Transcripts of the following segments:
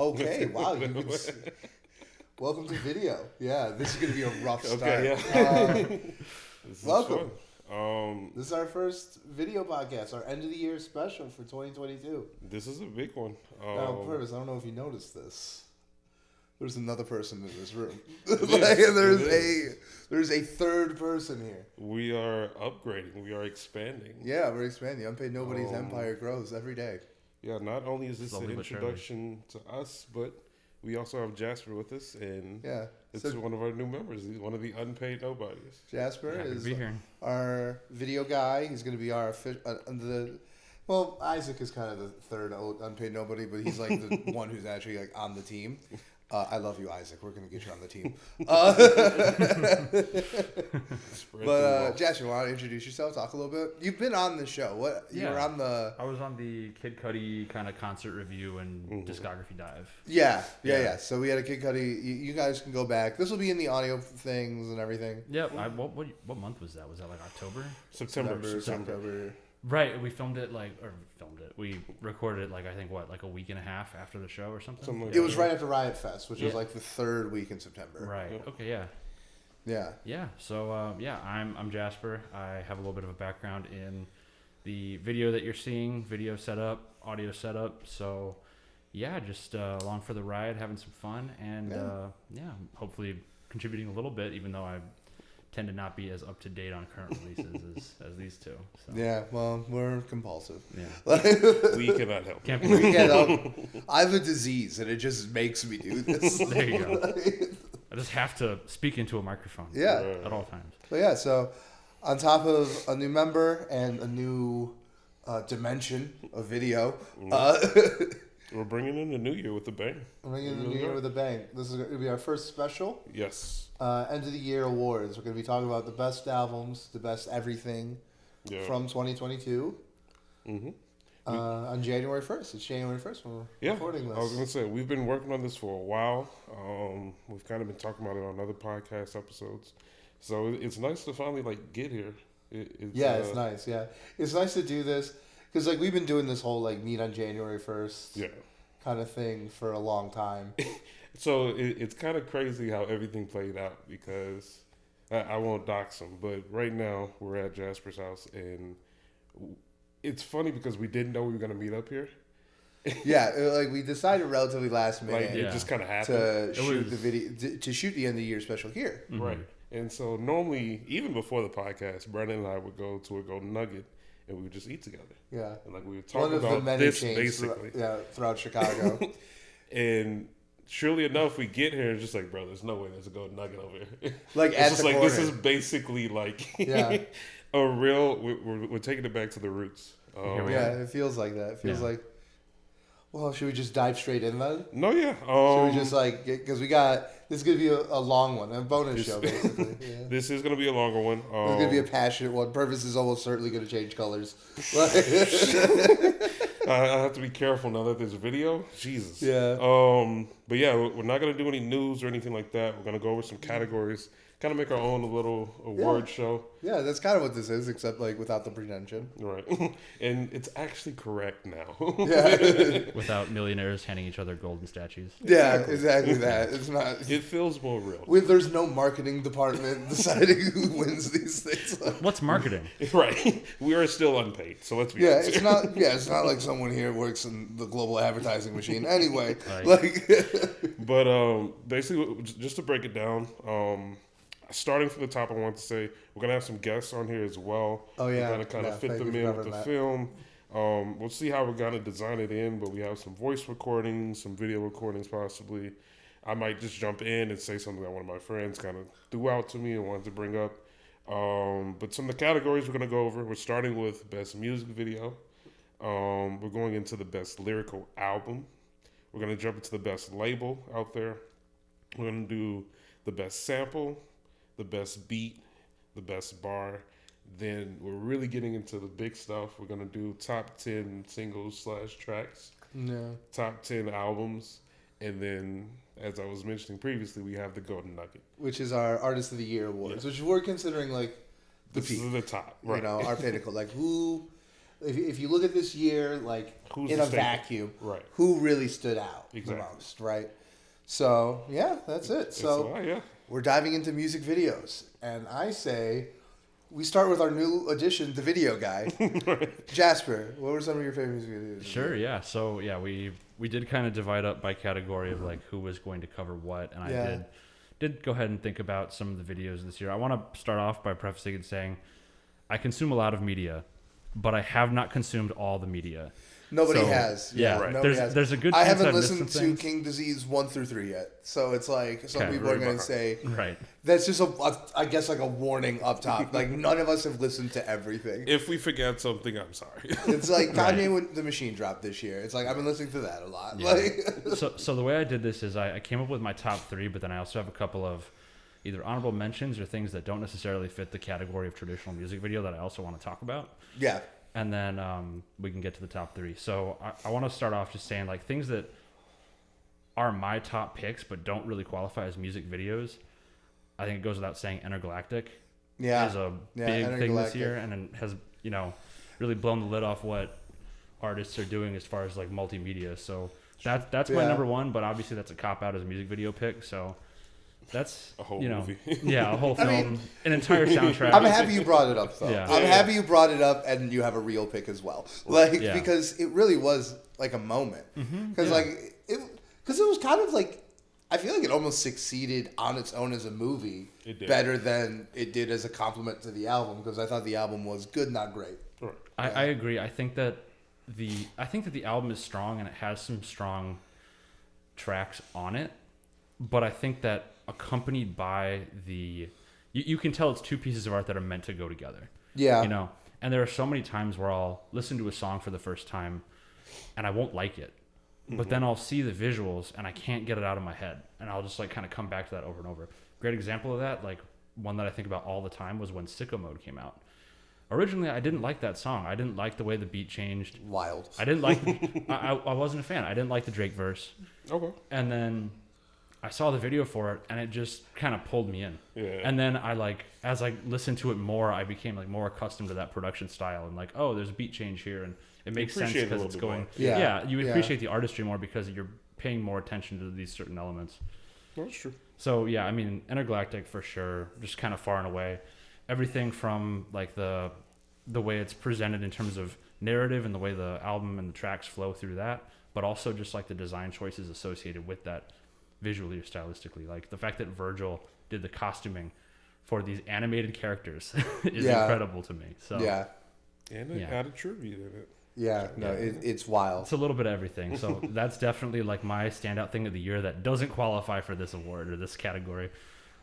Okay, wow. Welcome to video. Yeah, this is going to be a rough start. Okay, Welcome. This is our first video podcast, our end of the year special for 2022. This is a big one. Now, Purvis, I don't know if you noticed this. There's another person in this room. There's a third person here. We are upgrading. We are expanding. Yeah, we're expanding. Unpaid Nobodies empire grows every day. Yeah, not only is this Slowly an but introduction to us, but we also have Jasper with us, and it's so one of our new members. He's one of the unpaid Nobodies. Jasper Happy is to be here. our video guy. He's going to be our Isaac is kind of the third unpaid nobody, but he's like the one who's actually like on the team. I love you, Isaac. We're going to get you on the team. But Jasper, you want to introduce yourself? Talk a little bit. You've been on the show. You were on the. I was on the Kid Cudi kind of concert review and discography dive. Yeah. So we had a Kid Cudi. You guys can go back. This will be in the audio things and everything. Yep. What month was that? Was that like October? September. Right. We filmed it We recorded it like a week and a half after the show or something. It was right after Riot Fest, which was like the third week in September. Right. Yep. Okay. Yeah. Yeah. Yeah. So I'm Jasper. I have a little bit of a background in the video that you're seeing, video setup, audio setup. So yeah, just along for the ride, having some fun, and hopefully contributing a little bit, even though I tend to not be as up to date on current releases as these two. So. Yeah, well, we're compulsive. Yeah. We cannot help. Can't we can't help. I have a disease, and it just makes me do this. There you go. I just have to speak into a microphone. Yeah. At all times. But yeah, so on top of a new member and a new dimension of video, we're bringing in the new year with a bang. We're bringing in the new year with a bang. This is going to be our first special. Yes. End of the year awards. We're going to be talking about the best albums, the best everything from 2022. Mm-hmm. On January 1st. It's January 1st when we're recording this. I was going to say, we've been working on this for a while. We've kind of been talking about it on other podcast episodes. So it's nice to finally get here. It's nice. Yeah. It's nice to do this. Because, we've been doing this whole, meet on January 1st kind of thing for a long time. So, it's kind of crazy how everything played out because I won't dox him, but right now we're at Jasper's house, and it's funny because we didn't know we were going to meet up here. We decided relatively last minute. It just kind of happened. To shoot the end of the year special here. Mm-hmm. Right. And so, normally, even before the podcast, Brandon and I would go to a Golden Nugget, and we would just eat together. Yeah. And we would talk about this basically. Throughout Chicago. And surely enough, we get here and just bro, there's no way there's a Golden Nugget over here. At the corner. This is basically a real. We're taking it back to the roots. It feels like that. It feels like. Well, should we just dive straight in then? No, yeah. Should we just because we got this is gonna be a long one, a bonus show basically. Yeah. This is gonna be a longer one. It's gonna be a passionate one. Purvis is almost certainly gonna change colors. I have to be careful now that there's video. Jesus. Yeah. But yeah, we're not gonna do any news or anything like that. We're gonna go over some categories. Kind of make our own little award show. Yeah, that's kind of what this is, except without the pretension. Right. And it's actually correct now. Yeah. Without millionaires handing each other golden statues. Yeah, exactly that. It's not. It feels more real. There's no marketing department deciding who wins these things. What's marketing? Right. We are still unpaid, so let's be honest. It's not like someone here works in the global advertising machine. Anyway, But basically, just to break it down, starting from the top, I want to say we're going to have some guests on here as well. Oh, yeah. We're going to kind of fit them in with the film. We'll see how we're going to design it in, but we have some voice recordings, some video recordings possibly. I might just jump in and say something that one of my friends kind of threw out to me and wanted to bring up. But some of the categories we're going to go over, we're starting with Best Music Video. We're going into the Best Lyrical Album. We're going to jump into the Best Label out there. We're going to do the Best Sample, the best beat, the best bar. Then we're really getting into the big stuff. We're going to do top 10 singles / tracks, top 10 albums, and then, as I was mentioning previously, we have the Golden Nugget. Which is our Artist of the Year awards, which we're considering the peak. The top, right. Our pinnacle. Who if you look at this year, like Who's in the a staple? vacuum, Right. who really stood out Exactly. the most, right? So yeah, that's it. So yeah. we're diving into music videos, and I say we start with our new addition, the video guy, Jasper. What were some of your favorite music videos? Sure, yeah. So yeah, we did kind of divide up by category of like who was going to cover what, and I did go ahead and think about some of the videos this year. I want to start off by prefacing and saying I consume a lot of media, but I have not consumed all the media. Nobody So, has. yeah, Right. there's a good I chance haven't I've missed listened some to things. King Disease 1 through 3 yet. So it's like some Okay, people are really going to behind. say Right. that's just I guess like a warning up top. Like none of us have listened to everything. If we forget something, I'm sorry. It's like Right. Kanye when the Machine dropped this year. It's like I've been listening to that a lot. Yeah. Like So the way I did this is I came up with my top 3, but then I also have a couple of either honorable mentions or things that don't necessarily fit the category of traditional music video that I also want to talk about. yeah. And then we can get to the top 3. So I want to start off just saying like things that are my top picks but don't really qualify as music videos. I think it goes without saying Intergalactic Yeah. is a Yeah, big thing this Intergalactic. year and it has, really blown the lid off what artists are doing as far as like multimedia. So that's my Yeah. number 1, but obviously that's a cop out as a music video pick. So that's A whole movie. Yeah, a whole film, mean, an entire soundtrack. I'm happy you brought it up, though. Yeah. I'm Yeah. happy you brought it up, and you have a real pick as well. Like Yeah. because it really was like a moment. Because because it was kind of like I feel like it almost succeeded on its own as a movie It did. better than it did as a compliment to the album. Because I thought the album was good, not great. Right. I agree. I think that the album is strong and it has some strong tracks on it, but I think that accompanied by you can tell it's two pieces of art that are meant to go together. Yeah. And there are so many times where I'll listen to a song for the first time and I won't like it, but then I'll see the visuals and I can't get it out of my head, and I'll just like kind of come back to that over and over. Great example of that, like one that I think about all the time, was when Sicko Mode came out. Originally, I didn't like that song. I didn't like the way the beat changed. Wild. I didn't like. I wasn't a fan. I didn't like the Drake verse. Okay. And then I saw the video for it, and it just kind of pulled me in. Yeah. And then as I listened to it more, I became like more accustomed to that production style, and like, oh, there's a beat change here, and it makes sense appreciate it a because little it's bit going. more. Yeah. You Yeah. appreciate the artistry more because you're paying more attention to these certain elements. That's true. So yeah, I mean, Intergalactic for sure, just kind of far and away. Everything from like the way it's presented in terms of narrative and the way the album and the tracks flow through that, but also just like the design choices associated with that visually or stylistically. Like the fact that Virgil did the costuming for these animated characters is incredible to me. So Yeah. And it had a tribute in it. Yeah. No, it's wild. it's a little bit of everything. So that's definitely like my standout thing of the year that doesn't qualify for this award or this category.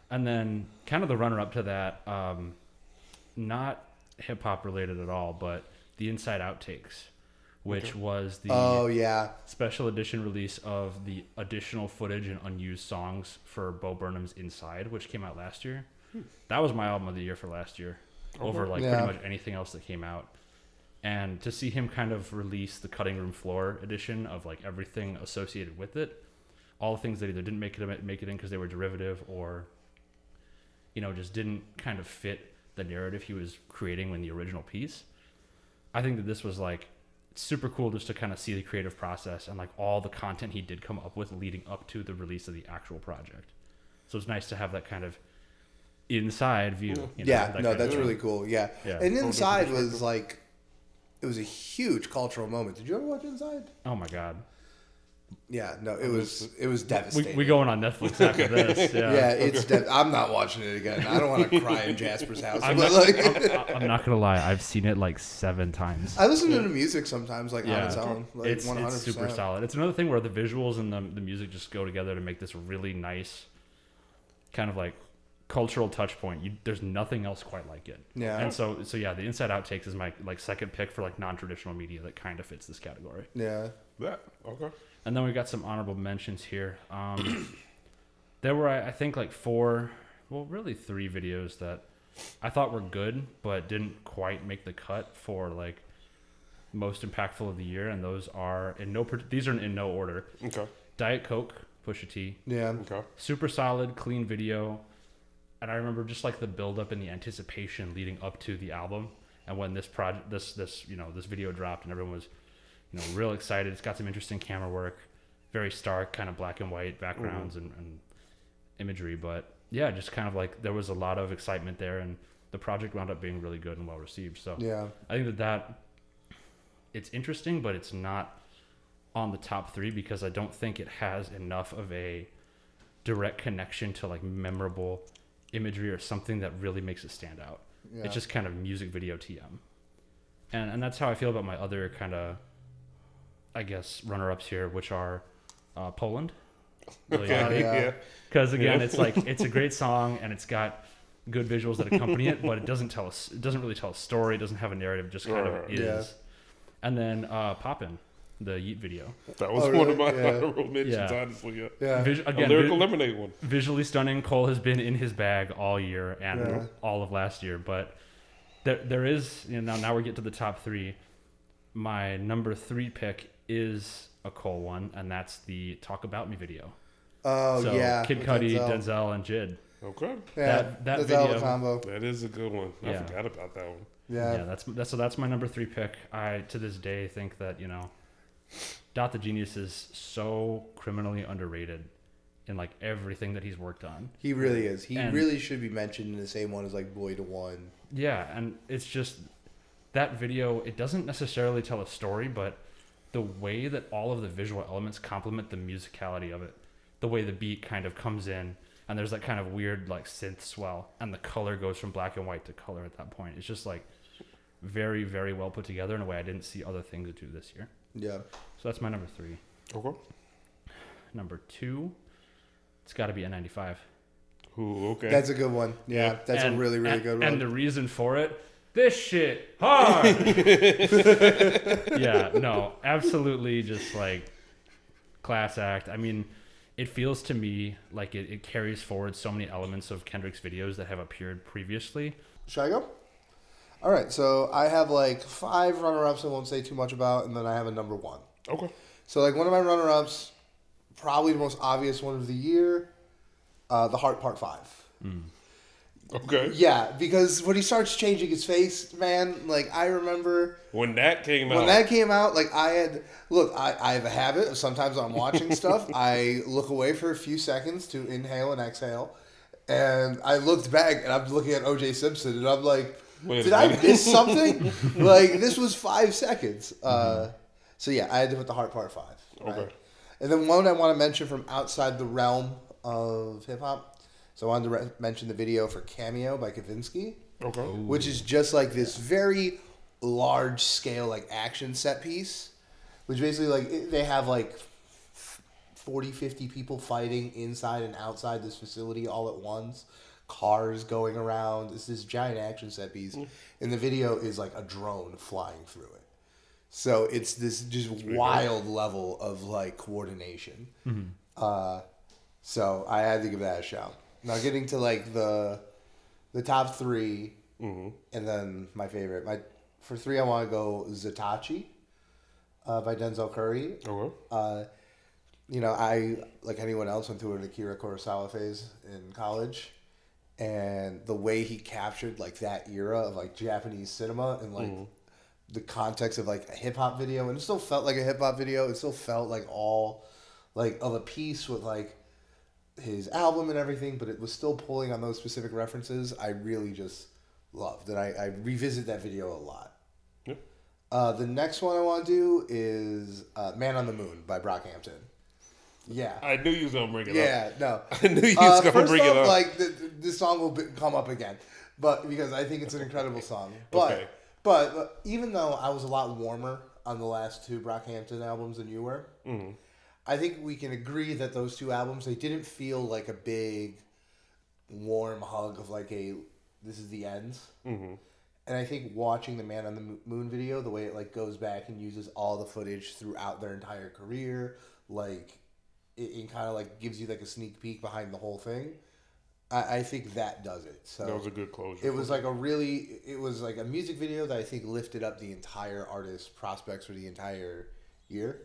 And then kind of the runner up to that, not hip hop related at all, but the Inside Outtakes, which was the Oh yeah. special edition release of the additional footage and unused songs for Bo Burnham's Inside, which came out last year. That was my album of the year for last year, over like Yeah. pretty much anything else that came out. And to see him kind of release the cutting room floor edition of like everything associated with it, all the things that either didn't make it in because they were derivative or, just didn't kind of fit the narrative he was creating in the original piece. I think that this was like super cool just to kind of see the creative process and like all the content he did come up with leading up to the release of the actual project. So it's nice to have that kind of inside view. Yeah. that No, kind of that's thing. really cool. Yeah. Yeah. And Inside was like, it was a huge cultural moment. Did you ever watch Inside? Oh my God. Yeah. No, it was devastating. We going on Netflix after this. Yeah. Yeah, it's. I'm not watching it again. I don't want to cry in Jasper's house. I'm But not, I'm not gonna lie. I've seen it like 7 times. I listen to the music sometimes, like on Yeah. its own. Like It's 100%. super solid. It's another thing where the visuals and the music just go together to make this really nice, kind of like cultural touch point. There's nothing else quite like it. Yeah. And so yeah, the Inside Outtakes is my like second pick for like non-traditional media that kind of fits this category. Yeah. That okay. And then we got some honorable mentions here. There were, I think, like 3 videos that I thought were good, but didn't quite make the cut for like most impactful of the year. And those are these are in no order. Okay. Diet Coke, Pusha T. Yeah. Okay. Super solid, clean video. And I remember just like the build up and the anticipation leading up to the album And when this project, this video dropped, and everyone was, real excited. It's got some interesting camera work, very stark, kind of black and white backgrounds and imagery. But yeah, just kind of like there was a lot of excitement there, and the project wound up being really good and well received. So yeah, I think that it's interesting, but it's not on the top 3 because I don't think it has enough of a direct connection to like memorable imagery or something that really makes it stand out. Yeah. It's just kind of music video TM. And that's how I feel about my other kind of, I guess, runner-ups here, which are Poland. Really yeah. Because again, it's like it's a great song and it's got good visuals that accompany it, but it doesn't really tell a story. It doesn't have a narrative. Just kind of is. Yeah. And then Poppin', the Yeet video. That was one of my honorable mentions, honestly. Yeah. Again, a Lyrical Lemonade one. Visually stunning. Cole has been in his bag all year and all of last year, but there is now we get to the top 3. My number 3 pick is a Cole one, and that's the Talk About Me video. Oh, so yeah. Kid Cudi, Denzel, and Jid. Okay. Yeah, that video combo. That is a good one. I forgot about that one. Yeah. That's my number 3 pick. I to this day think that, Dot the Genius is so criminally underrated in like everything that he's worked on. He really is. He really should be mentioned in the same one as like Boy to One. Yeah, and it's just that video, it doesn't necessarily tell a story, but the way that all of the visual elements complement the musicality of it, the way the beat kind of comes in, and there's that kind of weird like synth swell, and the color goes from black and white to color at that point. It's just like very, very well put together in a way I didn't see other things do this year. Yeah. So that's my number 3. Okay. Number 2, it's got to be N95. Ooh, okay. That's a good one. Yeah, that's a really, really good one. And the reason for it, this shit hard. Yeah, no, absolutely just like class act. I mean, it feels to me like it carries forward so many elements of Kendrick's videos that have appeared previously. Should I go? All right, so I have like 5 runner-ups I won't say too much about, and then I have a number 1. Okay. So like one of my runner-ups, probably the most obvious one of the year, The Heart Part 5. Okay. Yeah, because when he starts changing his face, man, like I remember when that came out, like I have a habit of sometimes I'm watching stuff, I look away for a few seconds to inhale and exhale, and I looked back and I'm looking at O.J. Simpson and I'm like, did I miss something? Like this was 5 seconds. So yeah, I had to put The Heart Part 5. Right? Okay. And then one I want to mention from outside the realm of hip hop. So I wanted to mention the video for Cameo by Kavinsky. Okay. Which is just like this very large scale like action set piece. Which basically like they have like 40, 50 people fighting inside and outside this facility all at once. Cars going around. It's this giant action set piece. And the video is like a drone flying through it. So it's this just wild level of like coordination. So I had to give that a shout. Now getting to like the top 3, and then my favorite. For 3, I want to go Zatachi by Denzel Curry. Okay. I like anyone else went through an Akira Kurosawa phase in college, and the way he captured like that era of like Japanese cinema and like the context of like a hip hop video, and it still felt like a hip hop video. It still felt like all like of a piece with like his album and everything, but it was still pulling on those specific references. I really just loved, and I revisit that video a lot. Yep. The next one I want to do is Man on the Moon by Brockhampton. Yeah, I knew you was gonna bring it up. Yeah, no, I knew you was gonna bring it up. Like this song will come up again, but because I think it's an incredible song. But even though I was a lot warmer on the last 2 Brockhampton albums than you were. I think we can agree that those 2 albums, they didn't feel like a big, warm hug of like this is the end. And I think watching the Man on the Moon video, the way it like goes back and uses all the footage throughout their entire career, like it kind of like gives you like a sneak peek behind the whole thing. I think that does it. So that was a good closure. It was like a music video that I think lifted up the entire artist's prospects for the entire year.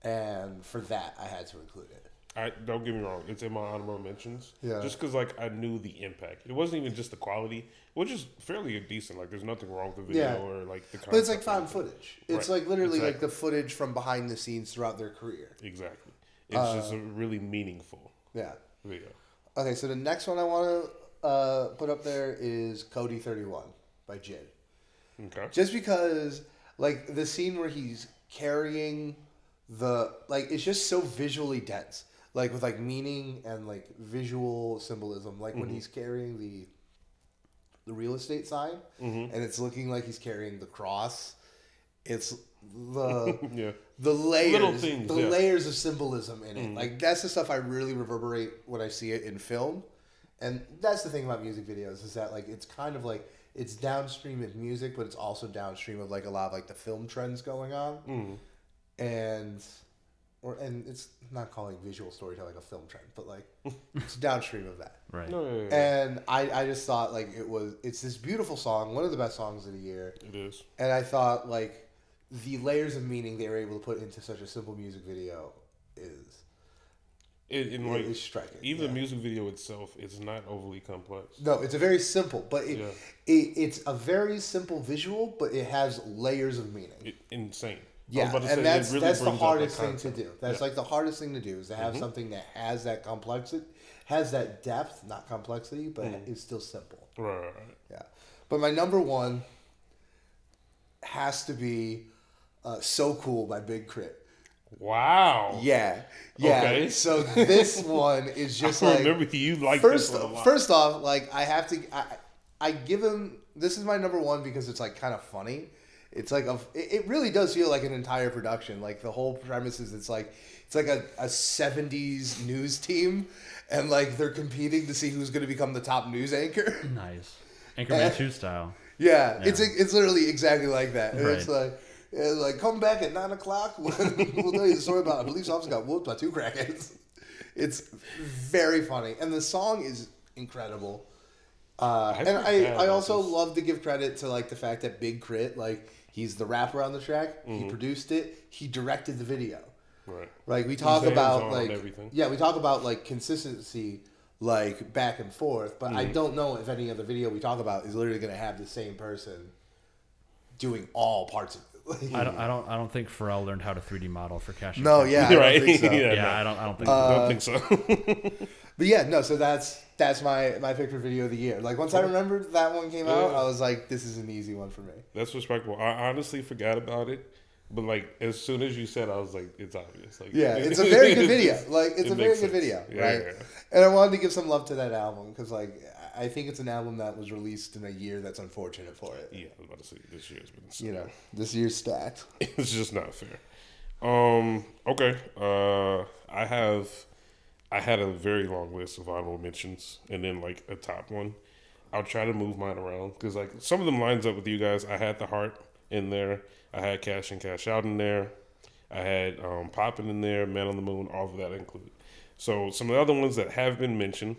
And for that, I had to include it. don't get me wrong, it's in my honorable mentions. Yeah. Just because like I knew the impact. It wasn't even just the quality, which is fairly decent. Like there's nothing wrong with the video or like the concept. But it's like found footage. It's like literally exactly. like the footage from behind the scenes throughout their career. Exactly. It's just a really meaningful video. Okay, so the next one I want to put up there is Cody 31 by Jid. Okay. Just because like the scene where he's carrying it's just so visually dense. Like with like meaning and like visual symbolism. Like when he's carrying the real estate sign and it's looking like he's carrying the cross. It's the the layers, little things, layers of symbolism in it. Like that's the stuff I really reverberate when I see it in film. And that's the thing about music videos is that like it's kind of like it's downstream of music, but it's also downstream of like a lot of like the film trends going on. And it's not calling visual storytelling a film trend, but like it's downstream of that. Right. And I just thought like it's this beautiful song, one of the best songs of the year. It is. And I thought like the layers of meaning they were able to put into such a simple music video is striking. Even the music video itself is not overly complex. No, it's a very simple, but it's a very simple visual, but it has layers of meaning. Insane. Yeah, and that's the hardest thing to do. That's like the hardest thing to do is to have something that has that complexity, has that depth, not complexity, but is still simple. Right. Yeah. But my number one has to be So Cool by Big Crit. Wow. Yeah. Okay. So this one is just I remember you like first, this one a lot. First off, like I give him, this is my number one because it's like kind of funny. It's like it really does feel like an entire production. Like the whole premise is it's like a 70s news team and like they're competing to see who's going to become the top news anchor. Nice. Anchorman 2 style. Yeah. It's literally exactly like that. Right. It's like come back at 9:00. We'll tell you the story about a police officer got whooped by 2 crackheads. It's very funny. And the song is incredible. And I also love to give credit to like the fact that Big Crit, like he's the rapper on the track. He produced it. He directed the video. Right. Like we talk about like everything. Yeah, we talk about like consistency, like back and forth. But I don't know if any other video we talk about is literally going to have the same person doing all parts of it. I don't think Pharrell learned how to 3D model for Cash. No, yeah, right. I don't think so. I don't think so. I don't think so. But yeah, no. So that's my favorite video of the year. Like once I remembered that one came out, I was like, this is an easy one for me. That's respectable. I honestly forgot about it, but like as soon as you said, I was like, it's obvious. Like it's a very good video. Like it's a very good video, right? Yeah. And I wanted to give some love to that album because like I think it's an album that was released in a year that's unfortunate for it. Yeah, I was about to say this year's been insane. This year's stacked. It's just not fair. Okay. I had a very long list of honorable mentions and then like a top one. I'll try to move mine around because like some of them lines up with you guys. I had The Heart in there. I had Cash In Cash Out in there. I had Poppin' in there, Man on the Moon, all of that included. So some of the other ones that have been mentioned,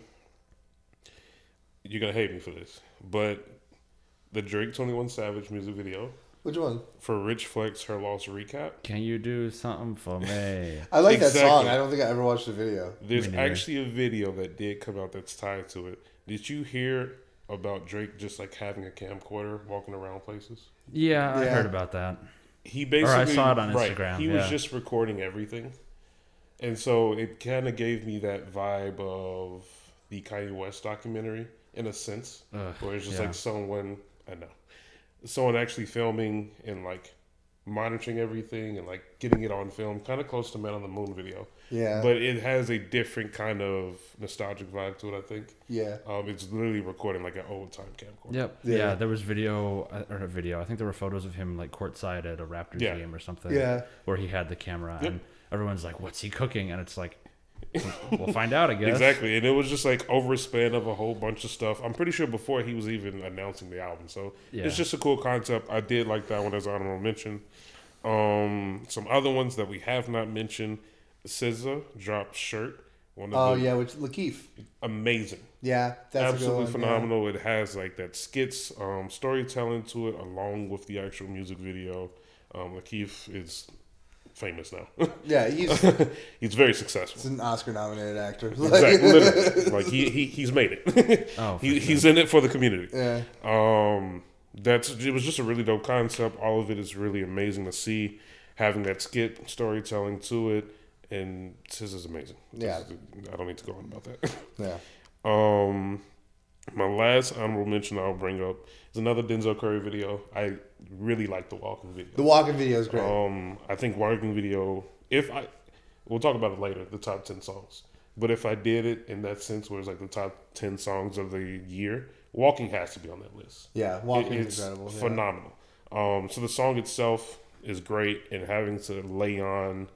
you're gonna hate me for this, but the Drake 21 Savage music video. Which one? For Rich Flex, Her Loss recap. Can you do something for me? I like that song. I don't think I ever watched the video. There's actually a video that did come out that's tied to it. Did you hear about Drake just like having a camcorder walking around places? Yeah, I heard about that. He basically, I saw it on Instagram. Right, he was just recording everything. And so it kind of gave me that vibe of the Kanye West documentary in a sense, where it's just like someone actually filming and like monitoring everything and like getting it on film, kind of close to Man on the Moon video. Yeah. But it has a different kind of nostalgic vibe to it, I think. Yeah. It's literally recording like an old time camcorder. Yep. Yeah, there was video. I think there were photos of him like courtside at a Raptors game or something. Yeah. Where he had the camera and everyone's like, "What's he cooking?" And it's like, we'll find out, I guess. Exactly. And it was just like over a span of a whole bunch of stuff. I'm pretty sure before he was even announcing the album. So it's just a cool concept. I did like that one as honorable mention. Some other ones that we have not mentioned. SZA dropped Shirt. Which Lakeith. Amazing. Yeah, that's absolutely a good one, phenomenal. It has like that skits, storytelling to it, along with the actual music video. Lakeith is famous now. Yeah, he's very successful. He's an Oscar-nominated actor. Exactly, literally. Like he's made it. He's in it for the community. Yeah. It was just a really dope concept. All of it is really amazing to see. Having that skit storytelling to it, and this is amazing. Yeah. I don't need to go on about that. Yeah. My last honorable mention I'll bring up is another Denzel Curry video. I really like the walking video. The walking video is great. I think walking video. We'll talk about it later. The top 10 songs. But if I did it in that sense, where it's like the top 10 songs of the year, walking has to be on that list. Yeah, walking is incredible. Phenomenal. So the song itself is great, and having to lay on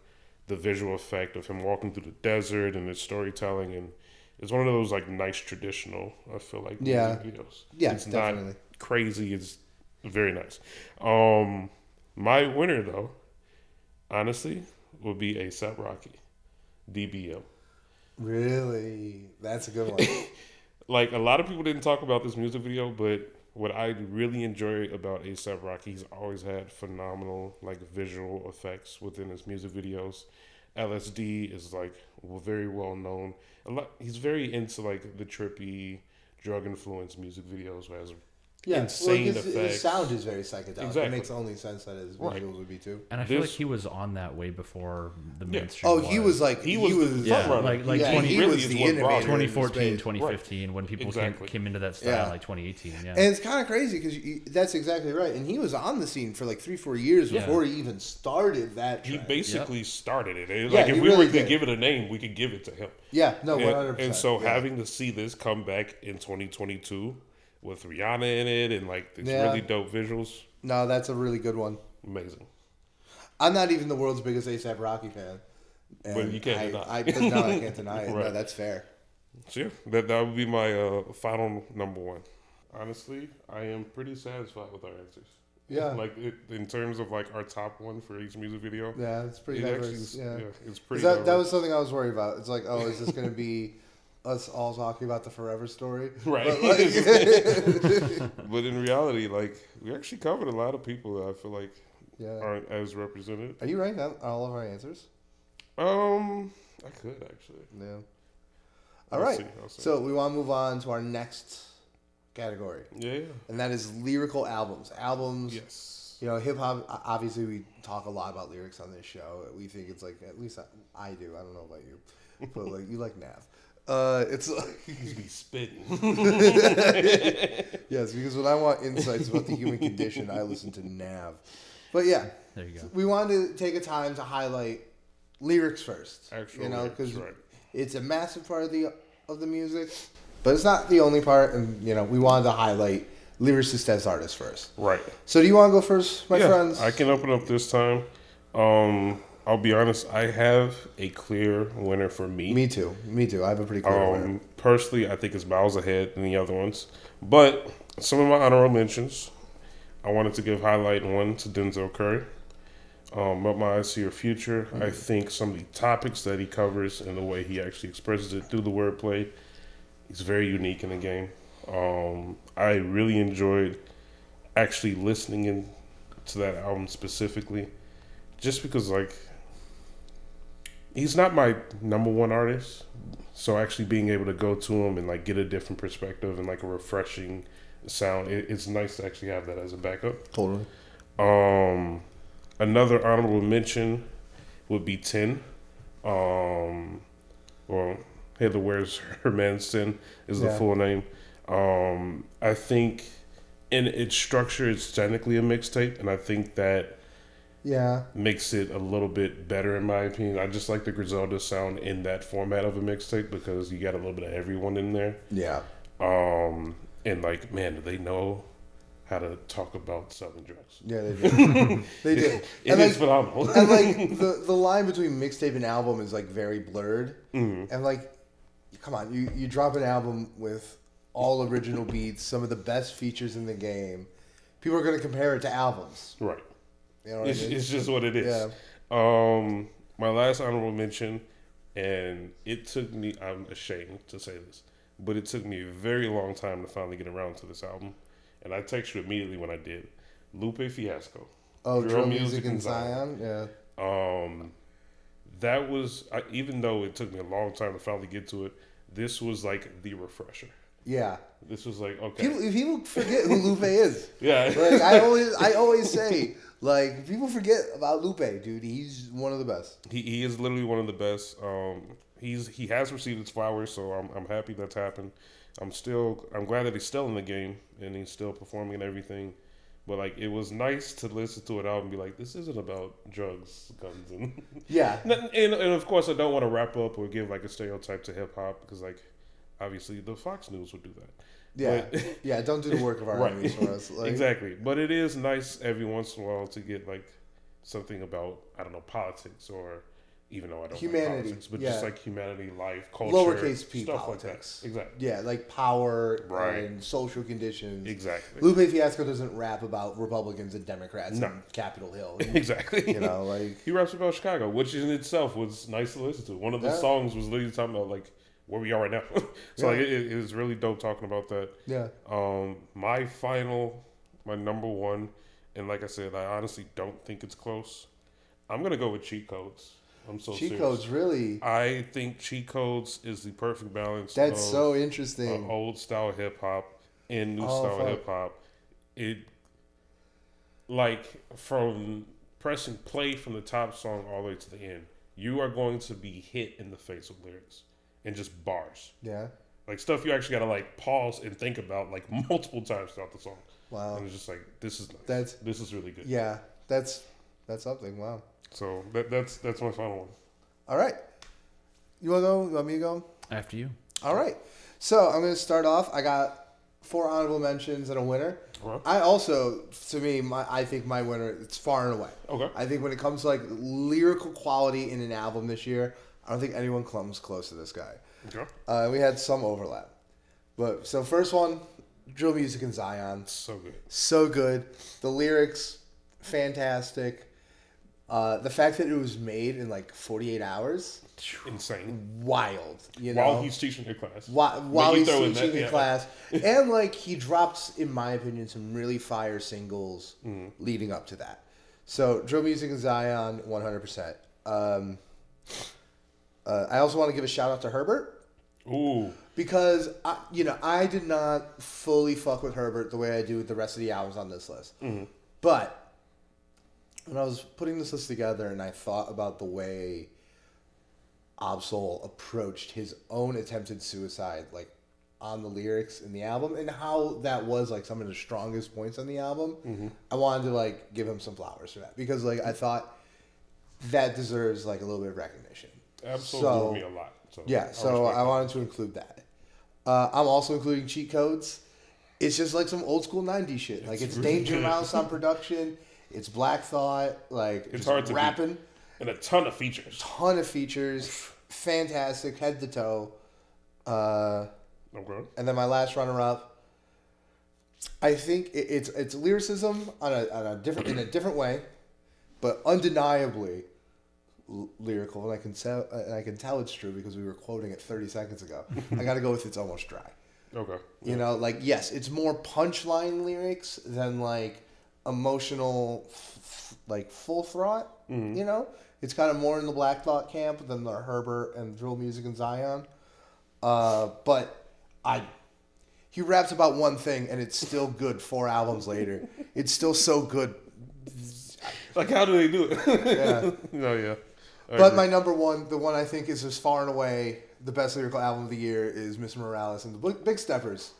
the visual effect of him walking through the desert and his storytelling, and it's one of those like nice traditional, I feel like, music videos. Yeah, it's definitely. not crazy. It's very nice. My winner though, honestly, would be A$AP Rocky, DBM. Really, that's a good one. Like, a lot of people didn't talk about this music video, but what I really enjoy about A$AP Rocky, he's always had phenomenal like visual effects within his music videos. LSD is like very well known. He's very into like the trippy, drug influenced music videos, where insane effects. His sound is very psychedelic. Exactly. It makes only sense that his visuals would be too. And I feel like he was on that way before the mainstream. Oh, he was like he was like 20, he was the innovator 2014, 2015 when people came into that style, like 2018. Yeah, and it's kind of crazy because that's exactly right. And he was on the scene for like 3-4 years before he even started that trend. He basically started it. Yeah, like if we really were to give it a name, we could give it to him. Yeah, no, 100%. And so having to see this come back in 2022 with Rihanna in it and like these really dope visuals. No, that's a really good one. Amazing. I'm not even the world's biggest A$AP Rocky fan. But you can't deny I can't deny it. Right. No, that's fair. So yeah, that would be my final number one. Honestly, I am pretty satisfied with our answers. Yeah. Like in terms of like our top one for each music video. Yeah, it's pretty diverse. It's pretty that was something I was worried about. It's like, oh, is this going to be us all talking about the Forever Story? Right. But in reality, like, we actually covered a lot of people that I feel like aren't as represented. Are you writing down all of our answers? I could actually. Yeah. All right. I'll see. So we want to move on to our next category. Yeah. And that is lyrical albums. Albums. Yes. You know, hip hop. Obviously, we talk a lot about lyrics on this show. We think it's like, at least I do. I don't know about you, but like you like Nav. It's like he's be spitting. Yes, because when I want insights about the human condition, I listen to Nav. But yeah, there you go. We wanted to take a time to highlight lyrics first. Actually, because it's a massive part of the music, but it's not the only part. And we wanted to highlight lyricists as artists first. Right. So do you want to go first, my friends? I can open up this time. I'll be honest, I have a clear winner for me. Me too. I have a pretty clear winner. Personally, I think it's miles ahead than the other ones. But some of my honorable mentions, I wanted to give highlight one to Denzel Curry. Up My Eyes to Your Future. I think some of the topics that he covers and the way he actually expresses it through the wordplay, he's very unique in the game. I really enjoyed actually listening to that album specifically, just because like he's not my number one artist, so actually being able to go to him and like get a different perspective and like a refreshing sound, it's nice to actually have that as a backup. Totally. Another honorable mention would be 10. Well, Heather Wears Her Man's 10 is the full name. I think in its structure, it's technically a mixtape, and I think that makes it a little bit better in my opinion. I just like the Griselda sound in that format of a mixtape because you got a little bit of everyone in there. Yeah. And like, man, do they know how to talk about selling drugs? Yeah, they do. They do. It is phenomenal. And like the line between mixtape and album is like very blurred. Mm-hmm. And like, come on, you drop an album with all original beats, some of the best features in the game. People are going to compare it to albums. Right. You know what I mean? It's just what it is. Yeah. My last honorable mention, and it took me, I'm ashamed to say this, but it took me a very long time to finally get around to this album. And I texted you immediately when I did. Lupe Fiasco. Oh, Drill Music in Zion? Yeah. That was even though it took me a long time to finally get to it. This was like the refresher. Yeah. This was like, okay. People forget who Lupe is. Yeah. Like I always say, like, people forget about Lupe, dude. He's one of the best. He is literally one of the best. He has received his flowers, so I'm happy that's happened. I'm glad that he's still in the game and he's still performing and everything. But like, it was nice to listen to it out and be like, this isn't about drugs, guns, and yeah. And of course, I don't want to wrap up or give like a stereotype to hip hop because like, obviously, the Fox News would do that. Yeah, but, yeah. Don't do the work of our right. enemies for us. Like, exactly. But it is nice every once in a while to get like something about, I don't know, politics, or even though I don't humanity, like politics, but just like humanity, life, culture, lowercase p stuff politics. Like that. Exactly. Yeah, like power right. and social conditions. Exactly. Lupe Fiasco doesn't rap about Republicans and Democrats in Capitol Hill. Exactly. You know, like he raps about Chicago, which in itself was nice to listen to. One of the songs was literally talking about like where we are right now. So like it is really dope talking about that. Yeah. My number one, and like I said, I honestly don't think it's close. I'm gonna go with Cheat Codes. I'm so Cheat serious. Codes, really? I think Cheat Codes is the perfect balance. That's so interesting. Old style hip hop and new style hip hop. It like from pressing play from the top song all the way to the end, you are going to be hit in the face with lyrics and just bars. Yeah. Like stuff you actually gotta like pause and think about like multiple times throughout the song. Wow. And it's just like this is nice. This is really good. Yeah. That's something. Wow. So that's my final one. All right. You want to go? You want me to go? After you. All right. So I'm going to start off. I got 4 honorable mentions and a winner. Right. I also, to me, I think my winner, it's far and away. Okay. I think when it comes to like lyrical quality in an album this year, I don't think anyone comes close to this guy. Okay. We had some overlap. But so first one, Drill Music and Zion. So good. So good. The lyrics, fantastic. The fact that it was made in like 48 hours, insane, wild. You know, while he's teaching a class, while he's teaching a class, and like he drops, in my opinion, some really fire singles leading up to that. So Drill Music and Zion, 100%. I also want to give a shout out to Herbert. Ooh. Because I did not fully fuck with Herbert the way I do with the rest of the albums on this list, but when I was putting this list together and I thought about the way Absol approached his own attempted suicide, like on the lyrics in the album, and how that was like some of the strongest points on the album, I wanted to like give him some flowers for that, because like I thought that deserves like a little bit of recognition. Absolutely, me a lot. So I wanted to include that. I'm also including Cheat Codes. It's just like some old school 90s shit. Like it's really Danger Mouse on production. It's Black Thought, like it's hard to rapping, beat. And a ton of features. Fantastic, head to toe. Okay. And then my last runner up, I think it's lyricism on a different in a different way, but undeniably lyrical, and I can tell it's true because we were quoting it 30 seconds ago. I got to go with It's Almost Dry. Okay. You know, like yes, it's more punchline lyrics than like emotional, like full thought. You know, it's kind of more in the Black Thought camp than the Herbert and Drill Music and Zion. But he raps about one thing and it's still good 4 albums later. It's still so good. Like how do they do it? Yeah. No, yeah. But my number one, the one I think is just far and away the best lyrical album of the year, is Mr. Morales and the Big Steppers.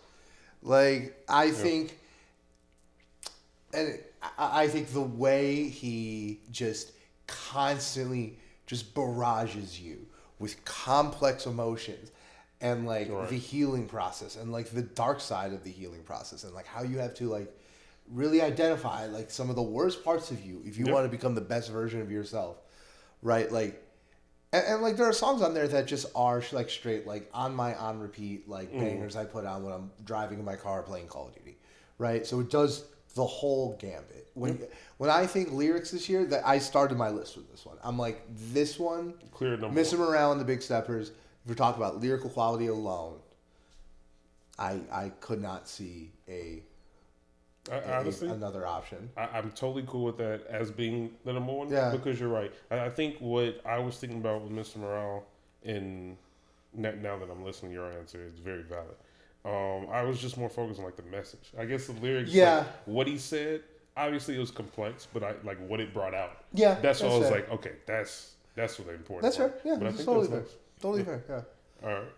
Like I think. And I think the way he just constantly just barrages you with complex emotions and like the healing process and like the dark side of the healing process and like how you have to like really identify like some of the worst parts of you if you want to become the best version of yourself, right? Like, and like there are songs on there that just are like straight like on repeat like bangers I put on when I'm driving in my car playing Call of Duty, right? So it does the whole gambit. When I think lyrics this year, that I started my list with this one. I'm like, this one, Mr. Morale and the Big Steppers. If we're talking about lyrical quality alone, I could not see a Honestly, another option. I'm totally cool with that as being the number one. Yeah. Because you're right. I think what I was thinking about with Mr. Morale, and now that I'm listening to your answer, is very valid. I was just more focused on like the message. I guess the lyrics, like, what he said. Obviously, it was complex, but I like what it brought out. Yeah, that's why I was like, okay, that's what the important. That's part. fair. Yeah, but I think totally that's fair. nice. Totally fair. Yeah. All right.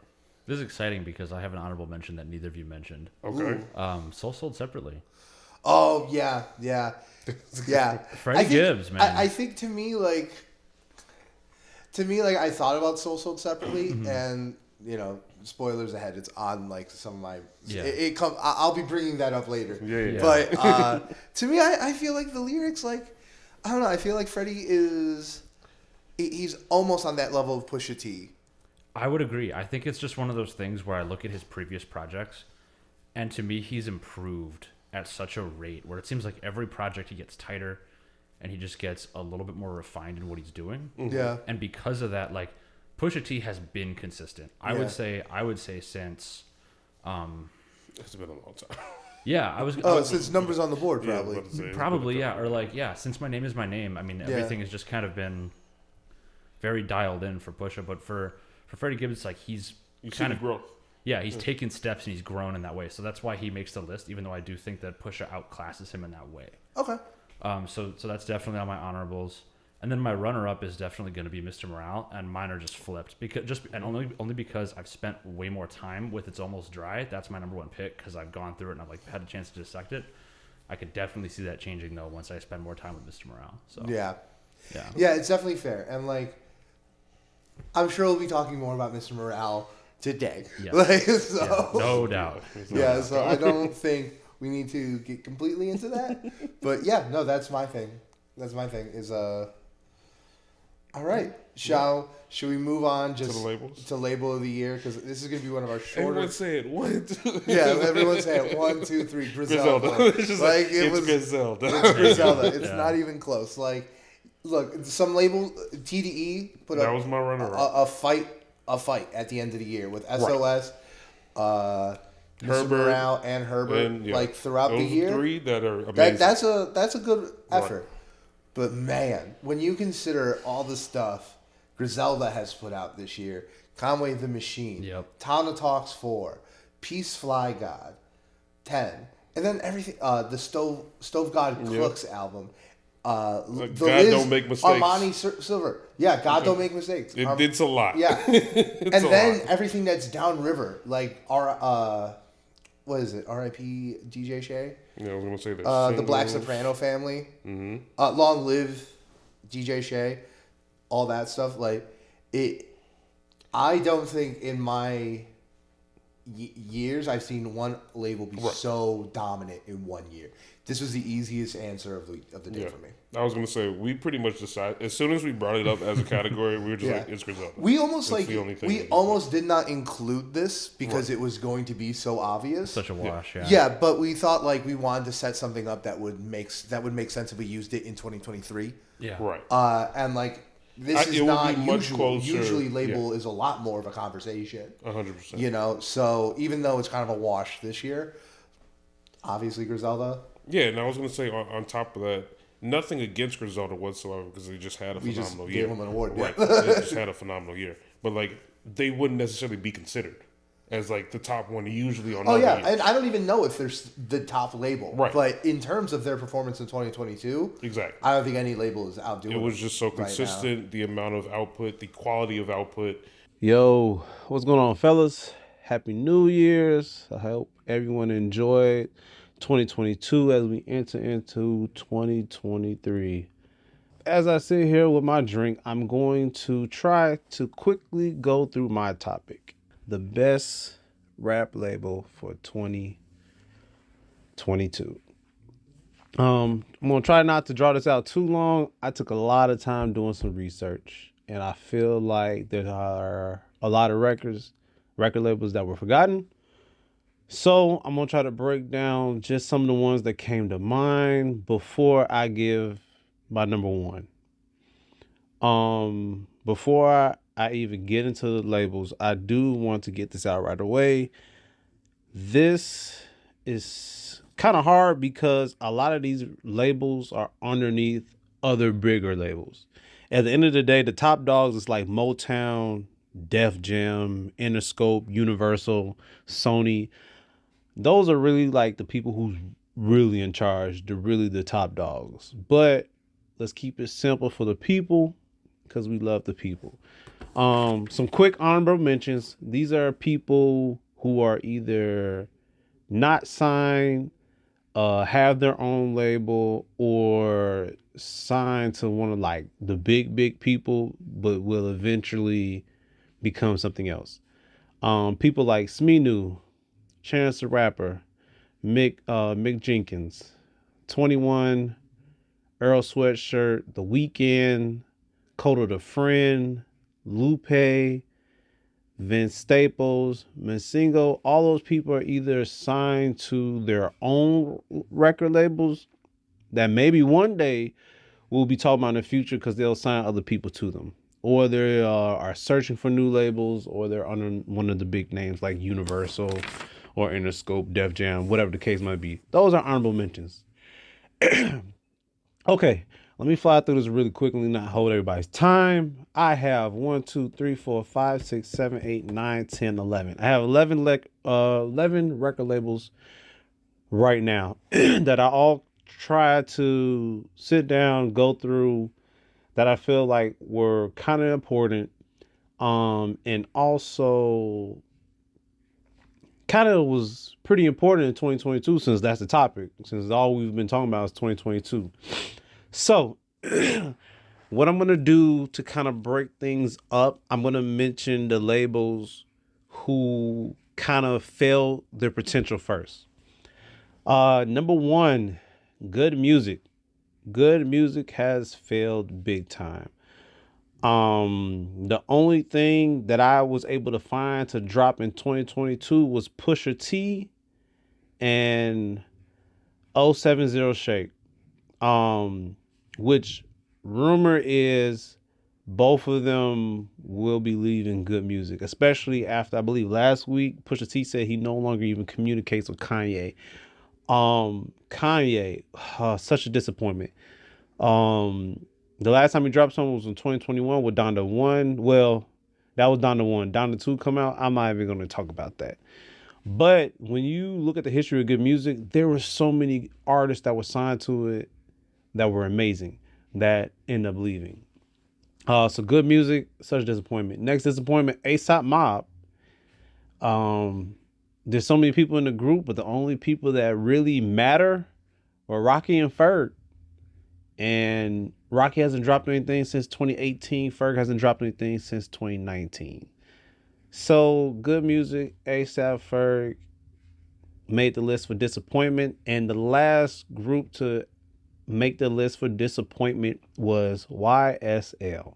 This is exciting because I have an honorable mention that neither of you mentioned. Okay. Soul Sold Separately. Oh yeah. Freddie Gibbs, man. I think to me like I thought about Soul Sold Separately, and spoilers ahead. It's on like some of my. Yeah. It come. I'll be bringing that up later. Yeah. But to me, I feel like the lyrics, like, I don't know. I feel like Freddie is. He's almost on that level of Pusha T. I would agree. I think it's just one of those things where I look at his previous projects, and to me, he's improved at such a rate where it seems like every project he gets tighter, and he just gets a little bit more refined in what he's doing. Mm-hmm. Yeah. And because of that, like, Pusha T has been consistent. I would say since. It's been a long time. Yeah, since Numbers on the Board, probably. Probably, yeah, or like, yeah, since My Name Is My Name. I mean, everything has just kind of been very dialed in for Pusha, but for Freddie Gibbs, like, he's kind of growth. Yeah, he's taken steps and he's grown in that way. So that's why he makes the list, even though I do think that Pusha outclasses him in that way. Okay. So that's definitely on my honorables. And then my runner-up is definitely going to be Mr. Morale, and mine are just flipped only because I've spent way more time with It's Almost Dry. That's my number one pick because I've gone through it and I've like had a chance to dissect it. I could definitely see that changing though once I spend more time with Mr. Morale. So yeah, it's definitely fair, and like I'm sure we'll be talking more about Mr. Morale today. Yeah. No doubt. So I don't think we need to get completely into that, but yeah, no, that's my thing. Is all right. Should we move on just to the labels? To label of the year, because this is going to be one of our shorter. Everyone say it. 1, 2. Yeah, everyone say it. 1, 2, 3. Griselda. It's like it's Griselda. It's Griselda. It's not even close. Like, look, some label TDE put that up was my runner. A fight at the end of the year with SOS, Mr. Morale, and Herbert. And, like throughout the year. 3 that are amazing. That's a good effort. Right. But man, when you consider all the stuff Griselda has put out this year, Conway the Machine, Tana Talks 4, Peace Fly God, 10, and then everything, the Stove God Cooks album, God Don't Make Mistakes, Armani Silver, God Don't Make Mistakes. It's a lot. Yeah, and then everything that's downriver, like what is it? R.I.P. DJ Shay. Yeah, I was gonna say that. The Black Soprano Family. Mm-hmm. Long Live DJ Shay. All that stuff. Like it. I don't think in my years I've seen one label be so dominant in 1 year. This was the easiest answer of the day for me. I was gonna say we pretty much decided as soon as we brought it up as a category, we were just like, it's Griselda. We almost did not include this because it was going to be so obvious. Such a wash, Yeah, but we thought like we wanted to set something up that would make sense if we used it in 2023. Yeah, right. And like this is not usual. Usually, label is a lot more of a conversation. 100%. So even though it's kind of a wash this year, obviously Griselda. Yeah, and I was going to say on top of that, nothing against Griselda whatsoever because they just had a phenomenal year. Gave them an award, right? They just had a phenomenal year, but like they wouldn't necessarily be considered as like the top one usually on. Oh yeah, and I don't even know if there's the top label, right? But in terms of their performance in 2022, exactly, I don't think any label is outdoing. It was just so consistent, right, the amount of output, the quality of output. Yo, what's going on, fellas? Happy New Year's! I hope everyone enjoyed 2022 as we enter into 2023. As I sit here with my drink, I'm going to try to quickly go through my topic. The best rap label for 2022. I'm going to try not to draw this out too long. I took a lot of time doing some research, and I feel like there are a lot of record labels that were forgotten. So I'm going to try to break down just some of the ones that came to mind before I give my number one. Before I even get into the labels, I do want to get this out right away. This is kind of hard because a lot of these labels are underneath other bigger labels. At the end of the day, the top dogs is like Motown, Def Jam, Interscope, Universal, Sony. Those are really like the people who's really in charge. They're really the top dogs. But let's keep it simple for the people because we love the people. Some quick honorable mentions. These are people who are either not signed, have their own label, or signed to one of like the big people, but will eventually become something else. People like Sminu, Chance the Rapper, Mick Jenkins, 21, Earl Sweatshirt, The Weeknd, Coda the Friend, Lupe, Vince Staples, Masingo. All those people are either signed to their own record labels that maybe one day we'll be talking about in the future because they'll sign other people to them. Or they are searching for new labels, or they're under one of the big names like Universal or Interscope, Def Jam, whatever the case might be. Those are honorable mentions. Okay, let me fly through this really quickly, not hold everybody's time. I have 1, 2, 3, 4, 5, 6, 7, 8, 9, 10, 11. I have 11 record labels right now that I all try to sit down, go through, that I feel like were kind of important, and also kind of was pretty important in 2022 since that's the topic, since all we've been talking about is 2022. So what I'm going to do to kind of break things up, I'm going to mention the labels who kind of failed their potential first. Number 1, Good Music. Good Music has failed big time. The only thing that I was able to find to drop in 2022 was Pusha T and 070 Shake. Which rumor is both of them will be leaving Good Music, especially after, I believe last week, Pusha T said he no longer even communicates with Kanye. Kanye, such a disappointment. The last time he dropped something was in 2021 with Donda 1. Well, that was Donda 1. Donda 2 come out. I'm not even going to talk about that. But when you look at the history of Good Music, there were so many artists that were signed to it that were amazing that end up leaving. So Good Music, such a disappointment. Next disappointment, A$AP Mob. There's so many people in the group, but the only people that really matter were Rocky and Ferg. And Rocky hasn't dropped anything since 2018. Ferg hasn't dropped anything since 2019. So Good Music, A$AP, Ferg made the list for disappointment. And the last group to make the list for disappointment was YSL.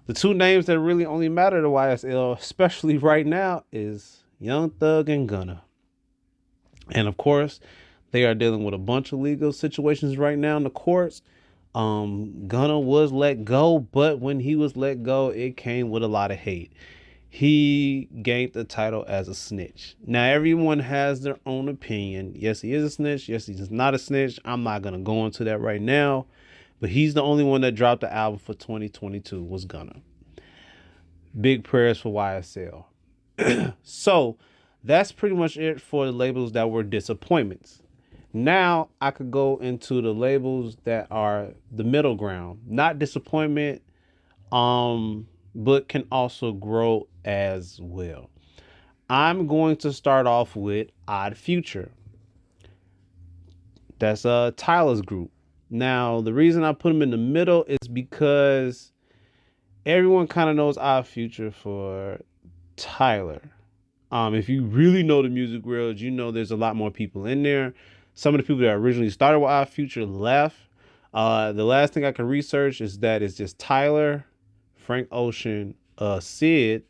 The two names that really only matter to YSL, especially right now, is Young Thug and Gunna. And of course, they are dealing with a bunch of legal situations right now in the courts. Gunna was let go, but when he was let go, it came with a lot of hate. He gained the title as a snitch. Now, everyone has their own opinion. Yes, he is a snitch. Yes, he's not a snitch. I'm not going to go into that right now. But he's the only one that dropped the album for 2022 was Gunna. Big prayers for YSL. So that's pretty much it for the labels that were disappointments. Now I could go into the labels that are the middle ground, not disappointment, but can also grow as well. I'm going to start off with Odd Future. That's Tyler's group. Now, the reason I put him in the middle is because everyone kind of knows Odd Future for Tyler. If you really know the music world, you know there's a lot more people in there. Some of the people that originally started with Odd Future left. The last thing I can research is that it's just Tyler, Frank Ocean, Sid,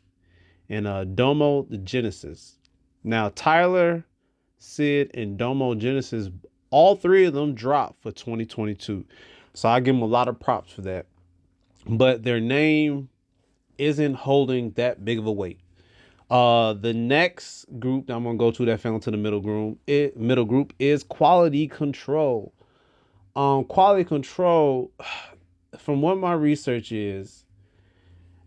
and Domo the Genesis. Now, Tyler, Sid, and Domo Genesis, all three of them dropped for 2022. So I give them a lot of props for that. But their name isn't holding that big of a weight. The next group that I'm gonna go to that fell into the middle group is Quality Control. Quality Control, from what my research is,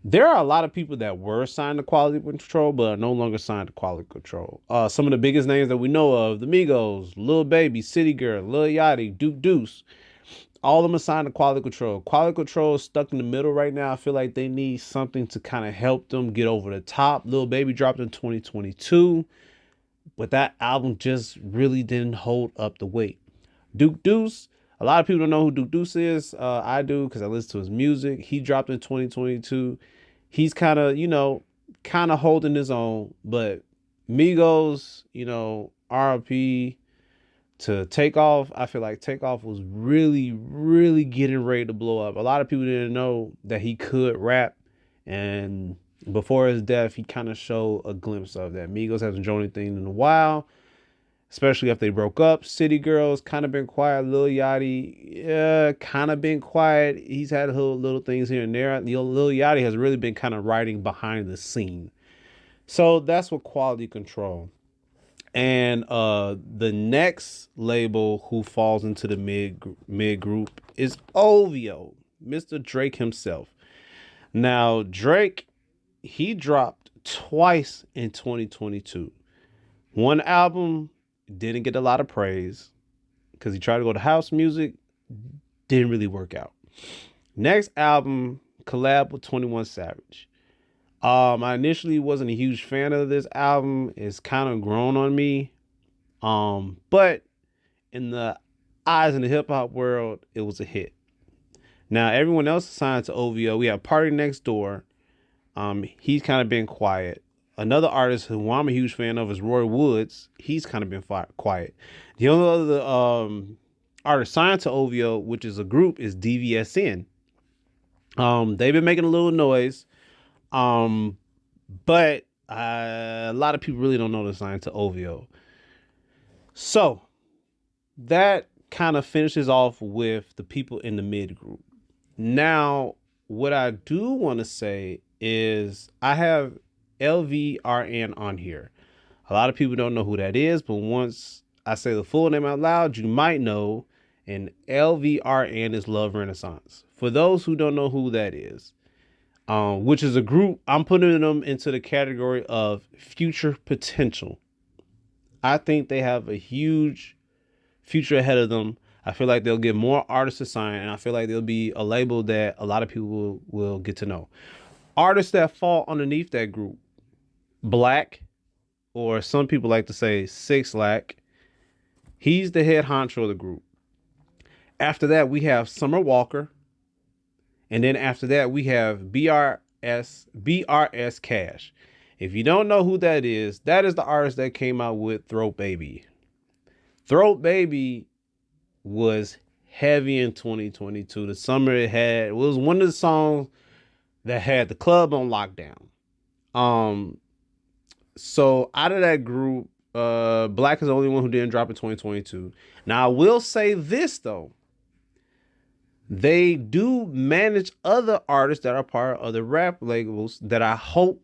there are a lot of people that were signed to Quality Control, but are no longer signed to Quality Control. Some of the biggest names that we know of: the Migos, Lil Baby, City Girl, Lil Yachty, Duke Deuce. All of them are signed to Quality Control. Quality Control is stuck in the middle right now. I feel like they need something to kind of help them get over the top. Lil Baby dropped in 2022, but that album just really didn't hold up the weight. Duke Deuce, a lot of people don't know who Duke Deuce is. I do, because I listen to his music. He dropped in 2022. He's kind of holding his own, but Migos, RP to Takeoff, I feel like Takeoff was really, really getting ready to blow up. A lot of people didn't know that he could rap, and before his death, he kind of showed a glimpse of that. Migos hasn't shown anything in a while, especially if they broke up. City Girls kind of been quiet. Lil Yachty, yeah, kind of been quiet. He's had little things here and there. Lil Yachty has really been kind of riding behind the scene. So that's what Quality Control. And the next label who falls into the mid group is OVO, Mr. Drake himself. Now, Drake, he dropped twice in 2022. One album didn't get a lot of praise because he tried to go to house music, didn't really work out. Next album, collab with 21 Savage. I initially wasn't a huge fan of this album. It's kind of grown on me. But in the eyes in the hip hop world, it was a hit. Now, everyone else assigned to OVO. We have Party Next Door. He's kind of been quiet. Another artist who I'm a huge fan of is Roy Woods. He's kind of been quiet. The only other artist signed to OVO, which is a group, is DVSN. They've been making a little noise. But a lot of people really don't know they're signed to OVO. So that kind of finishes off with the people in the mid group. Now, what I do want to say is I have LVRN on here. A lot of people don't know who that is, but once I say the full name out loud, you might know. And LVRN is Love Renaissance. For those who don't know who that is, which is a group, I'm putting them into the category of future potential. I think they have a huge future ahead of them. I feel like they'll get more artists to sign, and I feel like they'll be a label that a lot of people will get to know. Artists that fall underneath that group: Black, or some people like to say 6 Lack. He's the head honcho of the group. After that, we have Summer Walker. And then after that, we have BRS Cash. If you don't know who that is the artist that came out with Throat Baby. Throat Baby was heavy in 2022. The summer it was one of the songs that had the club on lockdown. So out of that group, Black is the only one who didn't drop in 2022. Now, I will say this, though. They do manage other artists that are part of other rap labels that I hope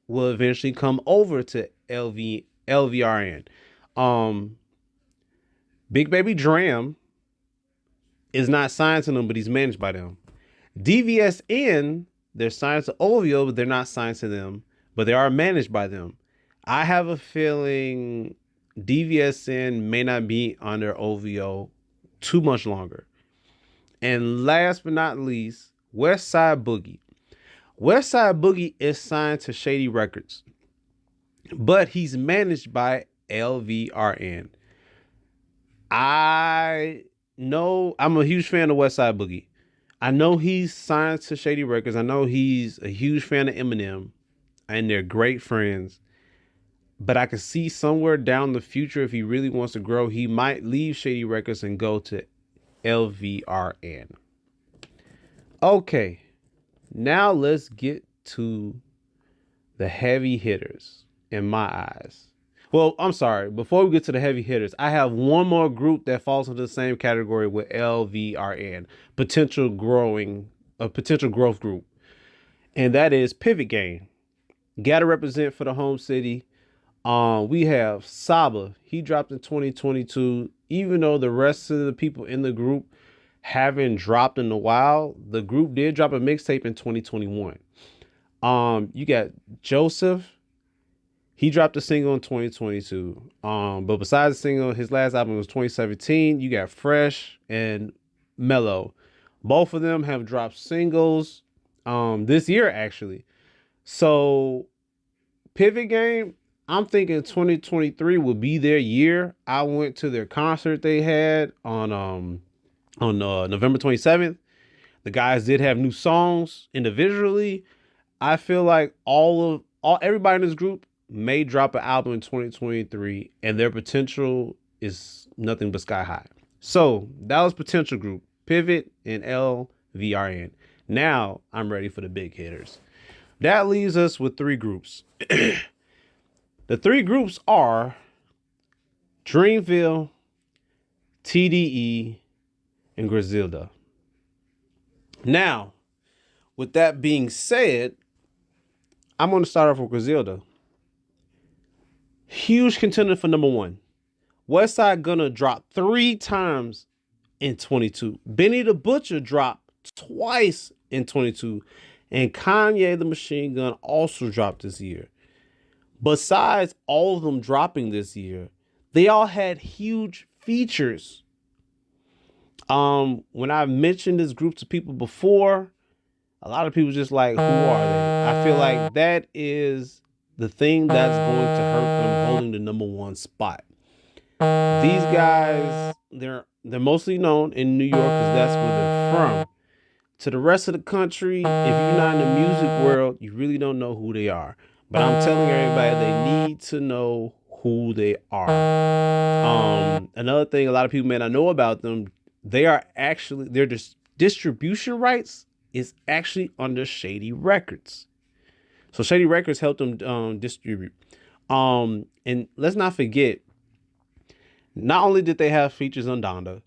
will eventually come over to LVRN. Big Baby Dram is not signed to them, but he's managed by them. DVSN, they're signed to OVO, but they're not signed to them, but they are managed by them. I have a feeling DVSN may not be under OVO too much longer. And last but not least, Westside Boogie. Westside Boogie is signed to Shady Records, but he's managed by LVRN. I know I'm a huge fan of Westside Boogie. I know he's signed to Shady Records. I know he's a huge fan of Eminem, and they're great friends. But I can see somewhere down the future, if he really wants to grow, he might leave Shady Records and go to LVRN. Okay, now let's get to the heavy hitters in my eyes. Well, I'm sorry. Before we get to the heavy hitters, I have one more group that falls into the same category with LVRN, potential growth group, and that is Pivot Game. Gotta represent for the home city. We have Saba. He dropped in 2022. Even though the rest of the people in the group haven't dropped in a while, the group did drop a mixtape in 2021. You got Joseph. He dropped a single in 2022. But besides the single, his last album was 2017. You got Fresh and Mellow. Both of them have dropped singles this year, actually. So Pivot Game, I'm thinking 2023 will be their year. I went to their concert they had on November 27th. The guys did have new songs individually. I feel like everybody in this group may drop an album in 2023, and their potential is nothing but sky high. So that was Potential Group, Pivot and LVRN. Now I'm ready for the big hitters. That leaves us with 3 groups. The 3 groups are Dreamville, TDE, and Griselda. Now, with that being said, I'm going to start off with Griselda. Huge contender for number 1. Westside Gunna dropped 3 times in 22. Benny the Butcher dropped twice in 22. And Kanye the Machine Gun also dropped this year. Besides all of them dropping this year, they all had huge features. When I mentioned this group to people before, a lot of people just like, who are they? I feel like that is the thing that's going to hurt them holding the number 1 spot. These guys, they're mostly known in New York because that's where they're from. To the rest of the country, if you're not in the music world, you really don't know who they are. But I'm telling everybody they need to know who they are. Another thing a lot of people may not know about them, their distribution rights is actually under Shady Records. So Shady Records helped them distribute. And let's not forget, not only did they have features on Donda,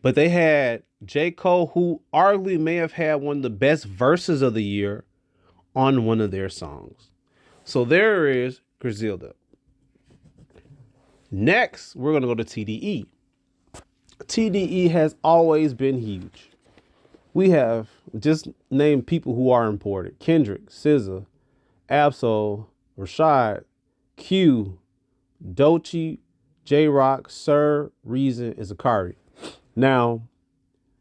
but they had J. Cole, who arguably may have had one of the best verses of the year on one of their songs. So there is Griselda. Next, we're going to go to TDE. TDE has always been huge. We have just named people who are important: Kendrick, SZA, Absol, Rashad, Q, Doechii, J-Rock, Sir, Reason, and Zakari. Now,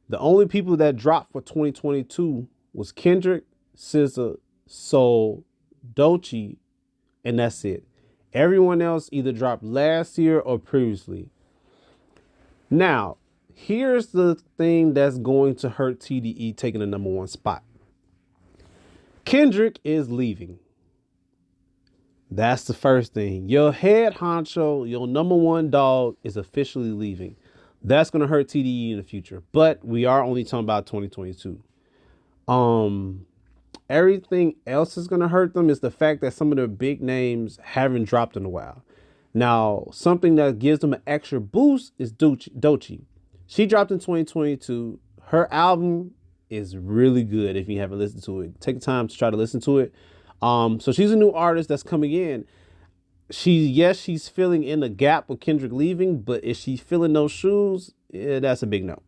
the only people that dropped for 2022 was Kendrick, SZA, Soul, Doechii, and that's it. Everyone else either dropped last year or previously. Now, here's the thing that's going to hurt TDE taking the number 1 spot. Kendrick is leaving. That's the first thing. Your head honcho, your number 1 dog is officially leaving. That's going to hurt TDE in the future. But we are only talking about 2022. Everything else is going to hurt them is the fact that some of their big names haven't dropped in a while. Now, something that gives them an extra boost is Doechii. She dropped in 2022. Her album is really good if you haven't listened to it. Take the time to try to listen to it. So she's a new artist that's coming in. She's filling in a gap with Kendrick leaving, but is she filling those shoes? Yeah, that's a big no.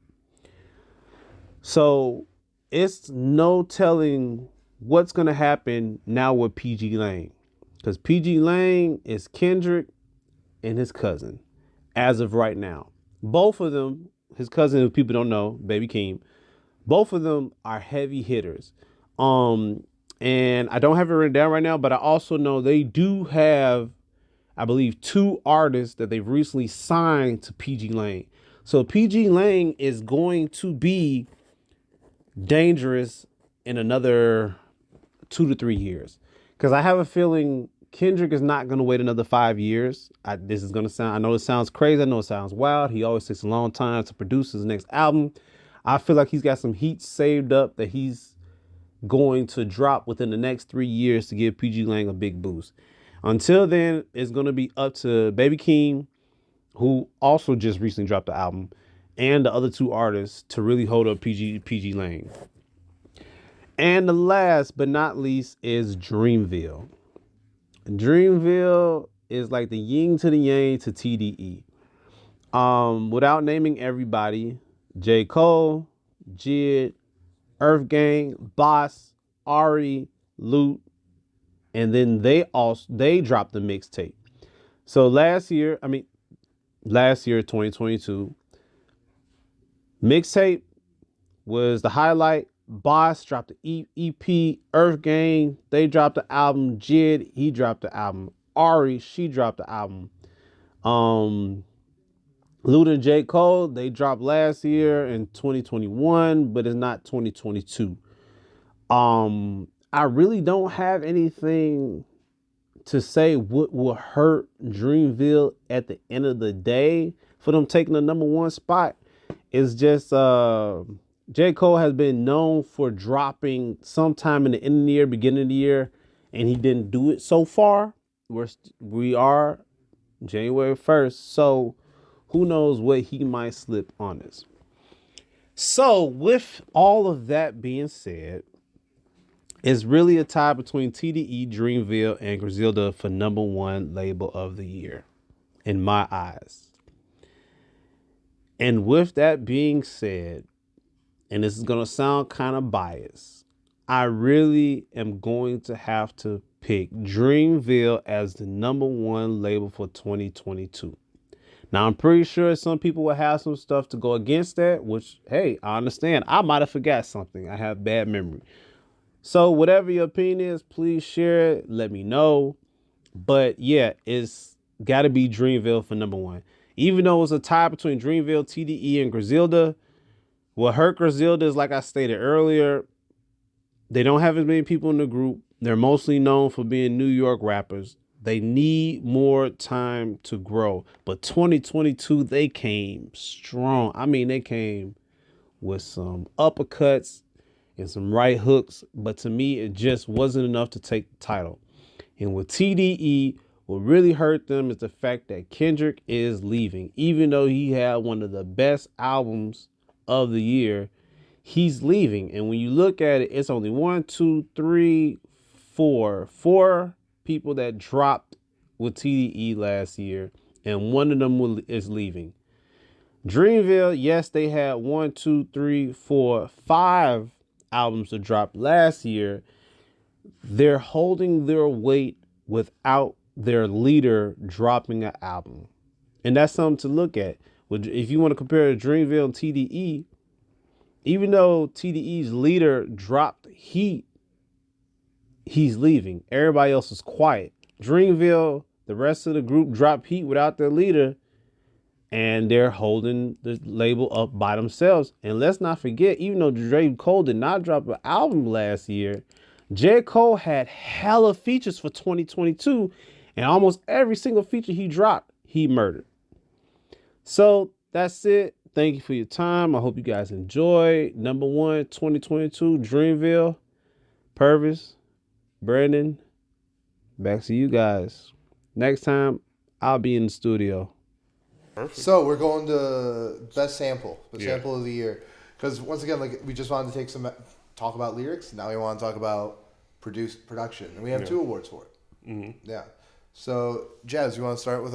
So it's no telling what's going to happen now with PG Lane. Because PG Lane is Kendrick and his cousin as of right now. Both of them, his cousin, who people don't know, Baby Keem, both of them are heavy hitters. And I don't have it written down right now, but I also know they do have, I believe, 2 artists that they've recently signed to PG Lane. So PG Lane is going to be dangerous in another 2 to 3 years. Because I have a feeling Kendrick is not going to wait another 5 years. I know it sounds crazy. I know it sounds wild. He always takes a long time to produce his next album. I feel like he's got some heat saved up that he's going to drop within the next 3 years to give PG Lang a big boost. Until then, it's going to be up to Baby Keem, who also just recently dropped the album, and the other 2 artists to really hold up PG Lang. And the last but not least is Dreamville. Dreamville is like the yin to the yang to TDE. Without naming everybody, J. Cole, Jid, Earth Gang, Boss, Ari, Loot, and then they dropped the mixtape. So last year, 2022, mixtape was the highlight. Boss dropped the EP. Earth Gang, they dropped the album. Jid, he dropped the album. Ari, she dropped the album. Luda and J. Cole, they dropped last year in 2021, but it's not 2022. I really don't have anything to say what will hurt Dreamville at the end of the day for them taking the number one spot. It's just J. Cole has been known for dropping sometime in the end of the year, beginning of the year, and he didn't do it so far. We are January 1st, so who knows what he might slip on us. So with all of that being said, it's really a tie between TDE, Dreamville, and Griselda for number one label of the year, in my eyes. And with that being said, and this is going to sound kind of biased, I really am going to have to pick Dreamville as the number one label for 2022. Now, I'm pretty sure some people will have some stuff to go against that, which, hey, I understand. I might have forgot something. I have bad memory. So whatever your opinion is, please share it. Let me know. But yeah, it's got to be Dreamville for number one. Even though it's a tie between Dreamville, TDE, and Griselda, what hurt Griselda is, like I stated earlier, they don't have as many people in the group. They're mostly known for being New York rappers. They need more time to grow. But 2022, they came strong. I mean, they came with some uppercuts and some right hooks. But to me, it just wasn't enough to take the title. And with TDE, what really hurt them is the fact that Kendrick is leaving. Even though he had one of the best albums of the year, he's leaving. And when you look at it, it's only 4 people that dropped with TDE last year, and one of them is leaving. Dreamville, yes, they had 5 albums to drop last year. They're holding their weight without their leader dropping an album. And that's something to look at. If you want to compare Dreamville and TDE, even though TDE's leader dropped heat, he's leaving. Everybody else is quiet. Dreamville, the rest of the group dropped heat without their leader, and they're holding the label up by themselves. And let's not forget, even though J. Cole did not drop an album last year, J. Cole had hella features for 2022, and almost every single feature he dropped, he murdered. So that's it. Thank you for your time. I hope you guys enjoy. Number one, 2022, Dreamville. Purvis, Brandon, back to you guys. Next time, I'll be in the studio. Perfect. So we're going to best sample, sample of the year. Because once again, like we just wanted to talk about lyrics. Now we want to talk about production, and we have 2 awards for it. Mm-hmm. Yeah. So Jazz, you want to start with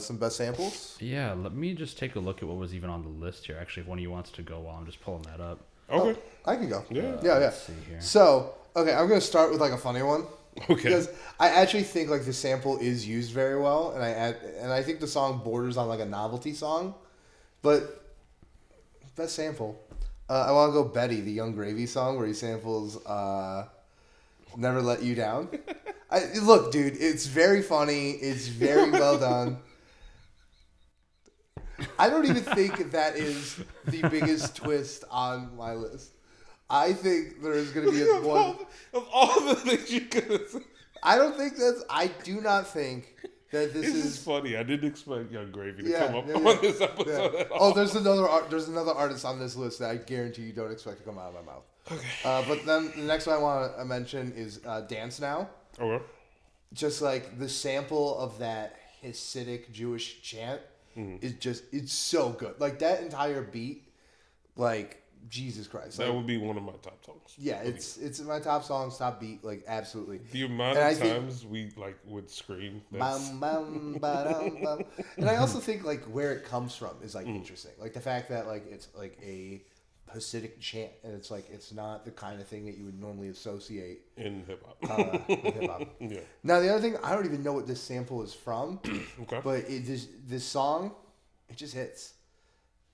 some best samples? Yeah. Let me just take a look at what was even on the list here. Actually, if one of you wants to go while I'm just pulling that up. Okay. I can go. Yeah. Let's see here. So okay, I'm gonna start with like a funny one. Okay. Because I actually think like the sample is used very well, and I think the song borders on like a novelty song, but best sample. I want to go Betty, the Young Gravy song where he samples "Never Let You Down." Look, dude, it's very funny. It's very well done. I don't even think that is the biggest twist on my list. I think there is going to be one of all the things you could have said. I do not think that this is funny. I didn't expect Young Gravy to come up on this episode at all. Oh, there's another artist on this list that I guarantee you don't expect to come out of my mouth. Okay. But then the next one I want to mention is Dance Now. Okay. Just like the sample of that Hasidic Jewish chant is it's so good. Like that entire beat, like Jesus Christ. That would be one of my top songs. Yeah, it's in my top songs, top beat, like absolutely. The amount of times we like would scream. Bum, bum, ba-dum, bum. And I also think like where it comes from is like interesting. Like the fact that like it's like a Hasidic chant, and it's like it's not the kind of thing that you would normally associate in hip hop. With hip hop. Yeah. Now the other thing, I don't even know what this sample is from, Okay. but this song, it just hits.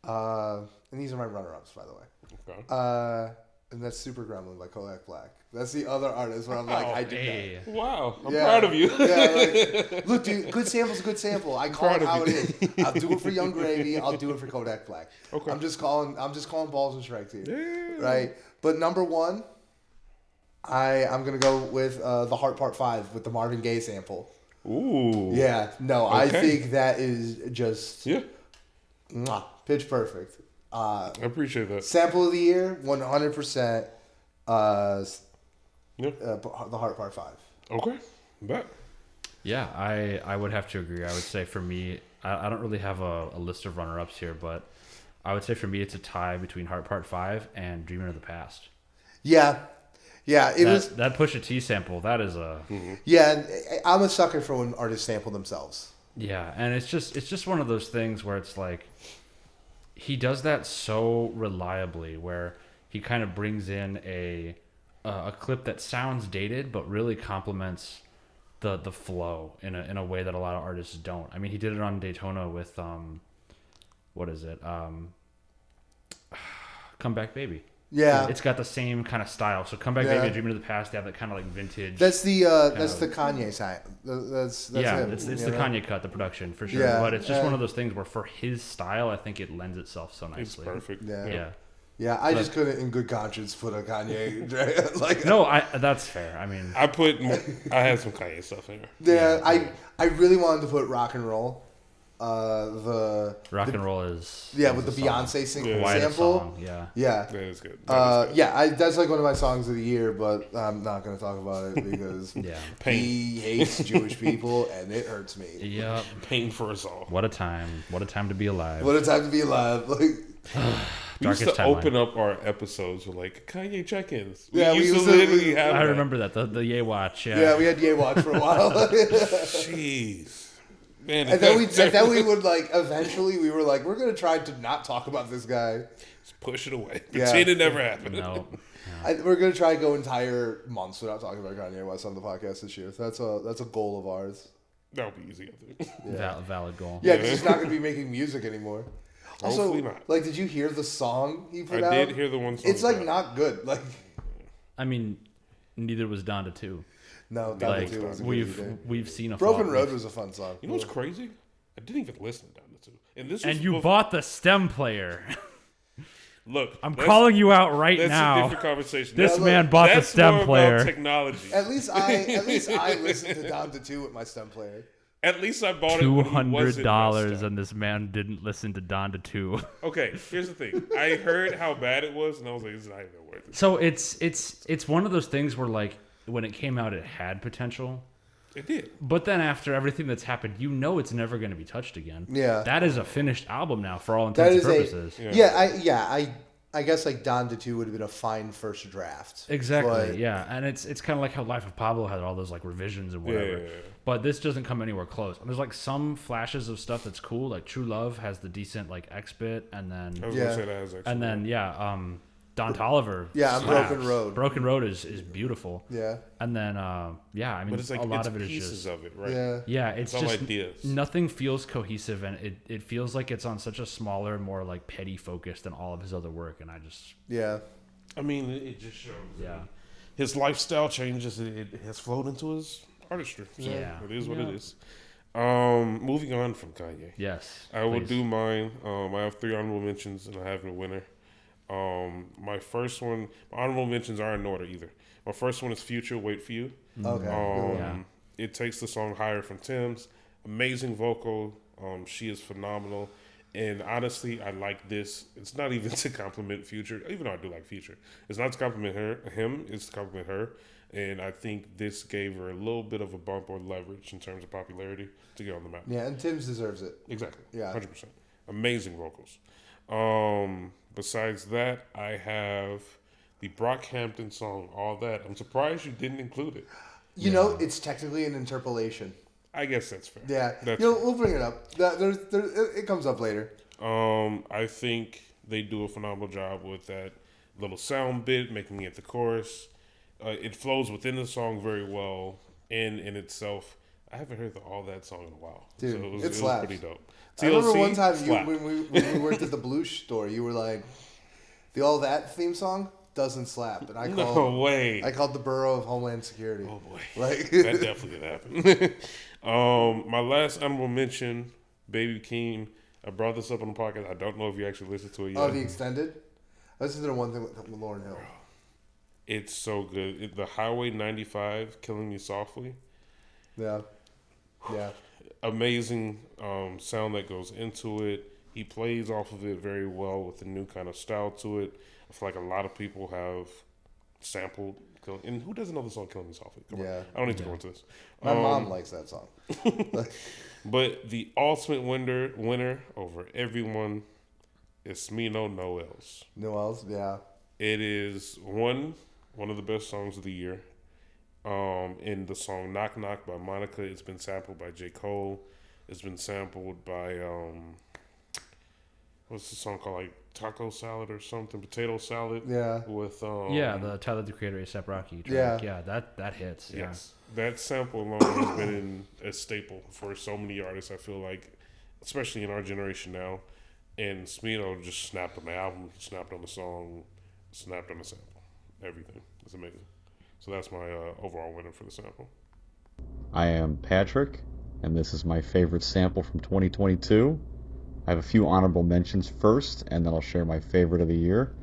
And these are my runner-ups, by the way. Okay. And that's Super Gremlin by Kodak Black. That's the other artist where I'm like, I do that. Wow, I'm proud of you. Yeah, like, look, dude, good sample's a good sample. I call it how it is. I'll do it for Young Gravy. I'll do it for Kodak Black. Okay. I'm just calling balls and strikes here. Yeah. Right? But number one, I'm gonna go with the Heart Part 5 with the Marvin Gaye sample. Ooh. Yeah, no, Okay. I think that is just pitch perfect. I appreciate that. Sample of the year, 100%. The Heart Part 5. Okay. Bet. Yeah, I would have to agree. I would say for me, I don't really have a list of runner-ups here, but I would say for me it's a tie between Heart Part 5 and Dreaming of the Past. Yeah. Yeah, that Pusha T sample, that is a... Yeah, I'm a sucker for when artists sample themselves. Yeah, and it's just one of those things where it's like he does that so reliably, where he kind of brings in a clip that sounds dated but really complements the flow in a way that a lot of artists don't. I mean, he did it on Daytona with what is it? Come Back Baby. Yeah, It's got the same kind of style. So Come Back Baby and Dreaming of the Past, they have that kind of like vintage. That's the Kanye side. That's him, it's the Kanye cut, the production for sure. Yeah, but it's just one of those things where for his style, I think it lends itself so nicely. It's perfect. Yeah. Yeah, I just couldn't, in good conscience, put a Kanye like. No, that's fair. I mean, I had some Kanye stuff in Yeah, there. I really wanted to put Rock and Roll. Rock and Roll is with the song. Beyonce Quite a sample. song, yeah. That is good. Good. That's like one of my songs of the year, but I'm not going to talk about it because he hates Jewish people and it hurts me. Yep. Pain for us all. What a time to be alive. What a time to be alive. Like, we used to open up our episodes with like Kanye check-ins. We used to literally have. I remember that the Ye Watch. Yeah, we had Ye Watch for a while. Jeez. Man, and then we would like eventually we were like, we're gonna try to not talk about this guy. Just push it away. Pretend it never happened. No. We're gonna try to go entire months without talking about Kanye West on the podcast this year. That's a goal of ours. That would be easy, I think. Yeah. Valid goal. Yeah, because he's not gonna be making music anymore. Also, Hopefully not. like, did you hear the song he put out? I did hear the one song. It's like not good. Like, I mean, neither was Donda 2. No, like, Donda 2 was a we've seen a Broken Road was a fun song. You know what's crazy? I didn't even listen to Donda 2. And this was you bought the stem player. Look, I'm calling you out right now. That's a different conversation. This man bought the stem player. About technology. At least I listened to Donda 2 with my stem player. At least I bought it when he wasn't $200, and this man didn't listen to Donda 2. Okay, here's the thing. I heard how bad it was, and I was like, "This is not even worth it." So it's one of those things where like when it came out, it had potential. It did. But then after everything that's happened, it's never going to be touched again. Yeah, that is a finished album now for all intents and purposes. I guess like Donda 2 would have been a fine first draft. Exactly. Yeah, and it's kind of like how Life of Pablo had all those like revisions and whatever. Yeah. But this doesn't come anywhere close. And there's like some flashes of stuff that's cool. Like True Love has the decent like X bit, and then I was gonna say that has X-bit. and then Don Toliver. Yeah, slaps. Broken Road. Broken Road is beautiful. Yeah. And then I mean, but it's like a lot it's of it is pieces just of it, right? Yeah. It's all just ideas. Nothing feels cohesive, and it feels like it's on such a smaller, more like petty focus than all of his other work, and I just I mean, it just shows. Yeah. His lifestyle changes. It has flowed into his artistry. So Yeah. It is what it is. Moving on from Kanye. Yes. I will do mine. I have 3 honorable mentions, and I have a winner. My first one, my honorable mentions aren't in order either. My first one is Future, Wait For You. Okay. It takes the song Higher from Tim's. Amazing vocal. She is phenomenal. And honestly, I like this. It's not even to compliment Future, even though I do like Future. It's not to compliment him. It's to compliment her. And I think this gave her a little bit of a bump or leverage in terms of popularity to get on the map. Yeah, and Tim's deserves it. Exactly. Yeah. 100%. Amazing vocals. Besides that, I have the Brockhampton song, All That. I'm surprised you didn't include it. You know, it's technically an interpolation. I guess that's fair. Yeah, we'll bring it up. It comes up later. I think they do a phenomenal job with that little sound bit, making it the chorus. It flows within the song very well in itself. I haven't heard the All That song in a while. Dude, so it was pretty dope. I remember one time when we worked at the Blue store, you were like, the All That theme song doesn't slap. And I called the Bureau of Homeland Security. Oh, boy. Like that definitely did happen. My last honorable mention, Baby Keem. I brought this up on the podcast. I don't know if you actually listened to it yet. Oh, the extended? I listened to the one thing with Lauryn Hill. It's so good. The Highway 95, Killing Me Softly. Yeah. Amazing sound that goes into it. He plays off of it very well with a new kind of style to it. I feel like a lot of people have sampled. And who doesn't know the song Killing Me Softly? Come on. I don't need to go into this. My mom likes that song. But the ultimate winner over everyone is Smino Noel's. Noel's, yeah. It is one of the best songs of the year. In the song Knock Knock by Monica, it's been sampled by J. Cole. It's been sampled by what's the song called, like Taco Salad or something, Potato Salad. Yeah. With the Tyler the Creator A$AP Rocky track. Yeah, that hits. Yes. That sample alone has been a staple for so many artists, I feel like, especially in our generation now. And Smino just snapped on the album, snapped on the song, snapped on the sample. Everything. It's amazing. So that's my overall winner for the sample. I am Patrick, and this is my favorite sample from 2022. I have a few honorable mentions first, and then I'll share my favorite of the year.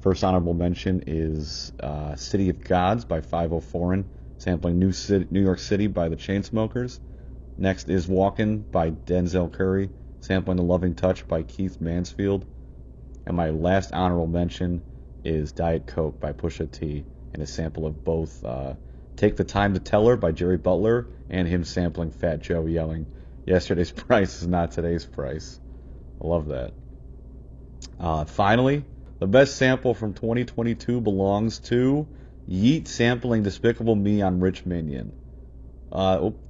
First honorable mention is City of Gods by 504, sampling New York City by the Chainsmokers. Next is Walkin' by Denzel Curry, sampling The Loving Touch by Keith Mansfield. And my last honorable mention is Diet Coke by Pusha T, and a sample of both Take the Time to Tell Her by Jerry Butler and him sampling Fat Joe yelling, "Yesterday's price is not today's price." I love that. Finally, the best sample from 2022 belongs to Yeet sampling Despicable Me on Rich Minion. Never.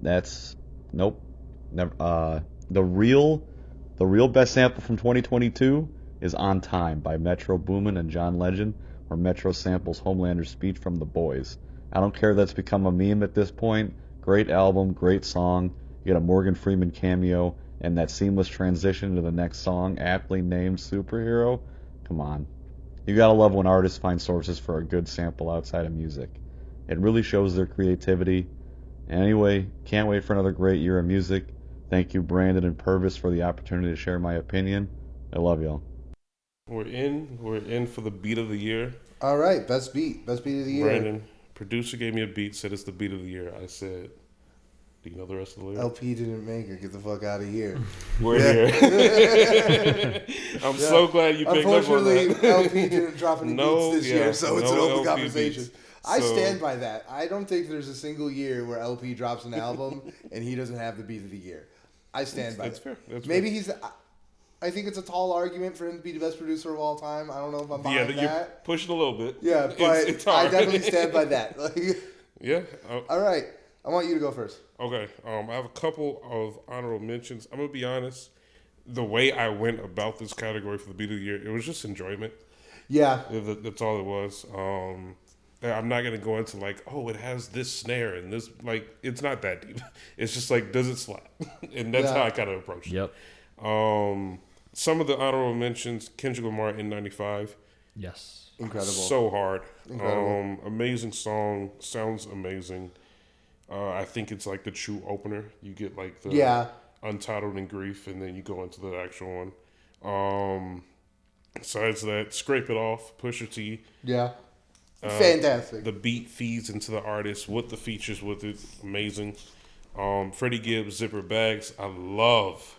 The real best sample from 2022 is On Time by Metro Boomin and John Legend, where Metro samples Homelander's speech from The Boys. I don't care that's become a meme at this point. Great album, great song. You get a Morgan Freeman cameo, and that seamless transition to the next song, aptly named Superhero. Come on. You gotta love when artists find sources for a good sample outside of music. It really shows their creativity. Anyway, can't wait for another great year of music. Thank you, Brandon and Purvis, for the opportunity to share my opinion. I love y'all. We're in for the beat of the year. All right, best beat of the year. Brandon, producer gave me a beat, said it's the beat of the year. I said, do you know the rest of the lyrics? LP didn't make it. Get the fuck out of here. We're here. I'm so glad you picked up on that. Unfortunately, LP didn't drop any beats this year, so it's an open LP conversation. Beats. I stand by that. I don't think there's a single year where LP drops an album and he doesn't have the beat of the year. I stand by that. That's Maybe fair. he's... I think it's a tall argument for him to be the best producer of all time. I don't know if I'm behind that. You're pushing a little bit. Yeah, but it's I definitely stand by that. Yeah. All right. I want you to go first. Okay. I have a couple of honorable mentions. I'm going to be honest. The way I went about this category for the beat of the year, it was just enjoyment. Yeah. That's all it was. I'm not going to go into like, oh, it has this snare and this, like, it's not that deep. It's just like, does it slap? And that's how I kind of approached it. Yep. Some of the honorable mentions, Kendrick Lamar N95. Yes. Incredible. So hard. Incredible. Amazing song. Sounds amazing. I think it's like the true opener. You get like the Untitled and Grief, and then you go into the actual one. Besides that, Scrape It Off, Pusha T. Yeah. Fantastic. The beat feeds into the artist with the features with it. Amazing. Freddie Gibbs, Zipper Bags. I love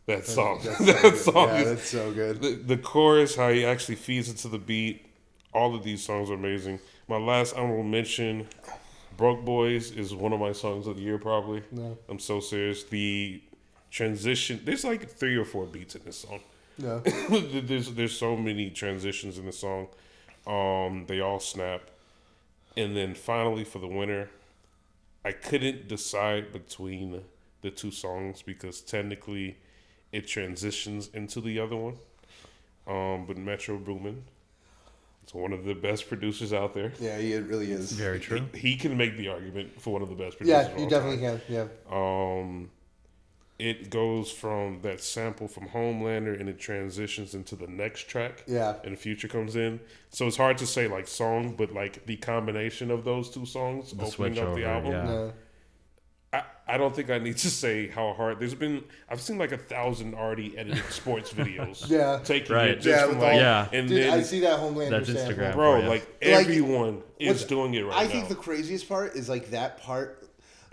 that song. That's so good. The chorus, how he actually feeds into the beat. All of these songs are amazing. My last honorable mention, Broke Boys, is one of my songs of the year probably. No. I'm so serious. The transition, there's like 3 or 4 beats in this song. No. there's so many transitions in the song. They all snap. And then finally for the winner, I couldn't decide between the two songs because technically it transitions into the other one. But Metro Boomin, it's one of the best producers out there. Yeah, he really is. Very true. He can make the argument for one of the best producers. Yeah, he definitely can. Yeah. It goes from that sample from Homelander and it transitions into the next track. Yeah. And Future comes in. So it's hard to say like song, but like the combination of those two songs The opening up switchover, the album. yeah. No. I don't think I need to say how hard. I've seen like 1,000 already edited sports videos. Yeah. Taking Right. it just Yeah, from with like, all- Yeah. and Dude, then, I see that Homelander That's sample. Instagram. bro, Yeah. like everyone is doing it right now. I think the craziest part is like that part.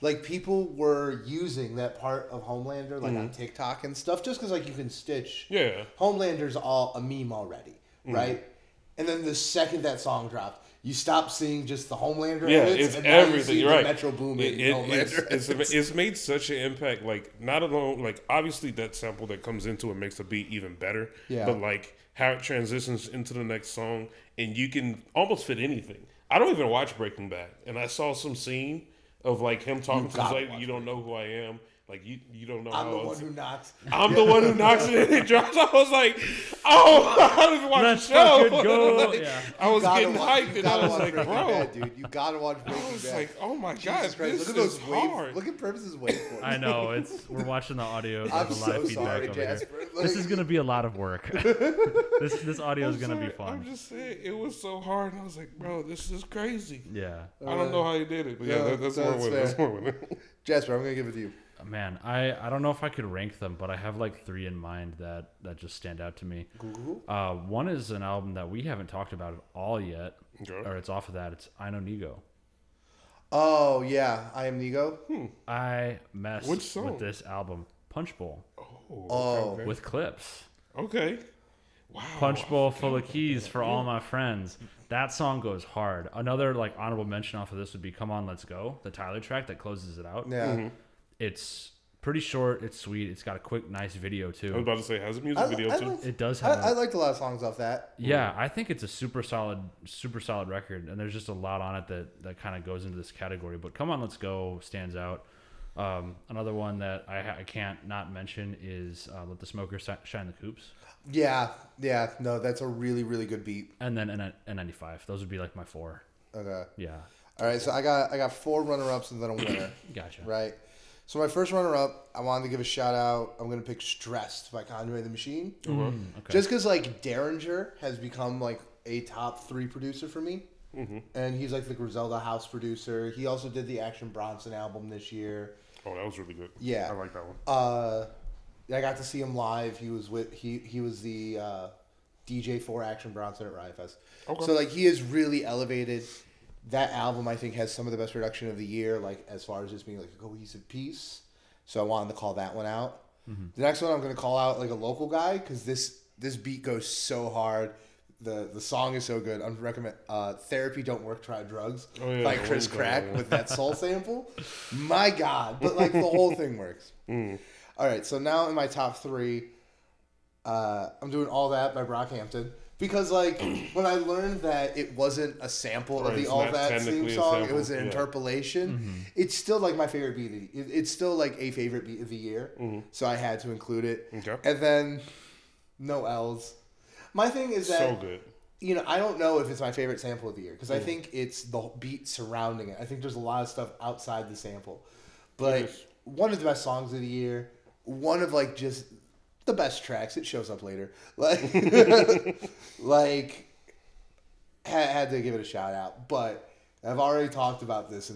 Like people were using that part of Homelander like on TikTok and stuff just because like you can stitch. Yeah. Homelander's all a meme already, right? And then the second that song dropped, you stop seeing just the Homelander. Yeah, edits, it's and now you everything. see You're the right. Metro Boomin Homelander. It's made such an impact. Like not alone, like obviously that sample that comes into it makes the beat even better. Yeah. But like how it transitions into the next song, and you can almost fit anything. I don't even watch Breaking Bad, and I saw some scene of like him talking to his gotta lady. watch You don't know who I am. Like you don't know I'm how the it's- one who knocks. I'm the one who knocks it and it drops. I was like, oh, I didn't watch Let's the show. fucking go. Like, Yeah. I was Gotta getting watch- hyped you and I gotta was watch like, Breaking bro. Bad, dude. You gotta watch Breaking I was Bad. like, oh my Jesus God, Christ, this look at is those waves. hard. Look at Purvis's waveforms. I know we're watching the audio, I'm the so live feedback sorry, over here. Jasper. This is gonna be a lot of work. this audio is I'm gonna be sorry, I'm fun. just saying, it was so hard. I was like, bro, this is crazy. Yeah, I don't know how he did it, but yeah, no, that's that's more with it. fair. That's more with it. Jasper, I'm gonna give it to you. man. I don't know if I could rank them, but I have like 3 in mind that just stand out to me. One is an album that we haven't talked about at all yet, Okay. or it's off of that. It's I Know Nego. Oh yeah, I Am Nego. I messed Which song? with this album, Punch Bowl, Oh. okay. with clips. Okay. Wow. Punch Bowl full of keys for all my friends. That song goes hard. Another like honorable mention off of this would be Come On Let's Go, the Tyler track that closes it out. Yeah. It's pretty short, it's sweet, it's got a quick nice video I was too. about to say, has a music video too? It does have I liked a lot of songs off that. yeah, I think it's a super solid record, and there's just a lot on it that kind of goes into this category. But Come On Let's Go stands out. Another one that I can't not mention is Let the Smokers Shine the Coops. Yeah, no, that's a really, really good beat. And then N95. Those would be like my 4. Okay. Yeah. All right, so I got 4 runner-ups and then a winner. Gotcha. Right. So my first runner-up, I wanted to give a shout out. I'm gonna pick "Stressed" by Conway the Machine, Okay. just because like Derringer has become like a top 3 producer for me, and he's like the Griselda house producer. He also did the Action Bronson album this year. Oh, that was really good. Yeah. I like that one. I got to see him live. He was the DJ for Action Bronson at Riot Fest. Okay. So like he has really elevated. That album I think has some of the best production of the year, like as far as just being like a cohesive piece. So I wanted to call that one out. The next one I'm going to call out like a local guy because this beat goes so hard. The song is so good. I'm recommend "Therapy Don't Work, Try Drugs" by Chris Crack with that soul sample. My God, but like the whole thing works. All right, so now in my top 3, I'm doing "All That" by Brockhampton. Because, like, when I learned that it wasn't a sample of the it's All not That technically theme a song, it sample, was an yeah. interpolation, it's still, like, my favorite beat. It's still, like, a favorite beat of the year. So I had to include it. Okay. And then, no L's. My thing is that, So good. you know, I don't know if it's my favorite sample of the year. Because I think it's the beat surrounding it. I think there's a lot of stuff outside the sample. But is. one of the best songs of the year. One of, like, just the best tracks. It shows up later. Like, had to give it a shout out. But I've already talked about this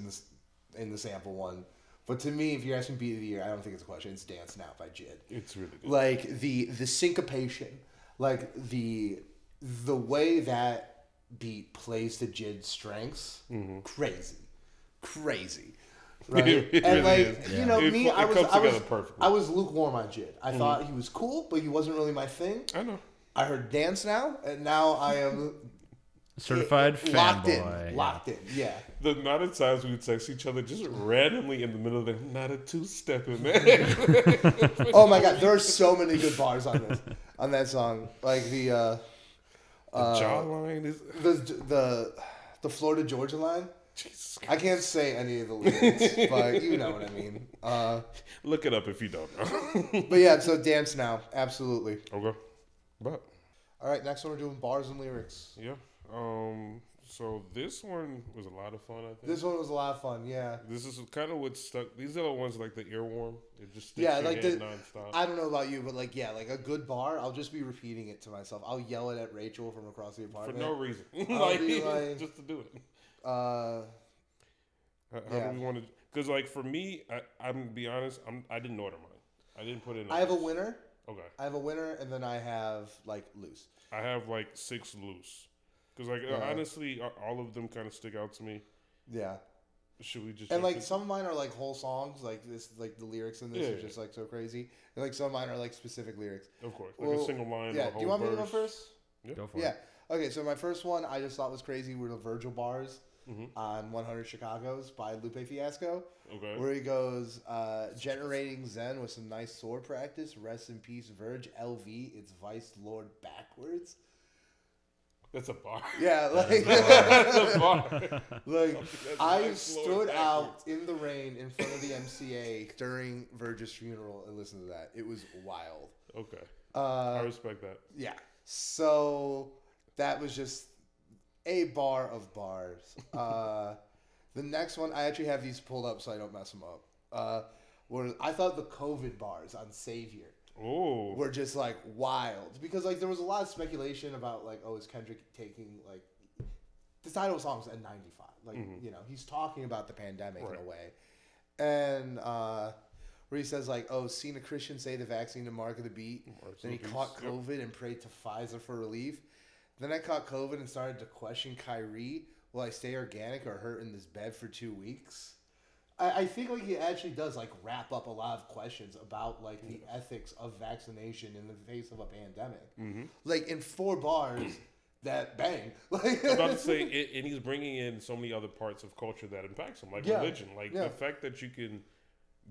in the sample one. But to me, if you're asking beat of the year, I don't think it's a question. It's "Dance Now" by Jid. It's really good. Like the syncopation, like the way that beat plays to Jid's strengths, crazy. Right? It And really like is. you know, It me, it comes together perfectly. I was lukewarm on Jid. I thought he was cool, but he wasn't really my thing. I know. I heard "Dance Now," and now I am Certified fanboy. locked in. Yeah. The amount of times we would text each other just randomly in the middle of the not a 2-stepping, man. Oh my God, there are so many good bars on this. on that song. Like the jawline is the Florida Georgia line. Jesus I can't say any of the lyrics, but you know what I mean. Look it up if you don't know. But yeah, so dance now, absolutely. Okay, but All right, next one we're doing bars and lyrics. yeah. So this one was a lot of fun. I think This one was a lot of fun. Yeah. this is kind of what stuck. These are the ones like the earworm. It just sticks Yeah, your like head nonstop. I don't know about you, but like like a good bar, I'll just be repeating it to myself. I'll yell it at Rachel from across the For apartment no reason, I'll be like, just to do it. Uh, How yeah. do we want to? Because like for me, I'm gonna be honest. I didn't order mine. I didn't put in. I have a winner. Okay. I have a winner, and then I have like loose. I have like 6 loose. Because like honestly, all of them kind of stick out to me. Yeah. Should we just? And like some of mine are like whole songs, like this, like the lyrics in this are just like so crazy. And like some of mine are like specific lyrics. Of course, like a single line. Yeah. Or a whole Do you want me to go verse. first? Go for Yeah. it. Okay. So my first one I just thought was crazy were the Virgil bars on 100 Chicago's by Lupe Fiasco. Okay. Where he goes, generating Zen with some nice sword practice. Rest in peace, Verge LV. It's Vice Lord backwards. That's a bar. Yeah, like That's a bar. like That's I Vice Lord stood out backwards. in the rain in front of the MCA during Verge's funeral and listened to that. It was wild. Okay. I respect that. Yeah. So that was just a bar of bars. The next one, I actually have these pulled up so I don't mess them up. Where I thought the COVID bars on Savior Oh. were just like wild because like there was a lot of speculation about like, oh, is Kendrick taking like the title of the song's N95, like you know he's talking about the pandemic in a way, and where he says like, oh, seen a Christian say the vaccine the mark of the beat, then he caught COVID and prayed to Pfizer for relief. Then I caught COVID and started to question Kyrie. Will I stay organic or hurt in this bed for 2 weeks? I think like he actually does like wrap up a lot of questions about like the ethics of vaccination in the face of a pandemic. Like in 4 bars that bang. Like I'm about to say, and he's bringing in so many other parts of culture that impacts him, like religion, like the fact that you can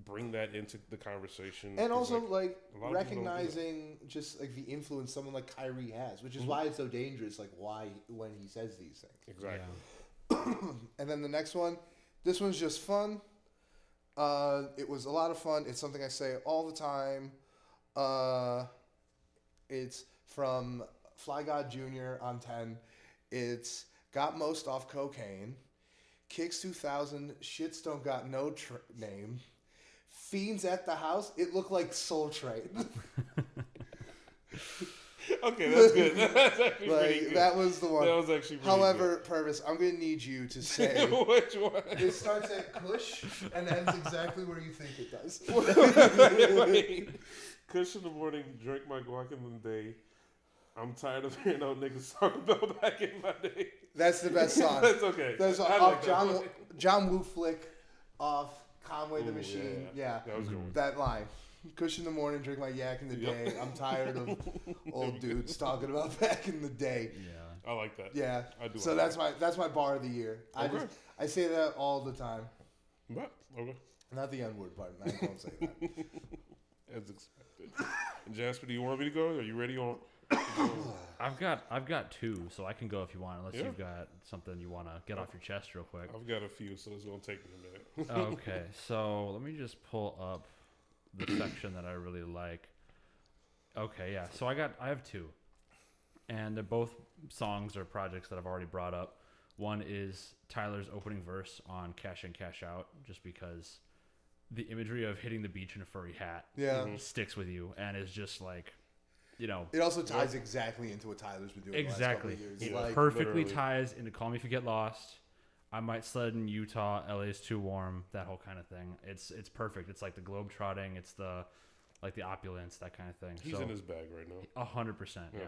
bring that into the conversation, and also like a lot of people don't do that. recognizing just like the influence someone like Kyrie has, which is why it's so dangerous. Like why when he says these things. Exactly. And then the next one, this one's just fun. It was a lot of fun. It's something I say all the time. It's from Fly God Jr. on 10. It's got most off cocaine. Kicks 2000. Shits don't got no name. Fiends at the house. It looked like Soul Train. Okay, that's good. That's actually Like, pretty good. that was the one. That was actually pretty However, Purvis, I'm going to need you to say Which one? it starts at Kush and ends exactly where you think it does. Wait. Kush in the morning, drink my guac in the day. I'm tired of hearing old niggas talk about back in my day. That's the best song. That's okay. That's I off like John Woo flick off Conway the Ooh, Machine. Yeah. That was good. That line. Kush in the morning, drink my yak in the day. I'm tired of old dudes talking about back in the day. Yeah. I like that. Yeah. I do. So like that's my bar of the year. Okay. I say that all the time. that. But, okay. Not the N word part. I don't say that. As expected. Jasper, do you want me to go? Are you ready on? I've got 2, so I can go if you want, unless Yeah. you've got something you want to get off your chest real quick. I've got a few, so it's gonna take me a minute. Okay, so let me just pull up the section that I really like. Okay, yeah. So I have 2, and they're both songs or projects that I've already brought up. One is Tyler's opening verse on Cash In Cash Out, just because the imagery of hitting the beach in a furry hat sticks with you and is just like, you know. It also ties exactly into what Tyler's been doing Exactly. the last couple of It years. Like, perfectly literally. ties into Call Me If You Get Lost. I Might Sled in Utah. LA's Too Warm. That whole kind of thing. It's perfect. It's like the globe trotting. It's the opulence, that kind of thing. He's in his bag right now. 100%. Yeah.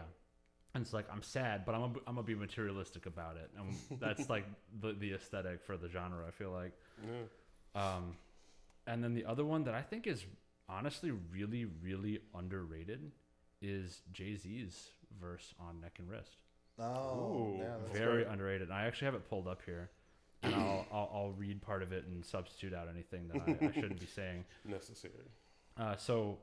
And it's like I'm sad, but I'm gonna be materialistic about it, and that's like the aesthetic for the genre. I feel like. Yeah. And then the other one that I think is honestly really, really underrated is Jay-Z's verse on Neck and Wrist. oh, Ooh. yeah, that's Very great. underrated. I actually have it pulled up here, and I'll read part of it and substitute out anything that I shouldn't be saying. Necessary. So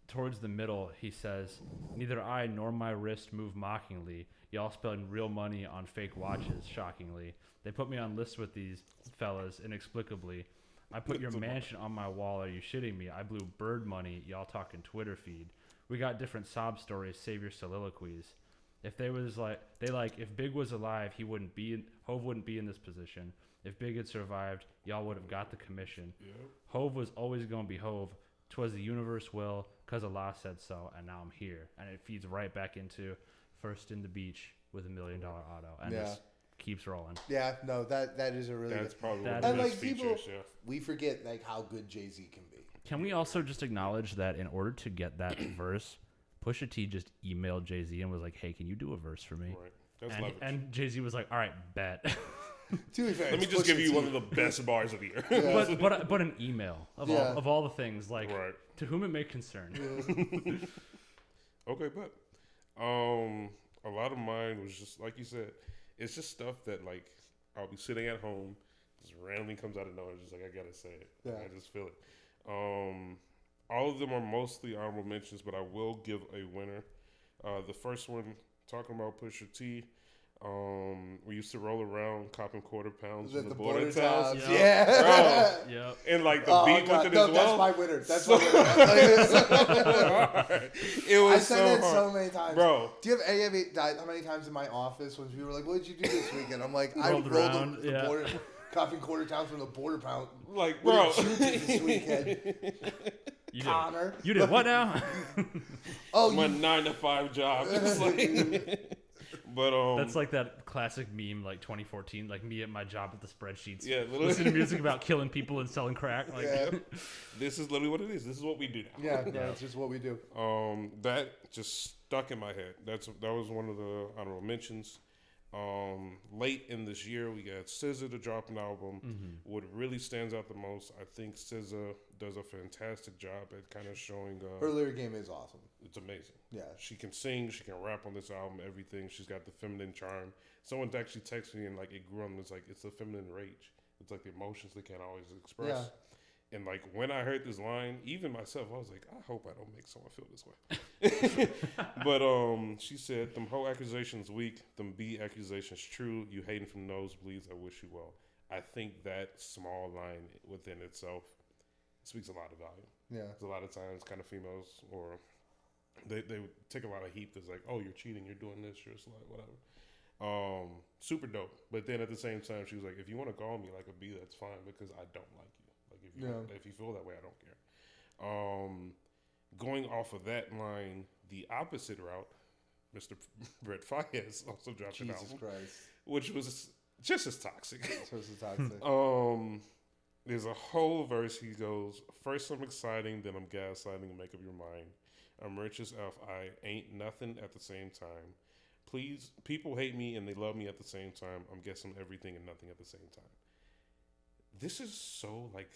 towards the middle, he says, "Neither I nor my wrist move mockingly. Y'all spend real money on fake watches, shockingly. They put me on lists with these fellas, inexplicably. I put your mansion on my wall. Are you shitting me? I blew bird money. Y'all talking Twitter feed. We got different sob stories. Save your soliloquies. If they was like, if Big was alive, Hove wouldn't be in this position. If Big had survived, y'all would have got the commission. Yep. Hove was always gonna be Hove. 'Twas the universe will, 'cause Allah said so, and now I'm here." And it feeds right back into first in the beach with $1 million auto, and this keeps rolling. Yeah, no, that is a really that's good. Probably one of the best features. We forget like how good Jay-Z can be. Can we also just acknowledge that in order to get that verse, Pusha T just emailed Jay-Z and was like, "Hey, can you do a verse for me?" Right. That's and Jay-Z was like, "All right, bet." To be fair, let me just give you one of the best bars of the year. but an email of all the things, like, to whom it may concern. Yeah. Okay, but a lot of mine was just like you said. It's just stuff that like I'll be sitting at home, just randomly comes out of nowhere. Just like I gotta say it. Yeah. I just feel it. All of them are mostly honorable mentions, but I will give a winner. The first one, talking about Pusha T. We used to roll around copping quarter pounds from the border towns. Yep. Yeah. Bro, yep. And like the beat with it as well. That's my winner. That's my winner. It was I said so that hard. so many times. Bro. Do you have how many times in my office when people were like, "What did you do this weekend?" I'm like, "I rolled around, the border, copping quarter towns from the border pound." Like, bro. bro. What did you do this weekend? Connor. You did what now? My 9-to-5 job. It's like, but that's like that classic meme, like 2014, like me at my job at the spreadsheets. Yeah, listening to music about killing people and selling crack. Like, this is literally what it is. This is what we do now. Yeah, it's just what we do. That just stuck in my head. That was one of the honorable mentions. Late in this year, we got SZA to drop an album. Mm-hmm. What really stands out the most, I think SZA does a fantastic job at kind of showing. Her lyric game is awesome. It's amazing. Yeah, she can sing, she can rap on this album. Everything. She's got the feminine charm. Someone's actually texted me and like it grew on. It's like it's the feminine rage. It's like the emotions they can't always express. Yeah. And like when I heard this line, even myself, I was like, I hope I don't make someone feel this way. But she said, "Them whole accusations weak, them B accusations true. You hating from nosebleeds, I wish you well." I think that small line within itself speaks a lot of volume. Yeah. Because a lot of times kind of females or they take a lot of heat that's like, "Oh, you're cheating, you're doing this, you're a slut, whatever." Super dope. But then at the same time, she was like, "If you want to call me like a B, that's fine because I don't like you. Like if you feel that way, I don't care." Going off of that line, the opposite route, Mr. Brett Fayez also dropped an album, which was just as toxic. There's a whole verse. He goes, "First I'm exciting, then I'm gaslighting. Make up your mind. I'm rich as F. I ain't nothing at the same time. Please, people hate me and they love me at the same time. I'm guessing everything and nothing at the same time." This is so like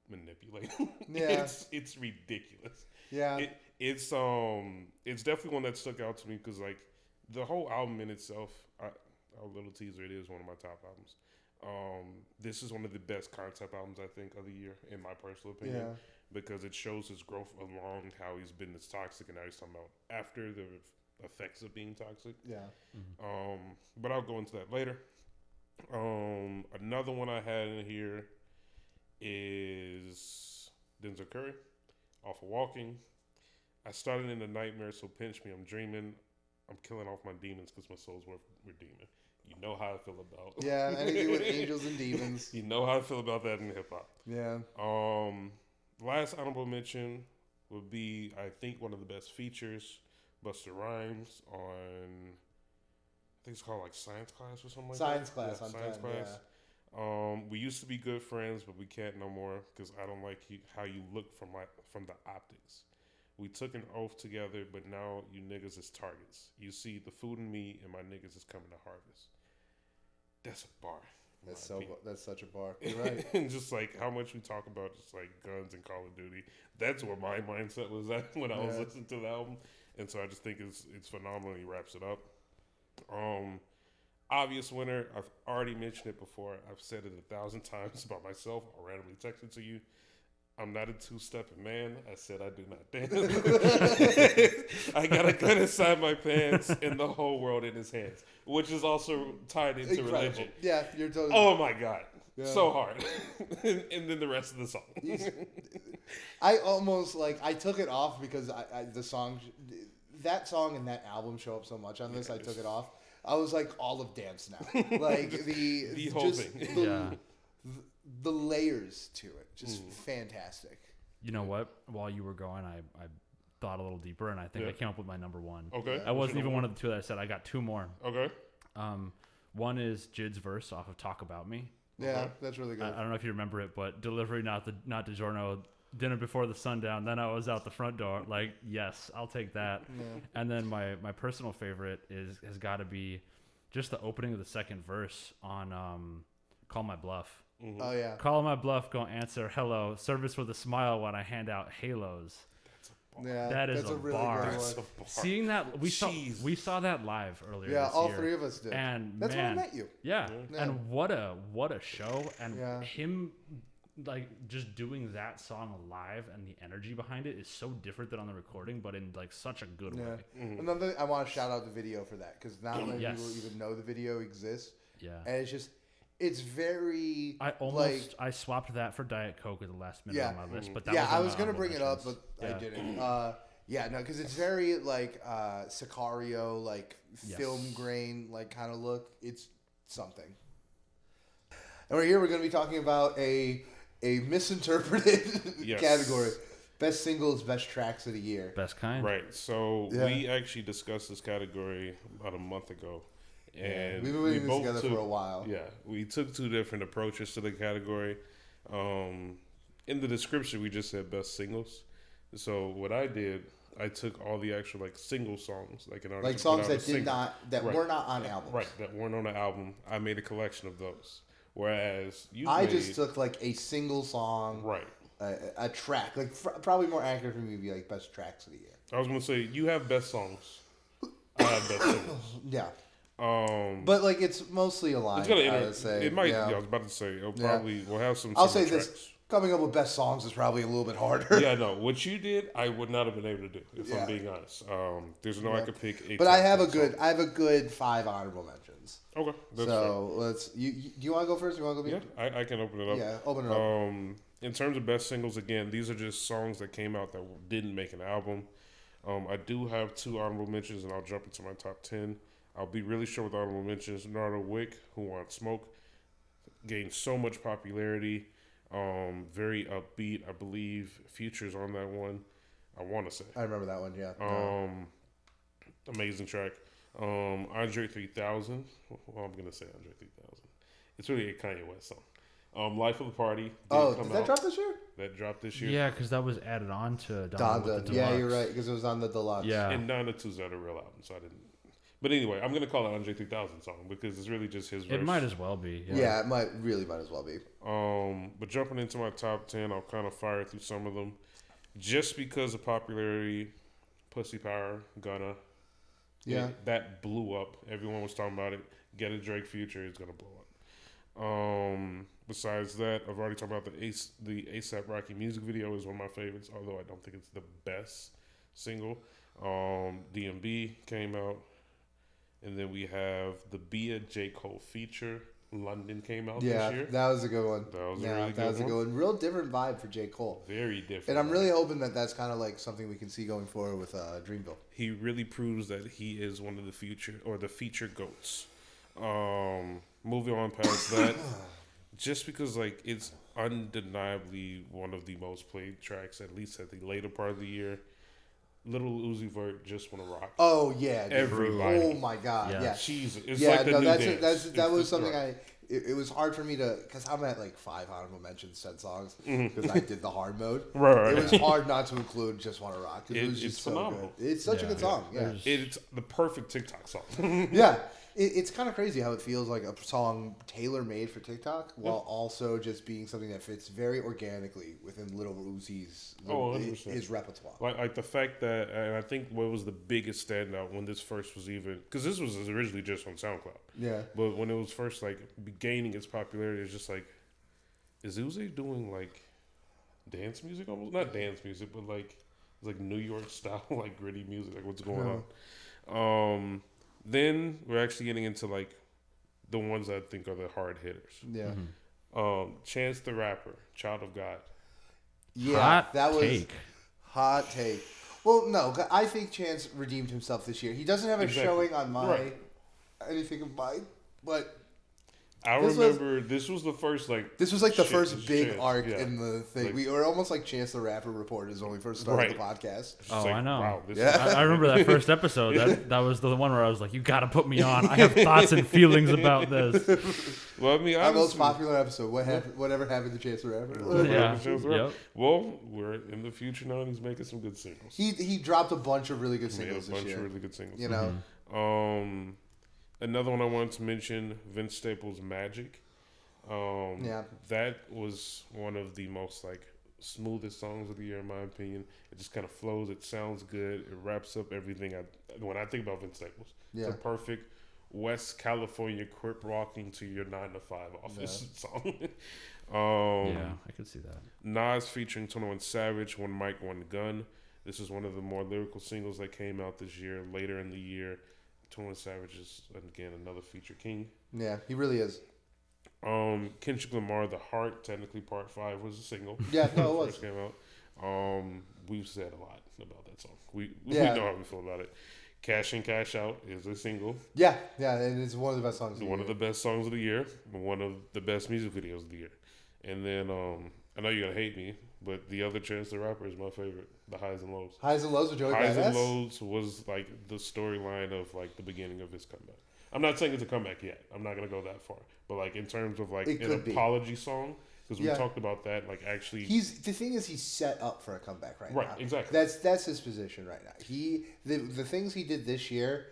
manipulating. Yeah, it's ridiculous. Yeah, it's definitely one that stuck out to me because like the whole album in itself, a little teaser, it is one of my top albums. This is one of the best concept albums I think of the year in my personal opinion because it shows his growth along how he's been this toxic and now he's talking about after the effects of being toxic. Yeah. Mm-hmm. But I'll go into that later. Another one I had in here is Denzel Curry off of Walking. I started in a nightmare, so pinch me. I'm dreaming. I'm killing off my demons because my soul's worth redeeming. You know how I feel about anything with angels and demons. You know how I feel about that in hip hop. Yeah. Last honorable mention would be I think one of the best features, Busta Rhymes on I think it's called like Science Class or something like Science that. Class. Yeah, Science Class. Yeah. We used to be good friends, but we can't no more because I don't like how you look from the optics. We took an oath together, but now you niggas is targets. You see the food in me, and my niggas is coming to harvest. That's a bar. That's such a bar. You're right. And just like how much we talk about just like guns and Call of Duty. That's what my mindset was at when I was listening to the album, and so I just think it's phenomenal. He wraps it up. Obvious winner. I've already mentioned it before. I've said it 1,000 times about myself. I'll randomly text it to you. I'm not a two-stepping man. I said I do not dance. I got a gun inside my pants and the whole world in his hands, which is also tied into Incredible. religion. Yeah, you're totally. Oh my God. Yeah. So hard. And then the rest of the song. I almost I took it off because that song and that album show up so much on this. I took it off. I was like all of dance now. Like the whole thing. The layers to it, just fantastic. You know what? While you were going, I thought a little deeper, and I think I came up with my number one. Okay. I wasn't even one of the two that I said. I got two more. Okay. One is Jid's verse off of "Talk About Me." Yeah, that's really good. I don't know if you remember it, but delivery not DiGiorno, dinner before the sundown. Then I was out the front door. Like, yes, I'll take that. Yeah. And then my personal favorite has got to be just the opening of the second verse on "Call My Bluff." Mm-hmm. Oh yeah. Call my bluff, go answer hello. Service with a smile when I hand out halos. Yeah, that is that's a really bar. good one. Seeing that we saw that live earlier. Yeah, this all year. three of us did. And that's man, when I met you. Yeah. And what a show, and him like just doing that song live and the energy behind it is so different than on the recording, but in like such a good way. Mm-hmm. Another, I want to shout out the video for that because not many people even know the video exists. Yeah, and it's very. I swapped that for Diet Coke at the last minute on my list, but that I was gonna bring it up, but I didn't. Because it's very Sicario, film grain, kind of look. It's something. And right here we're gonna be talking about a misinterpreted category: best singles, best tracks of the year, best kind. Right. So we actually discussed this category about a month ago. And we've been working together for a while. Yeah, we took two different approaches to the category. In the description, we just said best singles. So what I did, I took all the actual single songs, an artist songs that were not on albums, right? That weren't on the album. I made a collection of those. Whereas just took a single song, right? A track, probably more accurate for me to be best tracks of the year. I was gonna say you have best songs. I have best singles. Yeah. But it's mostly aligned. I would say it might. Yeah. I was about to say it'll probably we'll have some. I'll say tracks. This: coming up with best songs is probably a little bit harder. Yeah, no. What you did, I would not have been able to do if I'm being honest. There's no I could pick. But I have a good 5 honorable mentions. Okay, that's so fair. Let's. Do you want to go first? You want to go? Yeah, I can open it up. Yeah, open it up. In terms of best singles, again, these are just songs that came out that didn't make an album. I do have 2 honorable mentions, and I'll jump into my top 10. I'll be really short with honorable mentions. Nardo Wick, Who Wants Smoke, gained so much popularity. Very upbeat. I believe Future's on that one. I want to say. I remember that one, yeah. Amazing track. Andre 3000. Well, I'm going to say Andre 3000. It's really a Kanye West song. Life of the Party. Did that drop this year? That dropped this year. Yeah, because that was added on to Donda. Yeah, you're right, because it was on the deluxe. Yeah. And Donda 2's not a real album, so I didn't. But anyway, I'm going to call it Andre 3000 song because it's really just his verse. It might as well be. Yeah, it might as well be. But jumping into my top 10, I'll kind of fire through some of them. Just because of popularity, Pussy Power, Gunna. Yeah. That blew up. Everyone was talking about it. Get a Drake Future, it's going to blow up. Besides that, I've already talked about the ASAP Rocky music video is one of my favorites, although I don't think it's the best single. DMB came out. And then we have the Bia J. Cole feature. London came out this year. Yeah, that was a good one. That was a really good one. Real different vibe for J. Cole. Very different. And I'm really hoping that that's kind of something we can see going forward with Dreamville. He really proves that he is one of the feature goats. Moving on past that, just because it's undeniably one of the most played tracks, at least at the later part of the year. Little Uzi Vert, Just Wanna Rock. Oh yeah, dude. Everybody. Oh my god, yeah. Jesus, it's like the new dance. That was something It was hard for me to, because I'm at 5 honorable mentions, 10 songs, because I did the hard mode. Right. It was hard not to include Just Wanna Rock. It was just phenomenal. So good. It's such a good song. Yeah, it's the perfect TikTok song. Yeah. It's kind of crazy how it feels like a song tailor-made for TikTok while also just being something that fits very organically within Little Uzi's his repertoire. Like the fact that, and I think what was the biggest standout when this first was even, because this was originally just on SoundCloud. Yeah. But when it was first gaining its popularity, it's just is Uzi doing dance music almost. Not dance music, but like it's like New York style, like gritty music. Like what's going on? Then we're actually getting into like the ones I think are the hard hitters. Yeah. Chance the Rapper, Child of God. Yeah, Hot that was take. hot take. Well, no, I think Chance redeemed himself this year. He doesn't have a showing on anything of mine, but I remember this was the first this was like the first big Chance, arc in the thing. Like, we were almost like Chance the Rapper reporters when we first started the podcast. Oh, I know. Wow, I remember that first episode. That was the one where I was like, "You got to put me on. I have thoughts and feelings about this." Well, I mean, our most popular episode. Whatever happened to Chance the Rapper? Yeah. Well, we're in the future now, and he's making some good singles. He dropped a bunch of really good singles Of this year. really good singles. You know. Another one I wanted to mention: Vince Staples' "Magic." That was one of the most like smoothest songs of the year in my opinion. It just kind of flows. It sounds good. It wraps up everything. When I think about Vince Staples, it's a perfect West California crip walking to your 9-to-5 office song. I could see that. Nas featuring 21 Savage, One Mic, One Gun. This is one of the more lyrical singles that came out this year. Later in the year, 21 Savage is again another feature king. Yeah, he really is. Kendrick Lamar, The Heart, technically part 5 was a single. Yeah, no, it was. First came out. We've said a lot about that song. We know how we feel about it. Cash In, Cash Out is a single. Yeah, and it's one of the best songs of the year. One of the best songs of the year. One of the best music videos of the year. And then, I know you're going to hate me, but the other Chance the Rapper is my favorite. The Highs and Lows. Highs and Lows with Joey Highs Badass? and Lows was like the storyline of like the beginning of his comeback. I'm not saying it's a comeback yet. I'm not going to go that far. But like in terms of like an apology song, because we talked about that, like actually, the thing is he's set up for a comeback now. Right, exactly. That's his position right now. The things he did this year,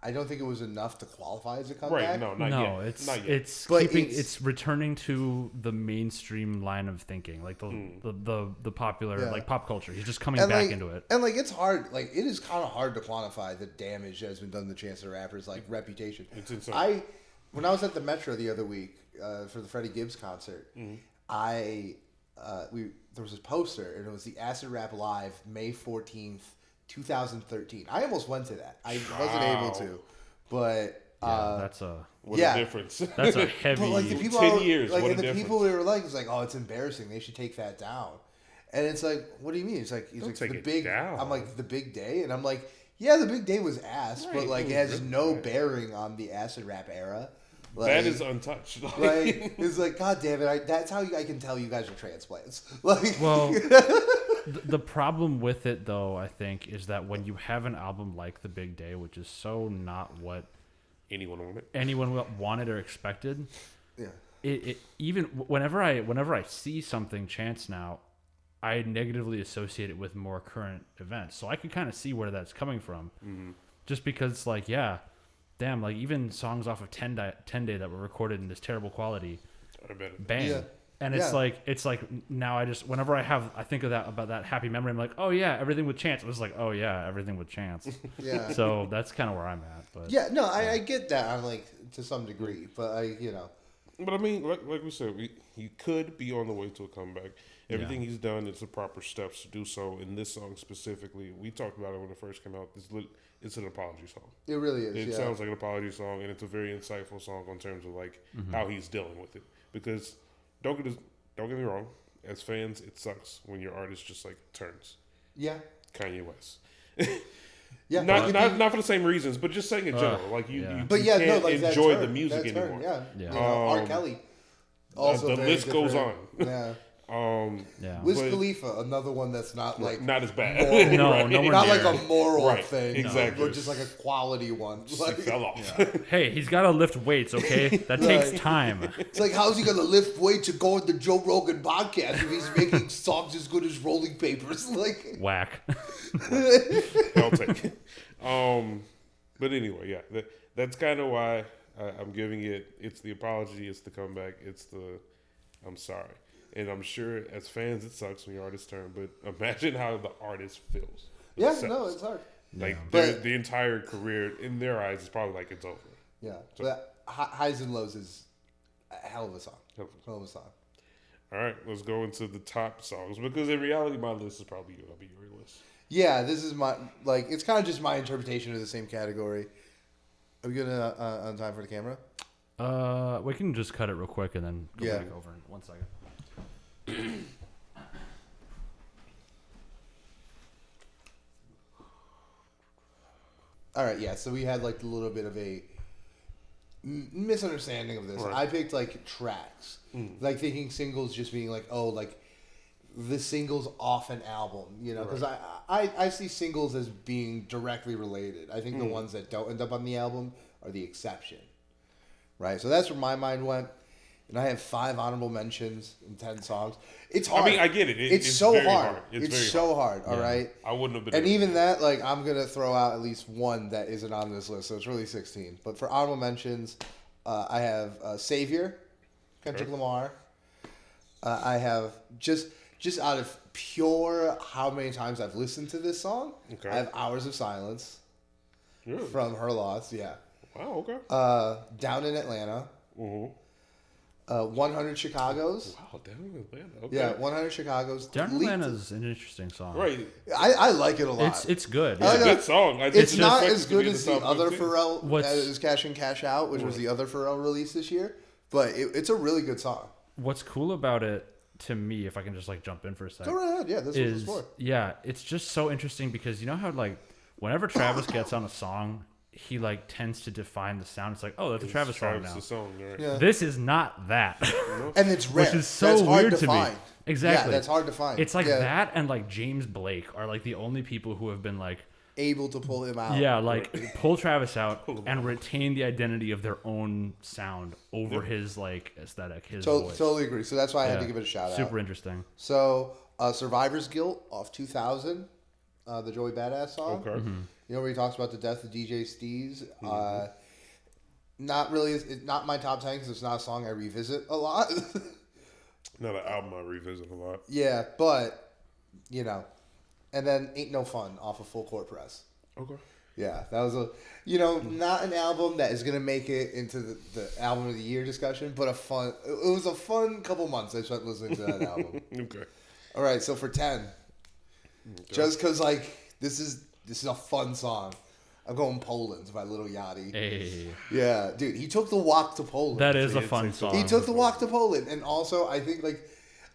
I don't think it was enough to qualify as a comeback. Right? No, not yet. It's returning to the mainstream line of thinking, like the popular like pop culture. He's just coming back into it. And like it's hard, like it is kind of hard to quantify the damage that has been done to Chance the Rapper's like reputation. It's insane. When I was at the Metro the other week for the Freddie Gibbs concert, there was a poster and it was the Acid Rap Live May 14th, 2013. I almost went to that. I wasn't able to, but that's a difference. That's a heavy. But like the people, 10 years. Like, what and a the difference. people were like, it's like, oh, it's embarrassing. They should take that down. And it's like, what do you mean? It's like he's Don't like take the it big. down. I'm like the big day, and I'm like, yeah, the big day was ass, but like it has no bearing on the acid rap era. Like, that is untouched. Like it's like, God damn it! That's how I can tell you guys are transplants. Like, well, the problem with it though, I think, is that when you have an album like The Big Day, which is so not what anyone wanted or expected. Yeah. It even whenever I see something Chance now, I negatively associate it with more current events. So I can kind of see where that's coming from. Mm-hmm. Just because, like, yeah, damn, like even songs off of 10 Day that were recorded in this terrible quality, bang. Yeah. And it's like now whenever I think of that about that happy memory, I'm like, oh yeah, everything with Chance. It was like, oh yeah, everything with Chance. Yeah. So that's kind of where I'm at. But yeah, no, I get that. I'm like to some degree, but But I mean, like we said, he could be on the way to a comeback. Everything he's done is the proper steps to do so. In this song specifically, we talked about it when it first came out. It's an apology song. It really is. It sounds like an apology song, and it's a very insightful song in terms of like how he's dealing with it. Because don't get me wrong, as fans, it sucks when your artist just like turns. Yeah. Kanye West. Yeah, not for the same reasons, but just saying in general, like you can't enjoy the music anymore. Yeah. R. Kelly. Also, the list goes on. Yeah. Wiz Khalifa, another one that's not like not as bad. No, not like a moral thing, exactly, but just like a quality one. Like, fell off. Yeah. Hey, he's got to lift weights. Okay, that takes time. It's like, how's he gonna lift weights and go on the Joe Rogan podcast if he's making songs as good as Rolling Papers? Like whack. I'll take it. But anyway, yeah, that's kind of why I'm giving it. It's the apology. It's the comeback. It's the I'm sorry. And I'm sure as fans it sucks when your artist turn, but imagine how the artist feels. It's hard. Like the entire career in their eyes is probably like it's over. Yeah, so, but Highs and Lows is a hell of a song. Hell of a song. All right, let's go into the top songs because in reality, my list is probably gonna be your list. Yeah, this is my it's kind of just my interpretation of the same category. Are we good on time for the camera? We can just cut it real quick and then go back over in 1 second. All right, yeah. So we had like a little bit of a misunderstanding of this. Right. I picked like tracks, like thinking singles just being like, oh, like the singles off an album, you know? Because I see singles as being directly related. I think the ones that don't end up on the album are the exception, right? So that's where my mind went. And I have 5 honorable mentions in 10 songs. It's hard. I mean, I get it. It's so very hard. It's very so hard. All right. I wouldn't have been. And even that, like, I'm gonna throw out at least one that isn't on this list, so it's really 16. But for honorable mentions, I have "Savior," Kendrick Lamar. I have just out of pure how many times I've listened to this song. Okay. I have "Hours of Silence" from Her Loss. Yeah. Wow. Okay. "Down in Atlanta." Mm-hmm. 100 Chicago's. Wow, Down in Atlanta. Okay. Yeah, 100 Chicago's. Down in Atlanta's an interesting song. Right. I like it a lot. It's good. I like It's a good song. It's not just as good to be as in the top other 15. Pharrell that is Cash In Cash Out, which was the other Pharrell release this year. But it's a really good song. What's cool about it to me, if I can just like jump in for a second, Go right ahead. Yeah, this was for. yeah, it's just so interesting because you know how like whenever Travis gets on a song, he like tends to define the sound. It's like, oh, that's a Travis song now. Song, right? Yeah. This is not that. And it's rare. Which is so that's hard weird to to me. find. Exactly. Yeah, that's hard to find. It's like that and like James Blake are like the only people who have been like able to pull him out. yeah, like pull Travis out and retain the identity of their own sound over his like aesthetic, his voice. Totally agree. So that's why I had to give it a shout out. Super interesting. So Survivor's Guilt off 2000, the Joey Badass song. Okay. You know where he talks about the death of DJ Steez. Not really. It's not my top 10 because it's not a song I revisit a lot. Not an album I revisit a lot. Yeah, but you know, and then Ain't No Fun off of Full Court Press. Okay. Yeah, that was not an album that is gonna make it into the album of the year discussion, but it was a fun couple months I spent listening to that album. Okay. All right, so for 10, just because like this is a fun song. I'm going Poland by Lil Yachty. Hey. Yeah, dude, he took the walk to Poland. That is a fun song. He took the walk to Poland, and also I think like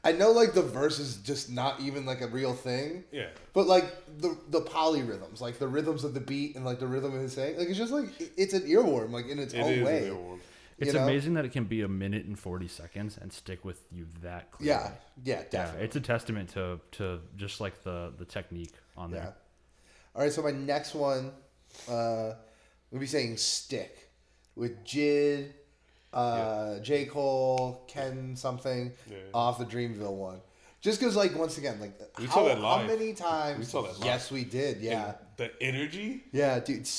I know like the verse is just not even like a real thing. Yeah. But like the polyrhythms, like the rhythms of the beat and like the rhythm of his saying, like it's just like it's an earworm, like in its own way. An earworm. It's amazing that it can be 1 minute and 40 seconds and stick with you that clearly. Yeah, definitely. Yeah, it's a testament to just like the technique on there. All right, so my next one, we'll be saying "Stick" with Jid, J. Cole, Ken something off the Dreamville one. Just because, like, once again, like, saw that how live. many times? We saw that live. Yes, we did. Yeah. And the energy. Yeah, dude.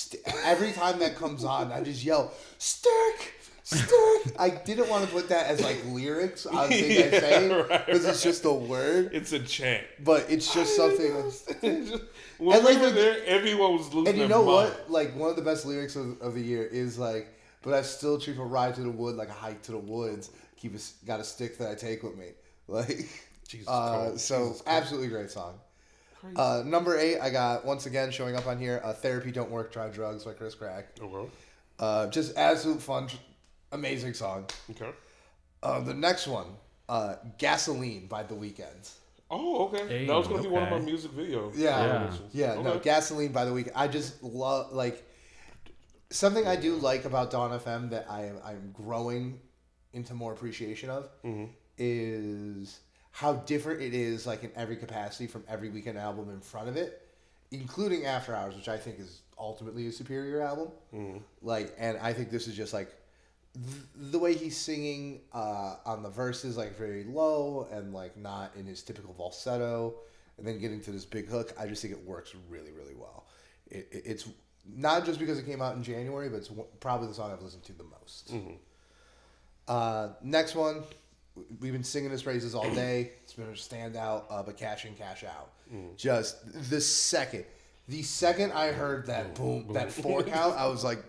Every time that comes on, I just yell, "Stick! Stick!" I didn't want to put that as, like, lyrics on the thing I say, because it's just a word. It's a chant. But it's just something. When we were there, everyone was losing And you their know mind. what? Like, one of the best lyrics of the year is, like, "But I still treat a ride to the wood like a hike to the woods. Got a stick that I take with me." Like, absolutely great song. Number 8, I got, once again, showing up on here, "Therapy Don't Work, Try Drugs" by Chris Crack. Okay. Just absolute fun, amazing song. Okay. The next one, "Gasoline" by The Weeknd. Oh, okay. Hey, that was going to be one of my okay. music videos. Yeah, no, "Gasoline" by The Weeknd. I just love, like, something I do like about Dawn FM that I'm growing into more appreciation of is how different it is, like, in every capacity from every Weeknd album in front of it, including After Hours, which I think is ultimately a superior album. Like, and I think this is just like the way he's singing on the verses, like very low and like not in his typical falsetto, and then getting to this big hook. I just think it works really, really well. It's not just because it came out in January, but it's probably the song I've listened to the most. Next one, we've been singing his praises all day. It's been a standout, but Cash In, Cash Out. Just the second I heard that boom, that 4 count, I was like,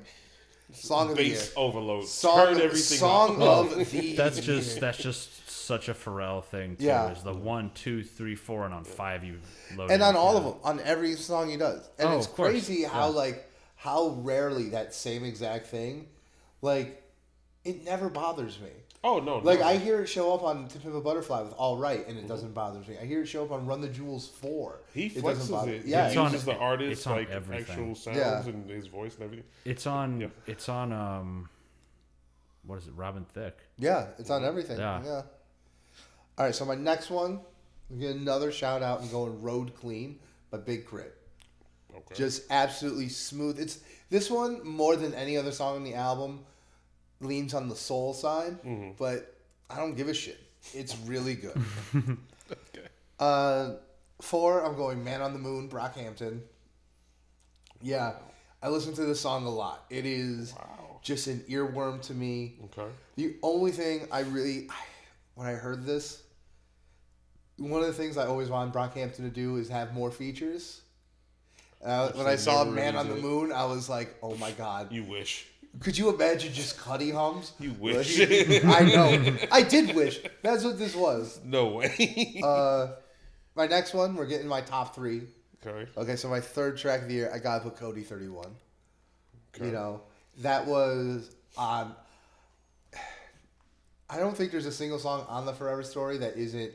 Song of the year. Bass overload. Song, Turn everything song up. of the That's year. just such a Pharrell thing too. Yeah. Is the 1, 2, 3, 4, and on 5 you load. And on it. all Yeah. of them, on every song he does. And Oh, it's of course. crazy how Yeah. like how rarely that same exact thing, like it never bothers me. Oh no! Like no. I hear it show up on Tip of a Butterfly with All Right, and it doesn't bother me. I hear it show up on Run the Jewels 4. He It flexes doesn't bother it. me. Yeah, He It's on- uses the artist it's on like everything. actual sounds Yeah. and his voice and everything. It's on. Yeah. It's on. What is it? Robin Thicke. yeah, it's on everything. Yeah. All right, so my next one, I'm get another shout out and going Road Clean by Big Crit. Okay. Just absolutely smooth. It's this one more than any other song on the album leans on the soul side, but I don't give a shit. It's really good. Okay. 4, I'm going Man on the Moon, Brockhampton. Yeah, I listen to this song a lot. It is just an earworm to me. Okay. The only thing when I heard this, one of the things I always wanted Brockhampton to do is have more features. When I saw never Man really on the did. Moon, I was like, oh my God. You wish. Could you imagine just Cuddy hums? You wish. I know. I did wish. That's what this was. No way. My next one, we're getting my top 3. Okay. Okay, so my third track of the year, I gotta put Cody 31. Okay. You know, that was on. I don't think there's a single song on the Forever Story that isn't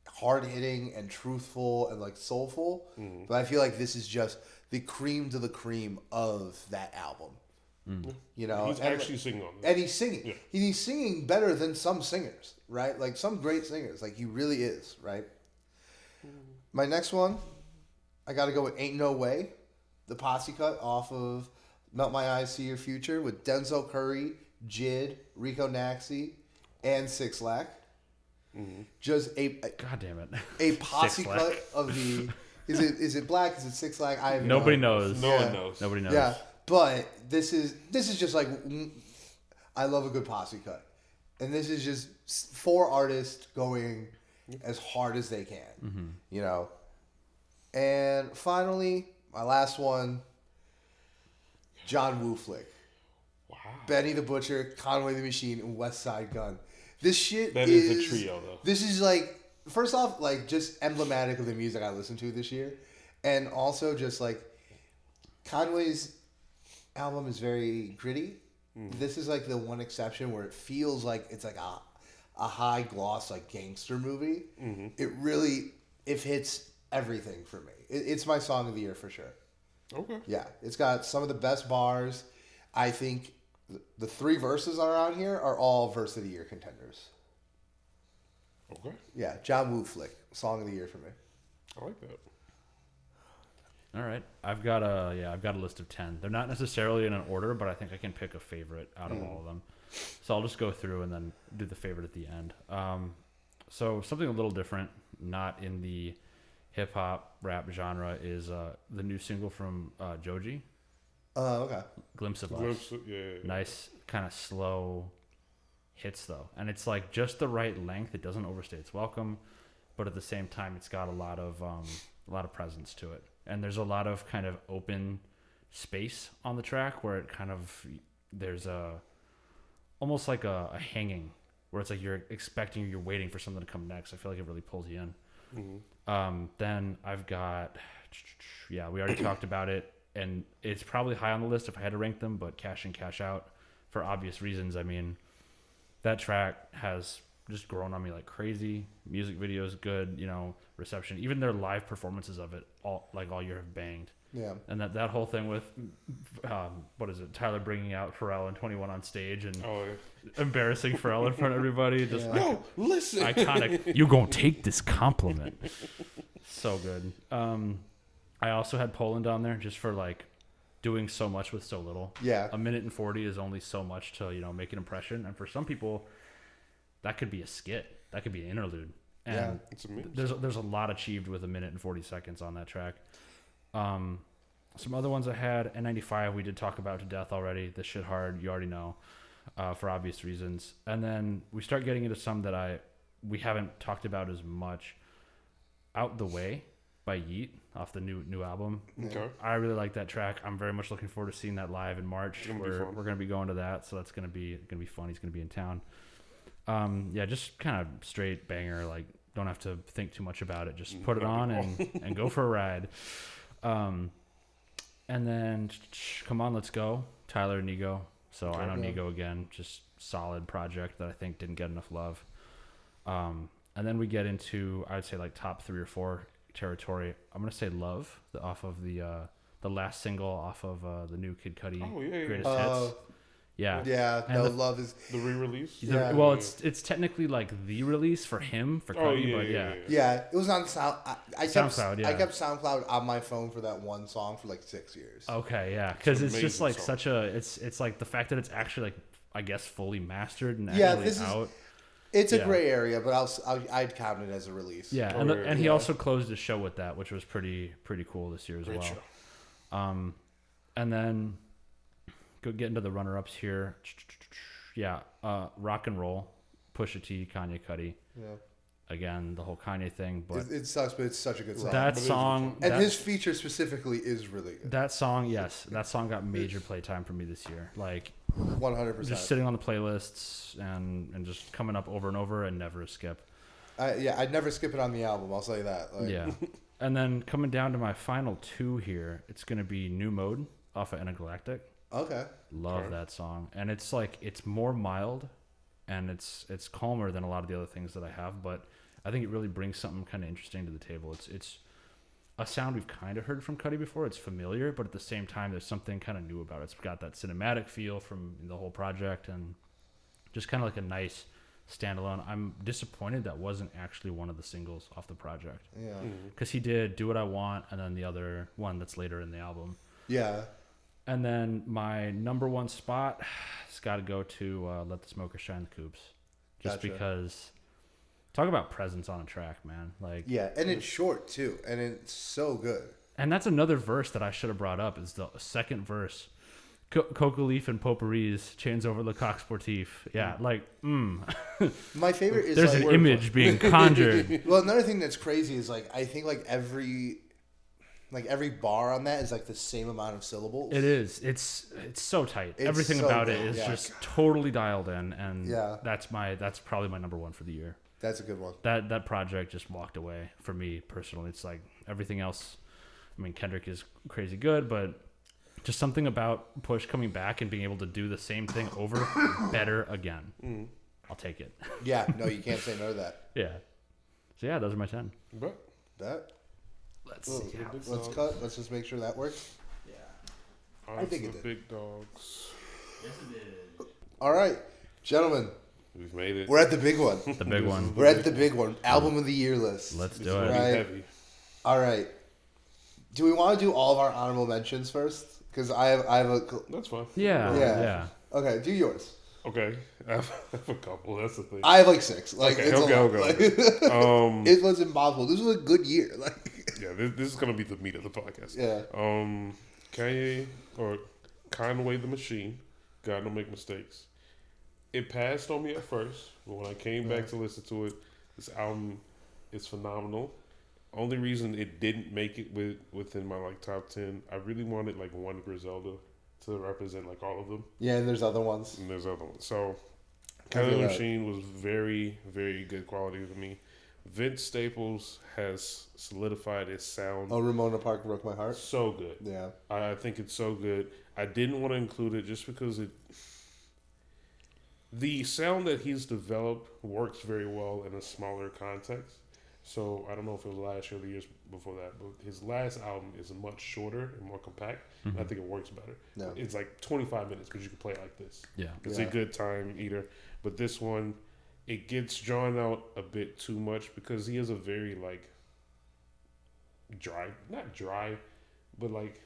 hard hitting and truthful and like soulful. But I feel like this is just the cream to the cream of that album. You know, He's actually singing on this. and he's singing. Yeah. He's singing better than some singers, right? Like some great singers. Like he really is, right? My next one, I got to go with Ain't No Way, the posse cut off of Melt My Eyes, See Your Future with Denzel Curry, Jid, Rico Naxi, and Six Lack. Just a God damn it. a posse Six Lack. cut of the. Is it Black? Is it Six Lack? I have Nobody no knows. No Yeah. one knows. Nobody knows. Yeah, but this is just like I love a good posse cut, and this is just 4 artists going as hard as they can, you know. And finally, my last one, John Woo Flick, Wow. Benny the Butcher, Conway the Machine, and West Side Gun. This shit That is a trio, though. This is like, first off, like just emblematic of the music I listened to this year, and also just like Conway's album is very gritty. This is like the one exception where it feels like it's like a high gloss like gangster movie. It really hits everything for me. It's my song of the year for sure. Okay. Yeah, it's got some of the best bars. I think the 3 verses are on here are all verse of the year contenders. Okay. Yeah, John Woo Flick, song of the year for me. I like that. All right, I've got a list of 10. They're not necessarily in an order, but I think I can pick a favorite out of all of them. So I'll just go through and then do the favorite at the end. So something a little different, not in the hip hop rap genre, is the new single from Joji, Okay. "Glimpse of Us." Glimpse, yeah. Nice, kind of slow hits though, and it's like just the right length. It doesn't overstay its welcome, but at the same time, it's got a lot of presence to it. And there's a lot of kind of open space on the track where it kind of, there's almost like a hanging where it's like you're waiting for something to come next. I feel like it really pulls you in. Then I've got, we already talked about it, and it's probably high on the list if I had to rank them, but Cash In, Cash Out, for obvious reasons. I mean, that track has just grown on me like crazy. Music video is good, reception. Even their live performances of it all year have banged. Yeah. And that whole thing with Tyler bringing out Pharrell and 21 on stage and embarrassing Pharrell in front of everybody, just No, listen. iconic. You gonna take this compliment. So good. I also had Poland on there just for like doing so much with so little. Yeah. 1 minute and 40 is only so much to make an impression, and for some people that could be a skit, that could be an interlude. And It's amazing. there's a lot achieved with 1 minute and 40 seconds on that track. Some other ones I had, N95 we did talk about to death already. This shit hard, you already know, for obvious reasons. And then we start getting into some that we haven't talked about as much. Out the Way by Yeet off the new album. Okay. I really like that track. I'm very much looking forward to seeing that live in March. We're going to be going to that, so that's going to be fun. He's going to be in town. Yeah, just kind of straight banger. Like, don't have to think too much about it. Just put it on and go for a ride. And then Come On, Let's Go, Tyler and Nego. So I know Nego again, just solid project that I think didn't get enough love. And then we get into, I'd say, like top 3 or 4 territory. I'm gonna say Love, off of the last single off of the new Kid Cudi Greatest Hits. Yeah. Love is the re-release. Yeah. Well, it's technically like the release for him for Cudi, but yeah. It was on SoundCloud. I kept SoundCloud on my phone for that one song for like 6 years. Okay, yeah, because it's just like song. it's like the fact that it's actually like, I guess, fully mastered and actually out. It's a gray area, but I'd count it as a release. Yeah, and he also closed his show with that, which was pretty cool this year as Great well. show. And then go get into the runner-ups here. Yeah, Rock and Roll, Pusha T, Kanye, Cudi. Yeah. Again, the whole Kanye thing, but it sucks, but it's such a good song. That song, and his feature specifically is really good. That song, yes, that song got major playtime for me this year. Like 100%. Just sitting on the playlists and just coming up over and over and never a skip. I'd never skip it on the album. I'll say that. Like, yeah. And then coming down to my final 2 here, it's gonna be New Mode off of Intergalactic. Okay. Love that song, and it's like, it's more mild, and it's calmer than a lot of the other things that I have, but I think it really brings something kind of interesting to the table. It's a sound we've kind of heard from Cudi before. It's familiar, but at the same time, there's something kind of new about it. It's got that cinematic feel from the whole project, and just kind of like a nice standalone. I'm disappointed that wasn't actually one of the singles off the project. Yeah. Because he did Do What I Want, and then the other one that's later in the album. Yeah. And then my number 1 spot, it's got to go to Let the Smokers Shine the Coops. Just because, talk about presence on a track, man. Like, yeah, and it's short too, and it's so good. And that's another verse that I should have brought up, is the second verse. Coca Leaf and Potpourris, Chains over Le Coq Sportif. Yeah, like, My favorite is there's like, an image being conjured. Well, another thing that's crazy is like, I think like every bar on that is like the same amount of syllables. It is. It's so tight. Everything so about good, it is just totally dialed in, and that's probably my number 1 for the year. That's a good one. That project just walked away for me personally. It's like everything else. I mean, Kendrick is crazy good, but just something about Push coming back and being able to do the same thing over better again. I'll take it. Yeah, no, you can't say no to that. Yeah. So yeah, those are my 10. That. Let's see. Let's cut. Let's just make sure that works. Yeah. I think it did. Big dogs. Yes, it did. All right, gentlemen. We've made it. We're at the big one. The big one. We're at the big one. Album of the year list. Let's do it. Right. Heavy. All right. Do we want to do all of our honorable mentions first? Because I have a. That's fine. Yeah. Okay, do yours. Okay, I have a couple. That's the thing. I have like 6. Like, okay, it's okay, a lot. okay. Like, it was impossible. This was a good year. Like, yeah, this is gonna be the meat of the podcast. Yeah. Kanye or Conway the Machine. God don't make mistakes. It passed on me at first, but when I came back to listen to it, this album is phenomenal. Only reason it didn't make it within my like top 10, I really wanted like one Griselda to represent like all of them. Yeah, and there's other ones. And there's other ones. So Conway the Machine was very, very good quality to me. Vince Staples has solidified his sound. Oh, Ramona Park broke my heart. So good. Yeah. I think it's so good. I didn't want to include it just because the sound that he's developed works very well in a smaller context. So I don't know if it was last year or the years before that, but his last album is much shorter and more compact. And I think it works better. No. It's like 25 minutes, but you can play it like this. Yeah. It's a good time eater. But this one, it gets drawn out a bit too much because he is a very like not dry, but like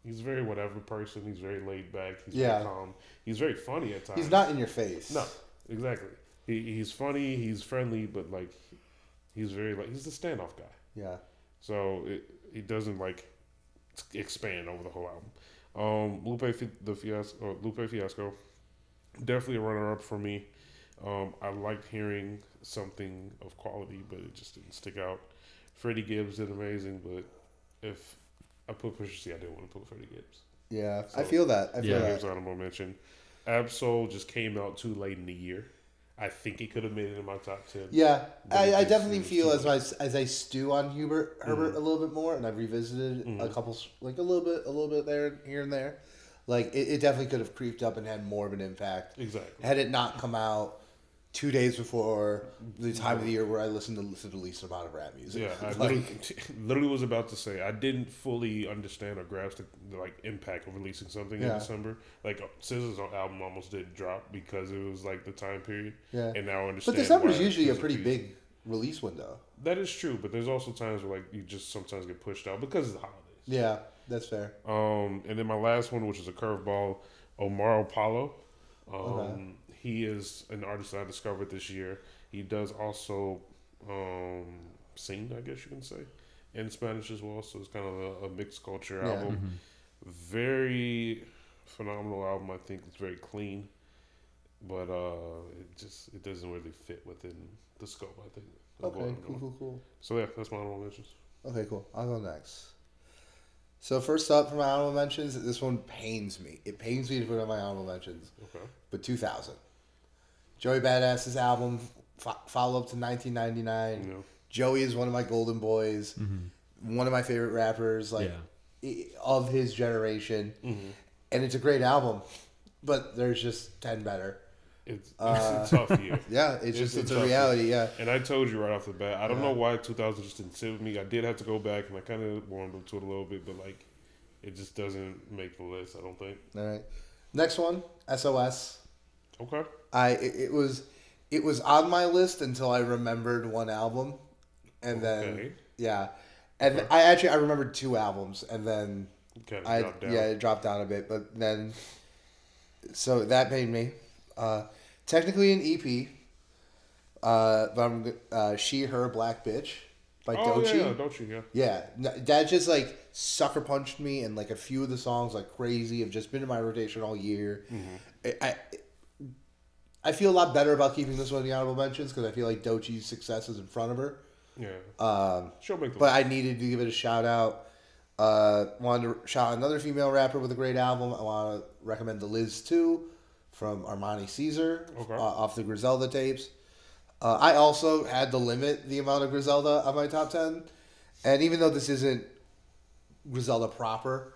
he's very whatever person. He's very laid back. He's very calm. He's very funny at times. He's not in your face. No, exactly. He's funny. He's friendly, but like he's very like he's the standoff guy. Yeah. So he doesn't like expand over the whole album. Lupe Fiasco, definitely a runner-up for me. I liked hearing something of quality, but it just didn't stick out Freddie Gibbs did amazing, but if I put Pusha T, I didn't want to put Freddie Gibbs. Yeah, So, I feel that. I feel Freddie that. Gibbs honorable mention. Absol just came out too late in the year. I think he could have made it in my top 10. Yeah, I just definitely was feel too as I stew on Herbert a little bit more, and I've revisited a couple, like a little bit there, here and there. Like it definitely could have creeped up and had more of an impact. Exactly. Had it not come out 2 days before the time of the year where I listen to the least amount of rap music. Yeah, I like, literally was about to say I didn't fully understand or grasp the like impact of releasing something in December. Like SZA's album almost didn't drop because it was like the time period. Yeah, and now I but understand. December is why usually a SZA pretty piece. big release window. That is true, but there's also times where like you just sometimes get pushed out because of the holidays. Yeah, that's fair. And then my last one, which is a curveball, Omar Apollo. Okay. He is an artist that I discovered this year. He does also sing, I guess you can say, in Spanish as well. So it's kind of a mixed culture album. Very phenomenal album. I think it's very clean, but it doesn't really fit within the scope, I think. of what Okay, I'm doing. cool. So yeah, that's my honorable mentions. Okay, cool. I'll go next. So first up for my honorable mentions, this one pains me. It pains me to put on my honorable mentions. Okay. But 2000. Joey Badass's album, follow up to 1999. Yeah. Joey is one of my golden boys. One of my favorite rappers, like of his generation. And it's a great album, but there's just 10 better. It's a tough year. Yeah, it's a tough reality, year. yeah. And I told you right off the bat, I don't know why 2000 just didn't sit with me. I did have to go back, and I kind of warmed up to it a little bit, but like, it just doesn't make the list, I don't think. All right. Next one, SOS. Okay. It was on my list until I remembered one album, and then and I remembered 2 albums, and then Dropped down. it dropped down a bit, but then so that made me technically an EP, but I'm She Her Black Bitch by Doechii. Yeah, Doechii, Yeah, that just like sucker punched me, and like a few of the songs like crazy have just been in my rotation all year. I feel a lot better about keeping this one in the honorable mentions because I feel like Doechii's success is in front of her. Yeah. She'll make the But I needed to give it a shout out. Wanted to shout out another female rapper with a great album. I want to recommend The Liz 2 from Armani Caesar off the Griselda tapes. I also had to limit the amount of Griselda on my top 10. And even though this isn't Griselda proper,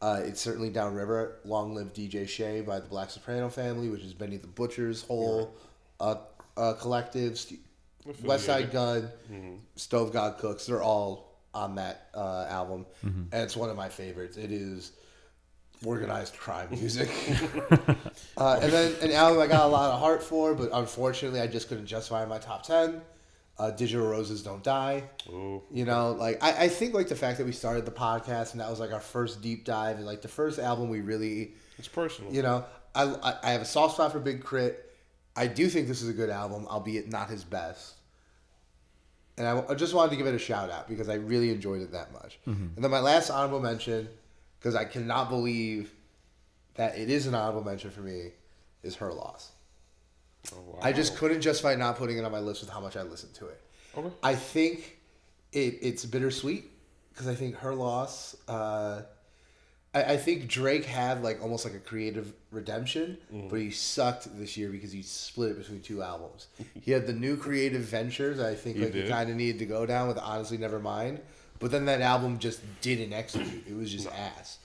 it's certainly downriver. Long Live DJ Shay by the Black Soprano Family, which is Benny the Butcher's whole collective. West Side Gun, Stove God Cooks, they're all on that album. And it's one of my favorites. It is organized crime music. And then an album I got a lot of heart for, but unfortunately I just couldn't justify in my top 10. Digital Roses Don't Die. Ooh. You know, like I think like the fact that we started the podcast and that was like our first deep dive and like the first album we really, it's personal. You know, I have a soft spot for Big Crit. I do think this is a good album, albeit not his best. And I just wanted to give it a shout out because I really enjoyed it that much. And then my last honorable mention, because I cannot believe that it is an honorable mention for me, is Her Loss. Oh, wow. I just couldn't justify not putting it on my list with how much I listened to it. Okay. I think it's bittersweet because I think Her Loss. I think Drake had like almost like a creative redemption, but he sucked this year because he split it between 2 albums. He had the new creative ventures. I think he kind of needed to go down with Honestly Nevermind, but then that album just didn't execute. It was just ass.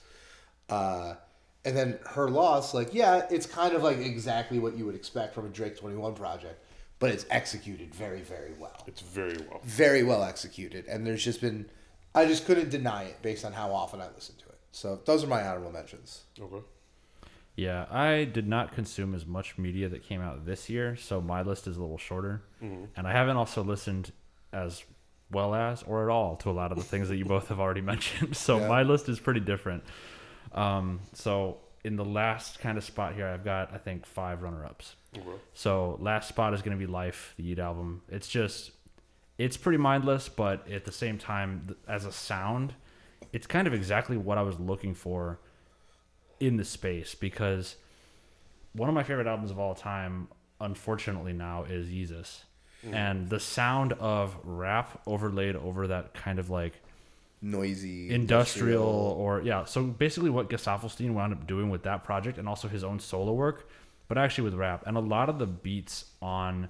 And then Her Loss, like, yeah, it's kind of like exactly what you would expect from a Drake 21 project, but it's executed very, very well. It's very well. Very well executed. And there's just been, I just couldn't deny it based on how often I listen to it. So those are my honorable mentions. Okay. Yeah, I did not consume as much media that came out this year, so my list is a little shorter. And I haven't also listened as well as or at all to a lot of the things that you both have already mentioned. So my list is pretty different. So in the last kind of spot here, I've got, I think, 5 runner-ups. Okay. So last spot is going to be Life, the Yeet album. It's pretty mindless, but at the same time, as a sound, it's kind of exactly what I was looking for in the space, because one of my favorite albums of all time, unfortunately now, is Yeezus. And the sound of rap overlaid over that kind of like noisy industrial or so basically what Gesaffelstein wound up doing with that project and also his own solo work, but actually with rap. And a lot of the beats on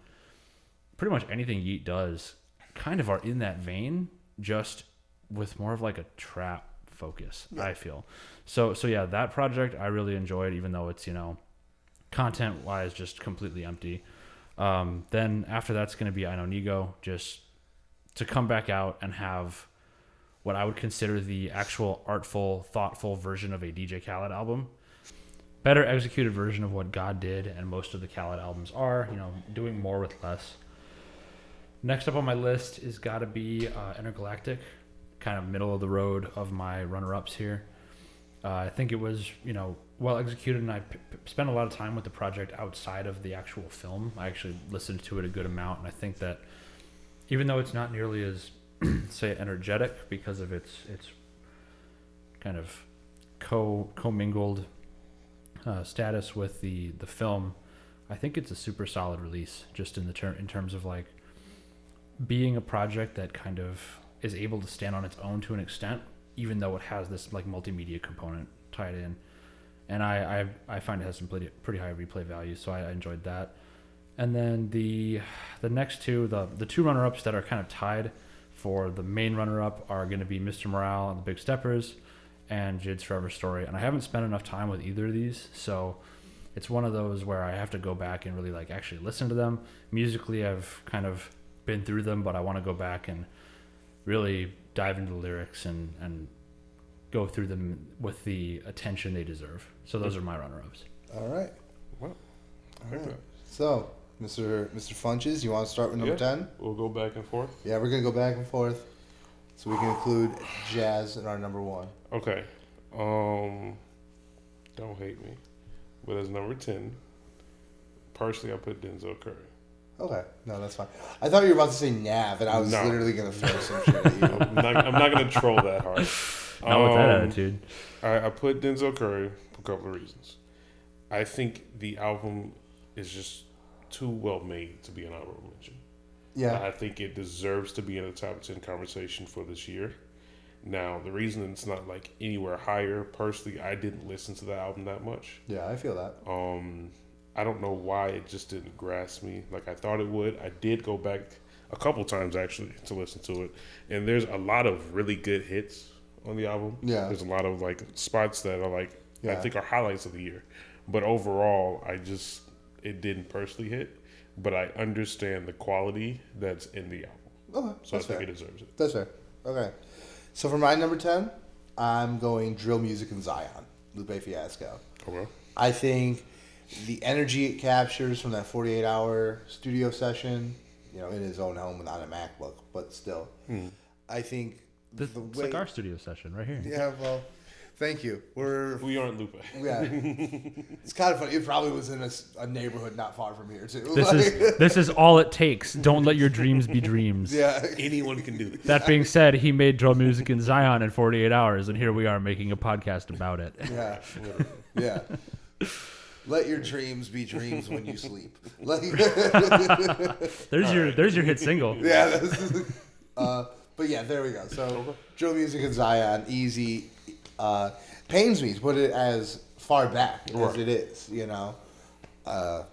pretty much anything Yeet does kind of are in that vein, just with more of like a trap focus, I feel. So yeah, that project I really enjoyed, even though it's, content wise just completely empty. Then after that's going to be I Know Nego, just to come back out and have what I would consider the actual artful, thoughtful version of a DJ Khaled album. Better executed version of what God did and most of the Khaled albums are, doing more with less. Next up on my list is got to be Intergalactic, kind of middle of the road of my runner-ups here. I think it was, well executed, and I spent a lot of time with the project outside of the actual film. I actually listened to it a good amount, and I think that even though it's not nearly as say energetic because of its kind of commingled status with the film, I think it's a super solid release just in terms of like being a project that kind of is able to stand on its own to an extent, even though it has this like multimedia component tied in. And I find it has some pretty high replay value, so I enjoyed that. And then the next two, the two runner-ups that are kind of tied for the main runner-up are going to be Mr. Morale and the Big Steppers and Jid's Forever Story. And I haven't spent enough time with either of these, so it's one of those where I have to go back and really like actually listen to them. Musically, I've kind of been through them, but I want to go back and really dive into the lyrics and go through them with the attention they deserve. So those are my runner-ups. All right. Well, all right. So, Mr. Funches, you want to start with number 10? We'll go back and forth. Yeah, we're going to go back and forth. So we can include jazz in our number 1. Okay. Don't hate me. But as number 10, personally, I put Denzel Curry. Okay. No, that's fine. I thought you were about to say Nav, and I was literally going to throw some shit at you. I'm not going to troll that hard. Not with that attitude. I put Denzel Curry for a couple of reasons. I think the album is just too well made to be an honorable mention. Yeah. I think it deserves to be in the top 10 conversation for this year. Now, the reason it's not like anywhere higher, personally, I didn't listen to the album that much. Yeah, I feel that. I don't know why it just didn't grasp me like I thought it would. I did go back a couple times actually to listen to it, and there's a lot of really good hits on the album. Yeah. There's a lot of like spots that are like I think are highlights of the year. But overall, it didn't personally hit. But I understand the quality that's in the album. Okay, so I think it deserves it. That's fair. Okay. So for my number 10, I'm going Drill Music in Zion, Lupe Fiasco. Okay. I think the energy it captures from that 48-hour studio session, in his own home without a MacBook, but still, I think it's like our studio session right here. Yeah, well, thank you. We aren't Lupe. Yeah, it's kind of funny. It probably was in a neighborhood not far from here too. This is all it takes. Don't let your dreams be dreams. Yeah, anyone can do this. That being said, he made drill music in Zion in 48 hours, and here we are making a podcast about it. Yeah, yeah. Let your dreams be dreams when you sleep. There's your hit single. Yeah. But yeah, there we go. So drill music in Zion, easy. Pains me to put it as far back as it is, But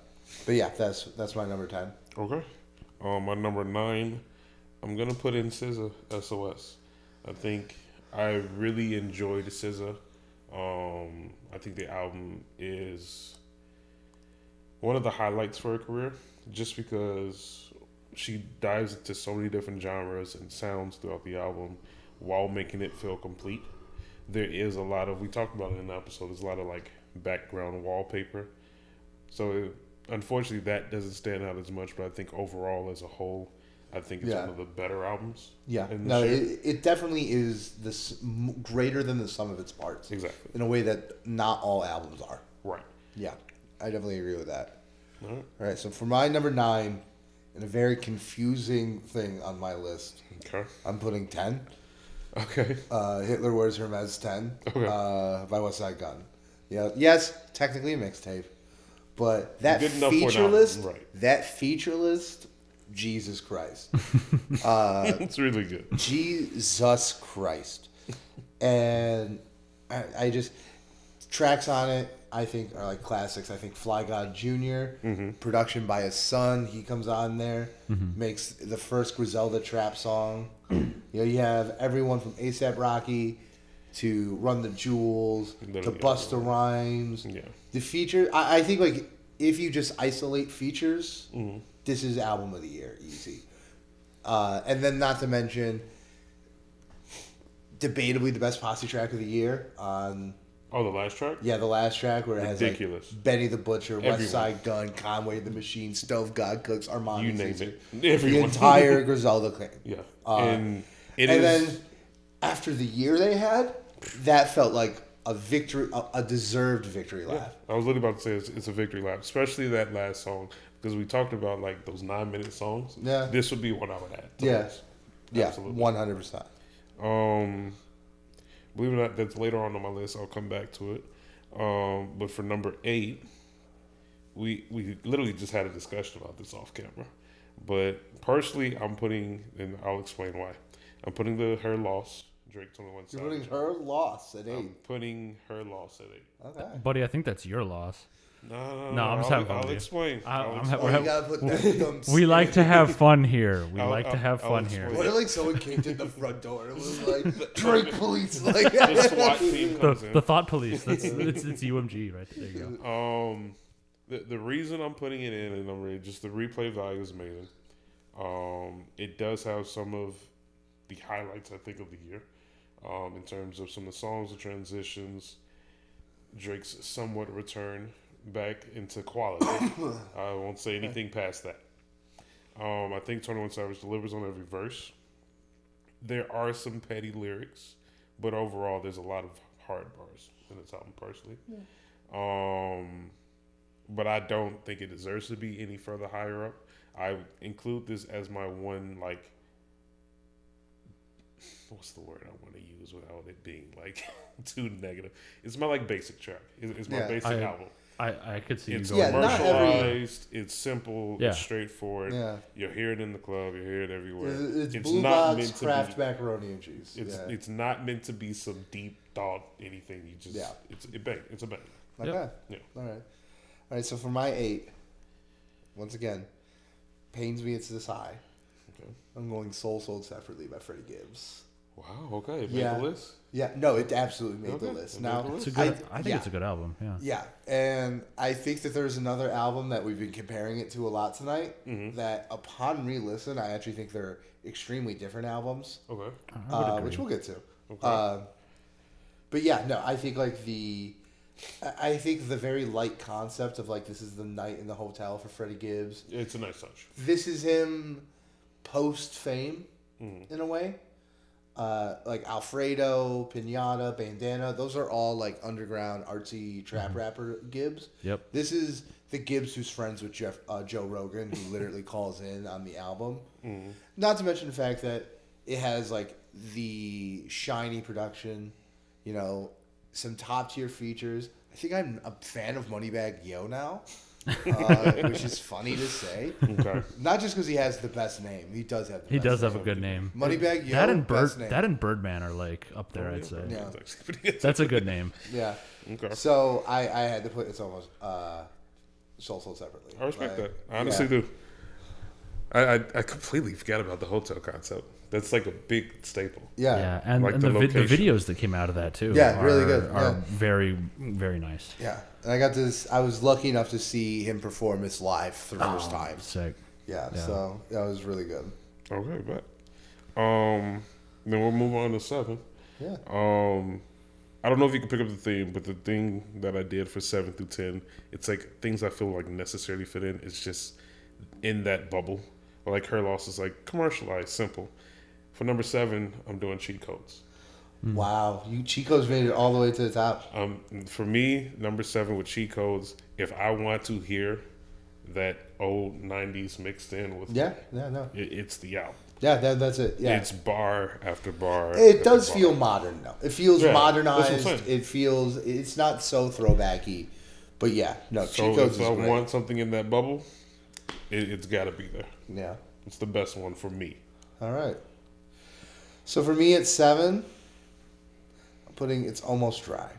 yeah, that's my number 10. Okay. My number 9, I'm gonna put in SZA, SOS. I think I really enjoyed SZA. I think the album is one of the highlights for her career, just because she dives into so many different genres and sounds throughout the album while making it feel complete. There is a lot of, we talked about it in the episode, there's a lot of like background wallpaper. So unfortunately that doesn't stand out as much, but I think overall as a whole, I think it's one of the better albums. Yeah, no, it definitely is this greater than the sum of its parts. Exactly. In a way that not all albums are. Right. Yeah, I definitely agree with that. All right, so for my number 9, and a very confusing thing on my list, I'm putting 10. Okay. Hitler Wears Hermes 10 by West Side Gun. Yeah, yes, technically a mixtape, but that feature list Jesus Christ. It's really good. Jesus Christ. And I just, tracks on it, I think, are like classics. I think Fly God Jr., production by his son, he comes on there, makes the first Griselda trap song. You have everyone from A$AP Rocky to Run the Jewels to Busta Rhymes. Yeah. The feature, I think, like, if you just isolate features, this is album of the year, easy. And then not to mention, debatably the best posse track of the year on... Oh, the last track? Yeah, the last track where it has like Benny the Butcher, West Side Gun, Conway the Machine, Stove God Cooks, Armani. You name it. The entire Griselda clan. Yeah. And then after the year they had, that felt like a victory, a deserved victory lap. Yeah. I was literally about to say it's a victory lap, especially that last song, because we talked about like those 9-minute songs. Yeah. This would be one I would add. Yeah. Yeah, 100%. Believe it or not, that's later on my list. I'll come back to it. But for number 8, we literally just had a discussion about this off camera. But personally, I'm putting, and I'll explain why. I'm putting Her Loss, Drake 21 Savage. You're putting Her Loss at 8. I'm putting Her Loss at 8. Okay. Buddy, I think that's your loss. No, I'm just having fun. I'll explain. We like to have fun here. We like to have fun here. What if like someone came to the front door and it was like Drake police, like the SWAT team comes in. The thought police. It's UMG right there. You go. The reason I'm putting it in, and I'm ready, just the replay value is amazing. It does have some of the highlights I think of the year, in terms of some of the songs, the transitions, Drake's somewhat return back into quality. I won't say anything past that. I think 21 Savage delivers on every verse. There are some petty lyrics, but overall there's a lot of hard bars in this album personally. Yeah. But I don't think it deserves to be any further higher up. I include this as my one, like, what's the word I want to use without it being like too negative? It's my like basic track. It's my basic album. I could see it's you going. commercialized. It's simple. Yeah. It's straightforward. Yeah. You hear it in the club. You hear it everywhere. It's Blue not Box meant to Kraft be, macaroni and cheese. It's not meant to be some deep thought. Anything. You just it's a bang. Okay. Yeah. All right. So for my 8, once again, pains me it's this high. Okay. I'm going Soul Sold Separately by Freddie Gibbs. Wow. Okay. It made the list. Yeah, no, it absolutely made the list. Now, I think it's a good album. Yeah. Yeah, and I think that there's another album that we've been comparing it to a lot tonight. That upon re-listen, I actually think they're extremely different albums. Okay. Which we'll get to. Okay. But yeah, no, I think like the very light concept of like this is the night in the hotel for Freddie Gibbs. It's a nice touch. This is him post fame in a way. Like Alfredo, Pinata, Bandana, those are all like underground artsy trap rapper Gibbs. Yep. This is the Gibbs who's friends with Joe Rogan, who literally calls in on the album. Not to mention the fact that it has like the shiny production, you know, some top tier features. I think I'm a fan of Moneybagg Yo now. Which is funny to say. Okay. Not just because he has the best name. He does have. He does have a good name. Moneybagg Yo. That and Birdman are like up there. I'd say. Yeah. That's a good name. Yeah. Okay. So I had to put it's almost Soul Sold Separately. I respect that. I honestly do. I completely forgot about the hotel concept. That's like a big staple. Yeah. And, like and the videos that came out of that too. Yeah, really good. Are very, very nice. Yeah. And I got this. I was lucky enough to see him perform this live for the first time. Sick. Yeah. So that was really good. Okay, bet. Then we'll move on to 7. Yeah. I don't know if you can pick up the theme, but the thing that I did for 7 through 10, it's like things I feel like necessarily fit in. It's just in that bubble. Like Her Loss is like commercialized, simple. For number 7, I'm doing Cheat Codes. Wow, Cheat Codes made it all the way to the top. For me, number 7 with Cheat Codes, if I want to hear that old 90s mixed in with it's the album. Yeah, that's it. Yeah, it's bar after bar. It does feel modern though. It feels modernized. It it's not so throwbacky, but Cheat Codes. If I want something in that bubble, it's got to be there. Yeah. It's the best one for me. All right. So for me, it's 7. I'm putting It's Almost Dry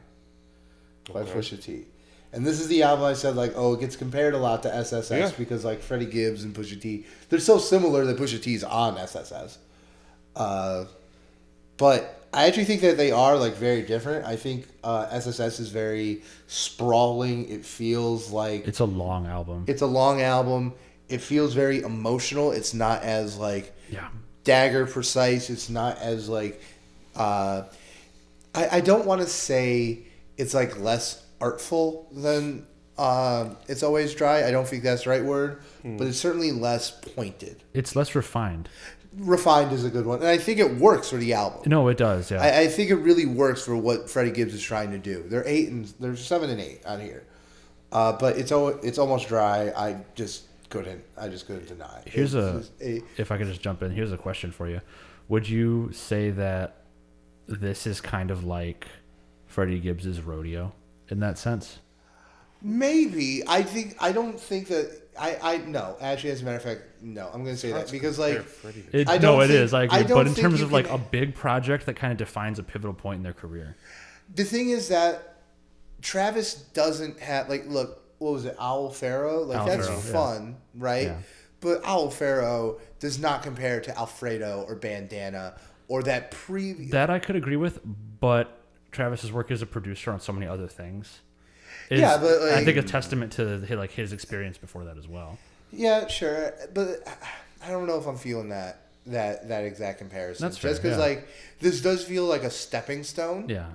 by Pusha T. And this is the album I said, like, it gets compared a lot to SSS because, like, Freddie Gibbs and Pusha T, they're so similar that Pusha T's on SSS. But I actually think that they are, like, very different. I think SSS is very sprawling. It feels like... It's a long album. It's a long album. It feels very emotional. It's not as, like, dagger precise. It's not as, like... I don't want to say it's, like, less artful than It's Always Dry. I don't think that's the right word. But it's certainly less pointed. It's less refined. Refined is a good one. And I think it works for the album. No, it does, yeah. I think it really works for what Freddie Gibbs is trying to do. They're 7 and 8 on here. But It's Almost Dry. I just couldn't deny. If I could just jump in, here's a question for you. Would you say that this is kind of like Freddie Gibbs' Rodeo in that sense? Maybe. Don't think that. No. Actually, as a matter of fact, no. I'm going to say that because, like, it is. I agree. But in terms of like a big project that kind of defines a pivotal point in their career. The thing is that Travis doesn't have, like, look, what was it, Owl Pharaoh? Like, that's fun, right? Yeah. But Owl Pharaoh does not compare to Alfredo or Bandana or that previous. That I could agree with, but Travis's work as a producer on so many other things. But like, I think a testament to his experience before that as well. Yeah, sure, but I don't know if I'm feeling that exact comparison. That's fair, just because like this does feel like a stepping stone. Yeah.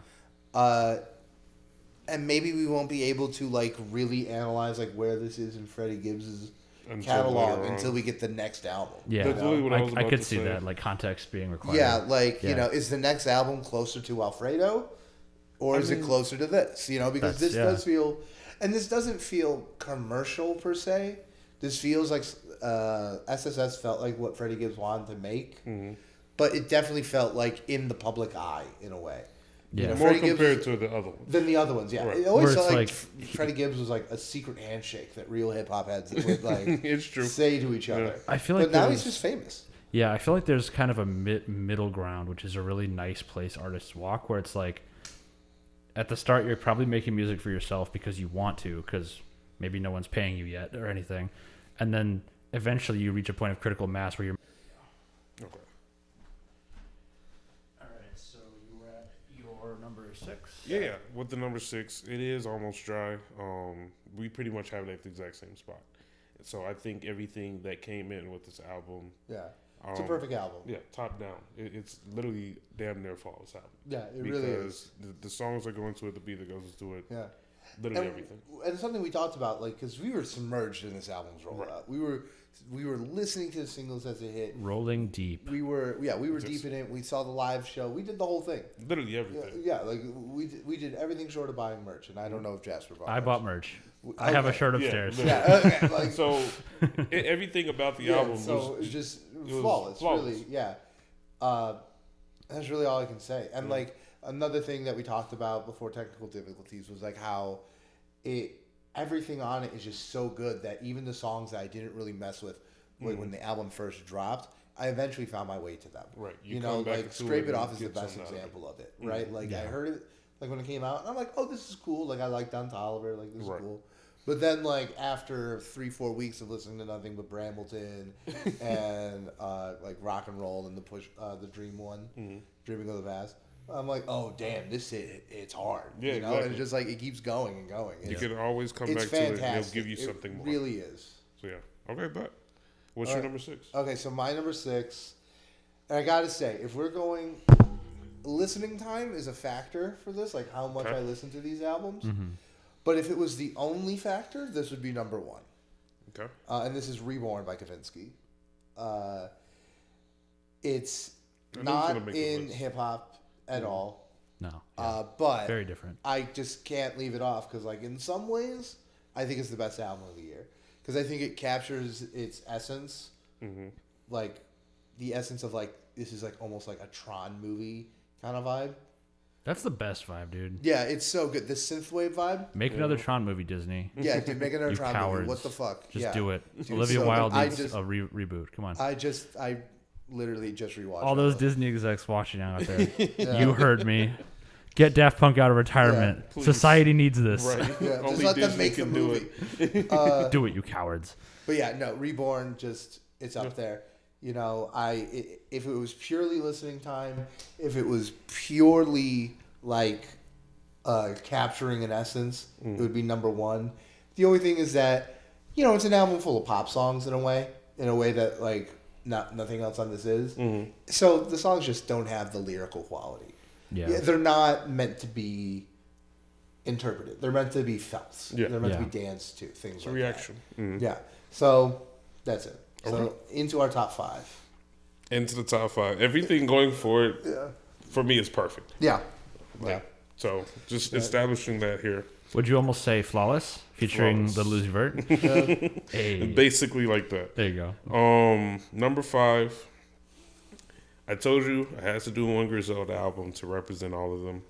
And maybe we won't be able to like really analyze like where this is in Freddie Gibbs's catalog until we get the next album. Yeah, I could see that, like context being required. Yeah, like you know, is the next album closer to Alfredo? Or is it closer to this? You know, because this does feel, and this doesn't feel commercial per se. This feels like SSS felt like what Freddie Gibbs wanted to make, but it definitely felt like in the public eye in a way. Yeah, you know, more Freddie compared Gibbs to the other ones. Than the other ones, yeah. Right. It always felt like Freddie Gibbs was like a secret handshake that real hip hop heads would like it's true. say to each other. I feel like, but now he's just famous. Yeah, I feel like there's kind of a middle ground, which is a really nice place artists walk, where it's like, at the start, you're probably making music for yourself because you want to, because maybe no one's paying you yet or anything. And then eventually you reach a point of critical mass where you're... Okay. All right, so you were at your number 6? Yeah, with the number 6, it is Almost Dry. We pretty much have it at the exact same spot. So I think everything that came in with this album... Yeah. It's a perfect album. Yeah, top down. It's literally damn near flawless album. Yeah, it really is. Because the songs that go into it, the beat that goes into it. Yeah. Literally everything. And something we talked about, like, because we were submerged in this album's rollout. Right. We were listening to the singles as they hit. Rolling deep. We were deep in it. We saw the live show. We did the whole thing. Literally everything. Yeah, like we did everything short of buying merch, and I don't know if Jasper bought. I bought merch. I have a shirt upstairs. Yeah. Okay, like, so everything about the album was just flawless. Really, yeah. That's really all I can say. And like another thing that we talked about before technical difficulties was like how everything on it is just so good that even the songs that I didn't really mess with when the album first dropped, I eventually found my way to them. Right. You know, like Scrape It Off is the best example of it, right? Like I heard it like when it came out, and I'm like, oh, this is cool. Like I like Don Toliver. Like this is cool. But then, like after 3-4 weeks of listening to nothing but Brambleton and like rock and roll and the Dream one, Dreaming of the Past, I'm like, oh damn, it's hard. Yeah, you know, exactly. And it's just like it keeps going and going. You can always come back fantastic. to it. And they'll give you something more. It really is. So yeah, okay, but what's your number 6? Okay, so my number 6, and I gotta say, if we're going, listening time is a factor for this, like how much I listen to these albums. But if it was the only factor, this would be number 1. Okay. And this is Reborn by Kavinsky. It's not in hip hop at all. No. But very different. I just can't leave it off because, like, in some ways, I think it's the best album of the year because I think it captures its essence, like the essence of like this is like almost like a Tron movie kind of vibe. That's the best vibe, dude. Yeah, it's so good. The synthwave vibe. Make another Tron movie, Disney. Yeah, dude, make another You Tron cowards. movie. What the fuck? Just do it. Dude, Olivia so Wilde good. needs a reboot. Come on. I literally just rewatched All those it. Disney execs watching out there. You heard me. Get Daft Punk out of retirement. please. Society needs this. Right. Yeah, just Only let them Disney make the can do movie. it. Do it, you cowards. But yeah, no, Reborn it's up there. You know, if it was purely listening time, if it was purely like capturing an essence, it would be number one. The only thing is that, you know, it's an album full of pop songs in a way that like nothing else on this is. So the songs just don't have the lyrical quality. Yeah. They're not meant to be interpreted. They're meant to be felt. Yeah. They're meant to Yeah. be danced to. Things It's a like reaction. that. Yeah. So that's it. So into our top 5. Into the top 5. Everything going forward for me is perfect. Yeah. So just establishing that here. Would you almost say Flawless? Featuring Flawless. the Lose Vert? Hey. Basically like that. There you go. Number 5. I told you I had to do one Griselda album to represent all of them.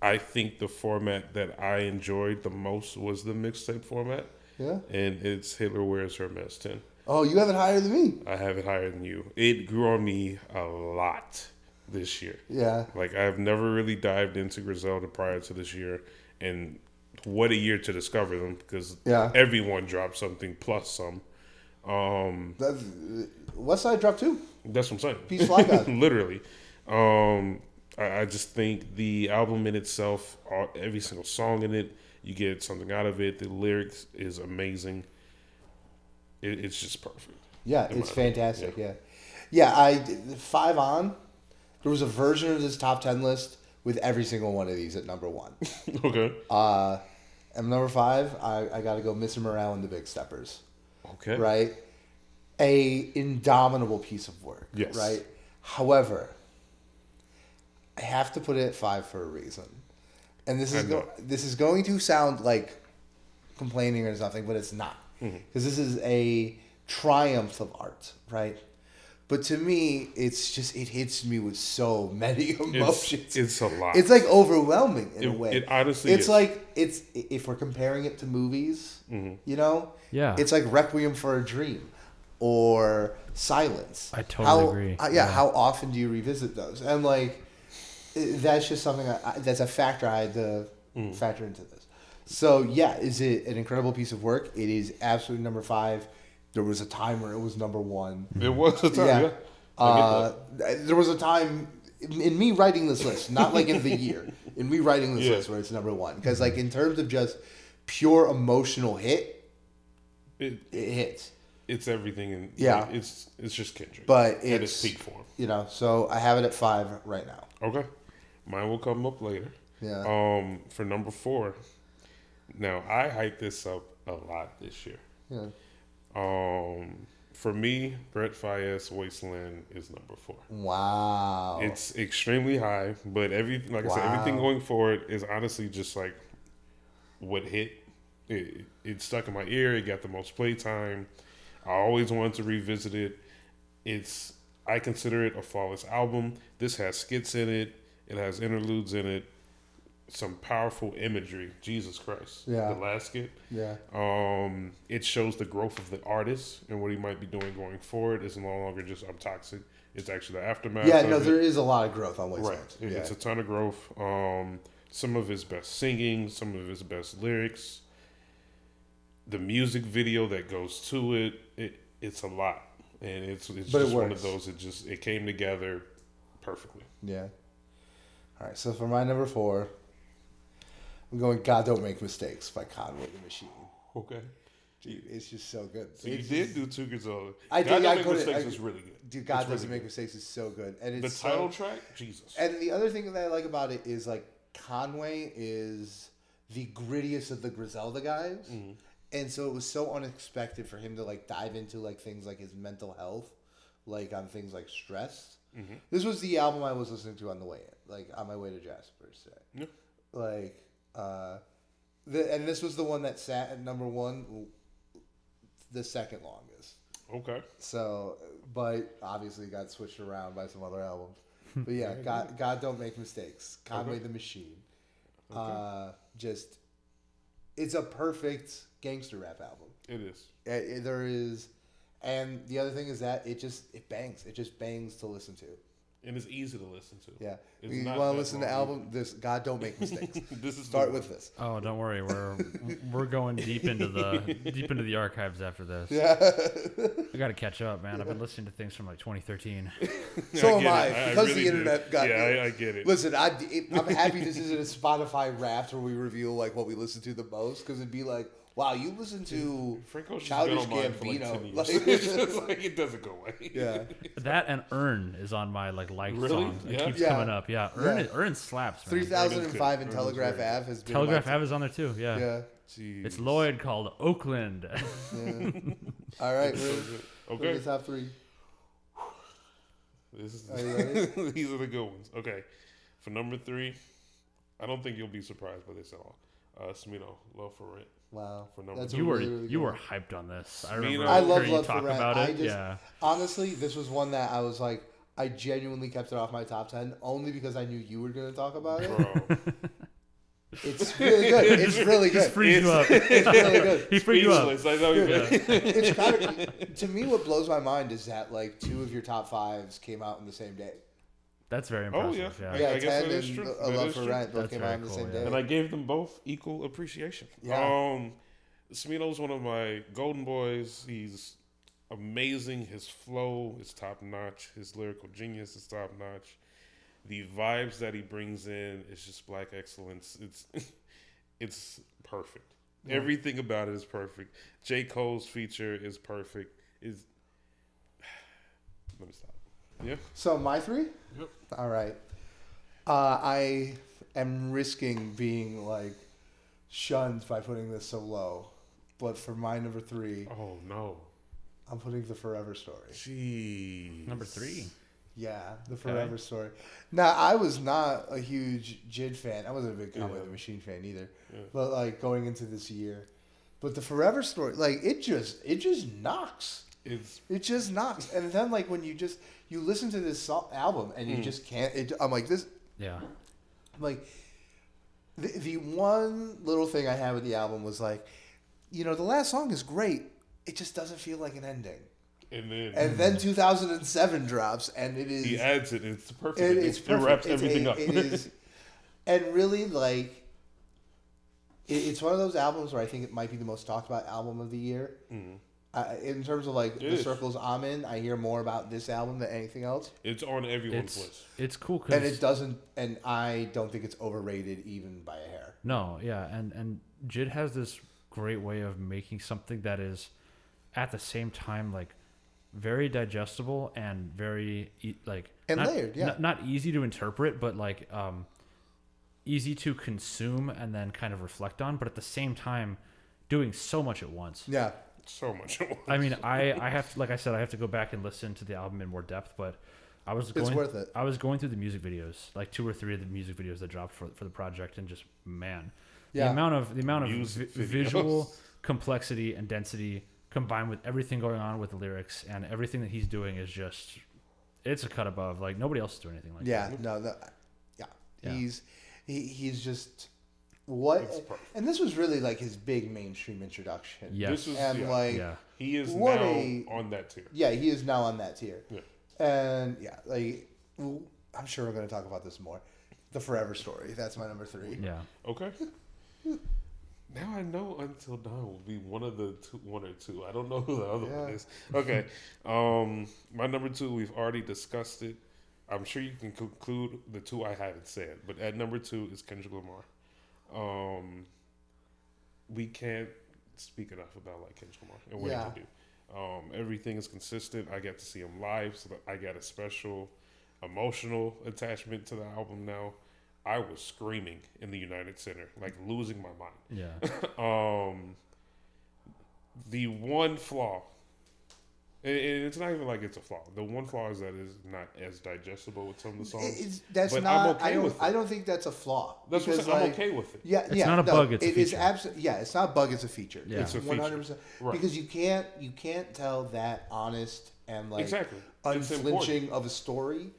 I think the format that I enjoyed the most was the mixtape format. Yeah. And it's Hitler Wears Hermes 10. Oh, you have it higher than me. I have it higher than you. It grew on me a lot this year. Yeah. Like, I've never really dived into Griselda prior to this year. And what a year to discover them, because everyone dropped something plus some. West Side dropped 2. That's what I'm saying. Peace Fly God. Literally. I just think the album in itself, every single song in it, you get something out of it. The lyrics is amazing. It's just perfect. Yeah, it's fantastic. Yeah. 5 on. There was a version of this top 10 list with every single one of these at number 1. Okay. And number 5, I got to go Mr. Morale and the Big Steppers. Okay. Right? A indomitable piece of work. Yes. Right? However, I have to put it at 5 for a reason. And this is going to sound like complaining or something, but it's not. Because this is a triumph of art, right? But to me, it's just, it hits me with so many emotions. It's a lot. It's like overwhelming in a way. It honestly it's is. like, if we're comparing it to movies, you know? Yeah. It's like Requiem for a Dream or Silence. I totally agree. How often do you revisit those? And like, that's just something that's a factor I had to factor into this. So yeah, is it an incredible piece of work? It is absolutely number 5. There was a time where it was number 1. It was a time, yeah. There was a time in me writing this list, not like in the year, in me writing this list where it's number 1. Because like in terms of just pure emotional hit, it hits. It's everything. In, it's just Kendrick. But at its peak form. You know, so I have it at 5 right now. Okay. Mine will come up later. Yeah. For number 4. Now, I hyped this up a lot this year. Yeah. For me, Brett Faiyaz Wasteland is number 4. Wow. It's extremely high, but everything, like I said, everything going forward is honestly just like what hit. It stuck in my ear. It got the most playtime. I always wanted to revisit it. I consider it a flawless album. This has skits in it. It has interludes in it. Some powerful imagery. Jesus Christ. Yeah. The last skit. Yeah. It shows the growth of the artist and what he might be doing going forward. It's no longer just I'm toxic. It's actually the aftermath. Yeah, no, there is a lot of growth on Wasteland. Right. It's a ton of growth. Some of his best singing, some of his best lyrics. The music video that goes to it's a lot. And it's just one of those, it came together perfectly. Yeah. All right, so for my number 4, I'm going God Don't Make Mistakes by Conway the Machine. Okay. Dude, it's just so good. So you did do 2 Griselda. I God did. Don't Make Mistakes is really good. Dude, God Doesn't Make Mistakes is so good. And it's the title track? Jesus. And the other thing that I like about it is like Conway is the grittiest of the Griselda guys. Mm-hmm. And so it was so unexpected for him to like dive into like things like his mental health, like on things like stress. Mm-hmm. This was the album I was listening to on the way in, like on my way to Jasper today. Yeah. Like, and this was the one that sat at number 1, the second longest. Okay. So, but obviously got switched around by some other albums. But yeah, God don't make mistakes. Conway the Machine. Just, it's a perfect gangster rap album. It is. There is, and the other thing is that it bangs. It just bangs to listen to. And it's easy to listen to. Yeah. It's You not want to that listen to long album? This God don't make mistakes. This is Start with this. Oh, don't worry, we're going deep into the archives after this. Yeah. I got to catch up, man. I've been listening to things from like 2013. So am I. Because really the internet got. Yeah, I get it. Listen, I'm happy this isn't a Spotify Wrapped where we reveal like what we listen to the most, because it'd be like, wow, you listen to Franco's just Childish been on mine for like 10 Gambino. years. It's just like it doesn't go away. Yeah. That and Earn is on my like liked Really? songs. It Yeah? keeps Yeah. coming up. Yeah, Earn slaps, man. 3005 and Ernest Telegraph good. Ave has been Telegraph my Ave is on there too. Yeah. Yeah. Jeez. It's Lloyd called Oakland. Yeah. All right, So we're good. the Okay. top three. This is, Are you ready? these are the good ones. Okay. For number 3, I don't think you'll be surprised by this at all. Smino, Love for Rent. Wow. For number That's two. a You were really, really you good were one. hyped on this. I Smino. remember I love hearing you Love for talk Rent. about I it. just- Yeah. Honestly, this was one that I was like, I genuinely kept it off my top 10 only because I knew you were going to talk about it. Bro. It's really good. It's really Just good. frees you up. It's really good. He freed you up. Speechless. I know you It's kind of, to me, what blows my mind is that like 2 of your top 5s came out in the same day. That's very Oh, impressive. yeah. Yeah. Yeah, I guess 10 that is and true. A That Love is for true. Rent both That's came very out on the cool, same yeah. day. And I gave them both equal appreciation. Yeah. Smino's one of my golden boys. He's amazing. His flow is top notch. His lyrical genius is top notch. The vibes that he brings in is just black excellence. It's perfect. Yeah. Everything about it is perfect. J. Cole's feature is perfect. Let me stop. Yeah. So my 3? Yep. All right. I am risking being like shunned by putting this so low, but for my number 3, Oh no. I'm putting The Forever Story. Jeez. Number 3. Yeah, The Forever Story. Now, I was not a huge JID fan. I wasn't a big Conway the Machine fan either. Yeah. But like going into this year, but The Forever Story, like it just knocks. It just knocks. And then like when you listen to this album and you just can't. I'm like this. Yeah. Like the one little thing I had with the album was like, the last song is great. It just doesn't feel like an ending. And then 2007 drops, and it is. He adds it. It's perfect. It's perfect. It wraps everything up. It is, and really like. It's one of those albums where I think it might be the most talked about album of the year. Mm-hmm. In terms of like the circles I'm in, I hear more about this album than anything else. It's on everyone's list. It's cool And because it doesn't, and I don't think it's overrated even by a hair. no, yeah, and JID has this great way of making something that is at the same time like very digestible and very like And not, layered, yeah. not easy to interpret, but like easy to consume and then kind of reflect on, but at the same time doing so much at once. Yeah. So much. I mean, I have to, like I said, I have to go back and listen to the album in more depth, but I was going, It's worth it. I was going through the music videos, like 2 or 3 of the music videos that dropped for the project, and just man, Yeah. the amount of Music videos. visual complexity and density combined with everything going on with the lyrics and everything that he's doing is just, it's a cut above. Like nobody else is doing anything like that. Yeah. He's just what, and this was really like his big mainstream introduction. Yes. This is, And like, Yeah. he is what now a- on that tier. yeah, he is now on that tier. Yeah. And yeah, like I'm sure we're gonna talk about this more. The Forever Story. That's my number 3. Yeah. Okay. Now I know Until Dawn will be one or two. I don't know who the other one is. Okay. My number 2, we've already discussed it. I'm sure you can conclude the 2 I haven't said, but at number 2 is Kendrick Lamar. We can't speak enough about like Kendrick Lamar and what he can do. Everything is consistent. I get to see him live, so I got a special emotional attachment to the album now. I was screaming in the United Center, like losing my mind. Yeah. The one flaw, and it's not even like it's a flaw. The one flaw is that it's not as digestible with some of the songs. That's but not. I'm okay with it. I don't think that's a flaw. That's what I'm because, saying. I'm like, okay with it. Yeah, It's not a bug, it's a it is feature. absolutely. Yeah, it's not a bug. It's a feature. Yeah. It's It's a feature. 100%. Right. Because you can't tell that honest and like Exactly. It's unflinching of a story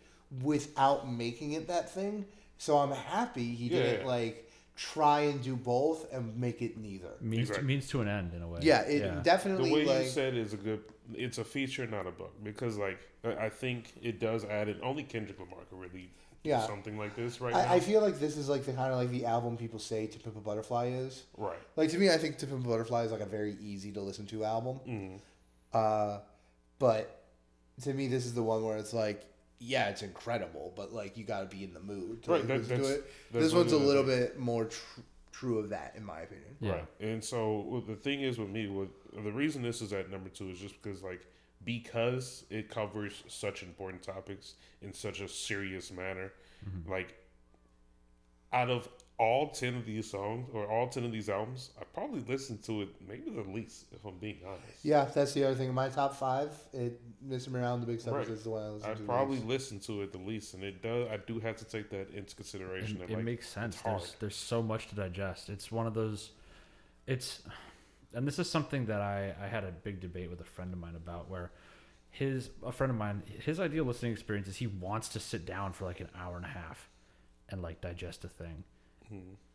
without making it that thing. So I'm happy he didn't like try and do both and make it neither. Means to an end in a way. Yeah, it definitely. The way you said is it's a feature, not a bug, because like I think it does add it. Only Kendrick Lamar could really do something like this now. I feel like this is like the kind of like the album people say To Pimp a Butterfly is. Right. Like to me, I think To Pimp a Butterfly is like a very easy to listen to album. But to me, this is the one where it's like, yeah, it's incredible, but like you got to be in the mood to listen to it. This one's a little bit more true of that, in my opinion. Yeah. Right. And so the thing is with me, the reason this is at number 2 is just because it covers such important topics in such a serious manner. Like, out of all 10 of these songs or all 10 of these albums, I probably listened to it maybe the least, if I'm being honest. Yeah, that's the other thing. In my top 5, Mr. Around the Big Steppers is the one I listen to. I probably listened to it the least, and I do have to take that into consideration. It makes sense. There's so much to digest. It's one of those. And this is something that I had a big debate with a friend of mine about, where his ideal listening experience is he wants to sit down for like an hour and a half and like digest a thing.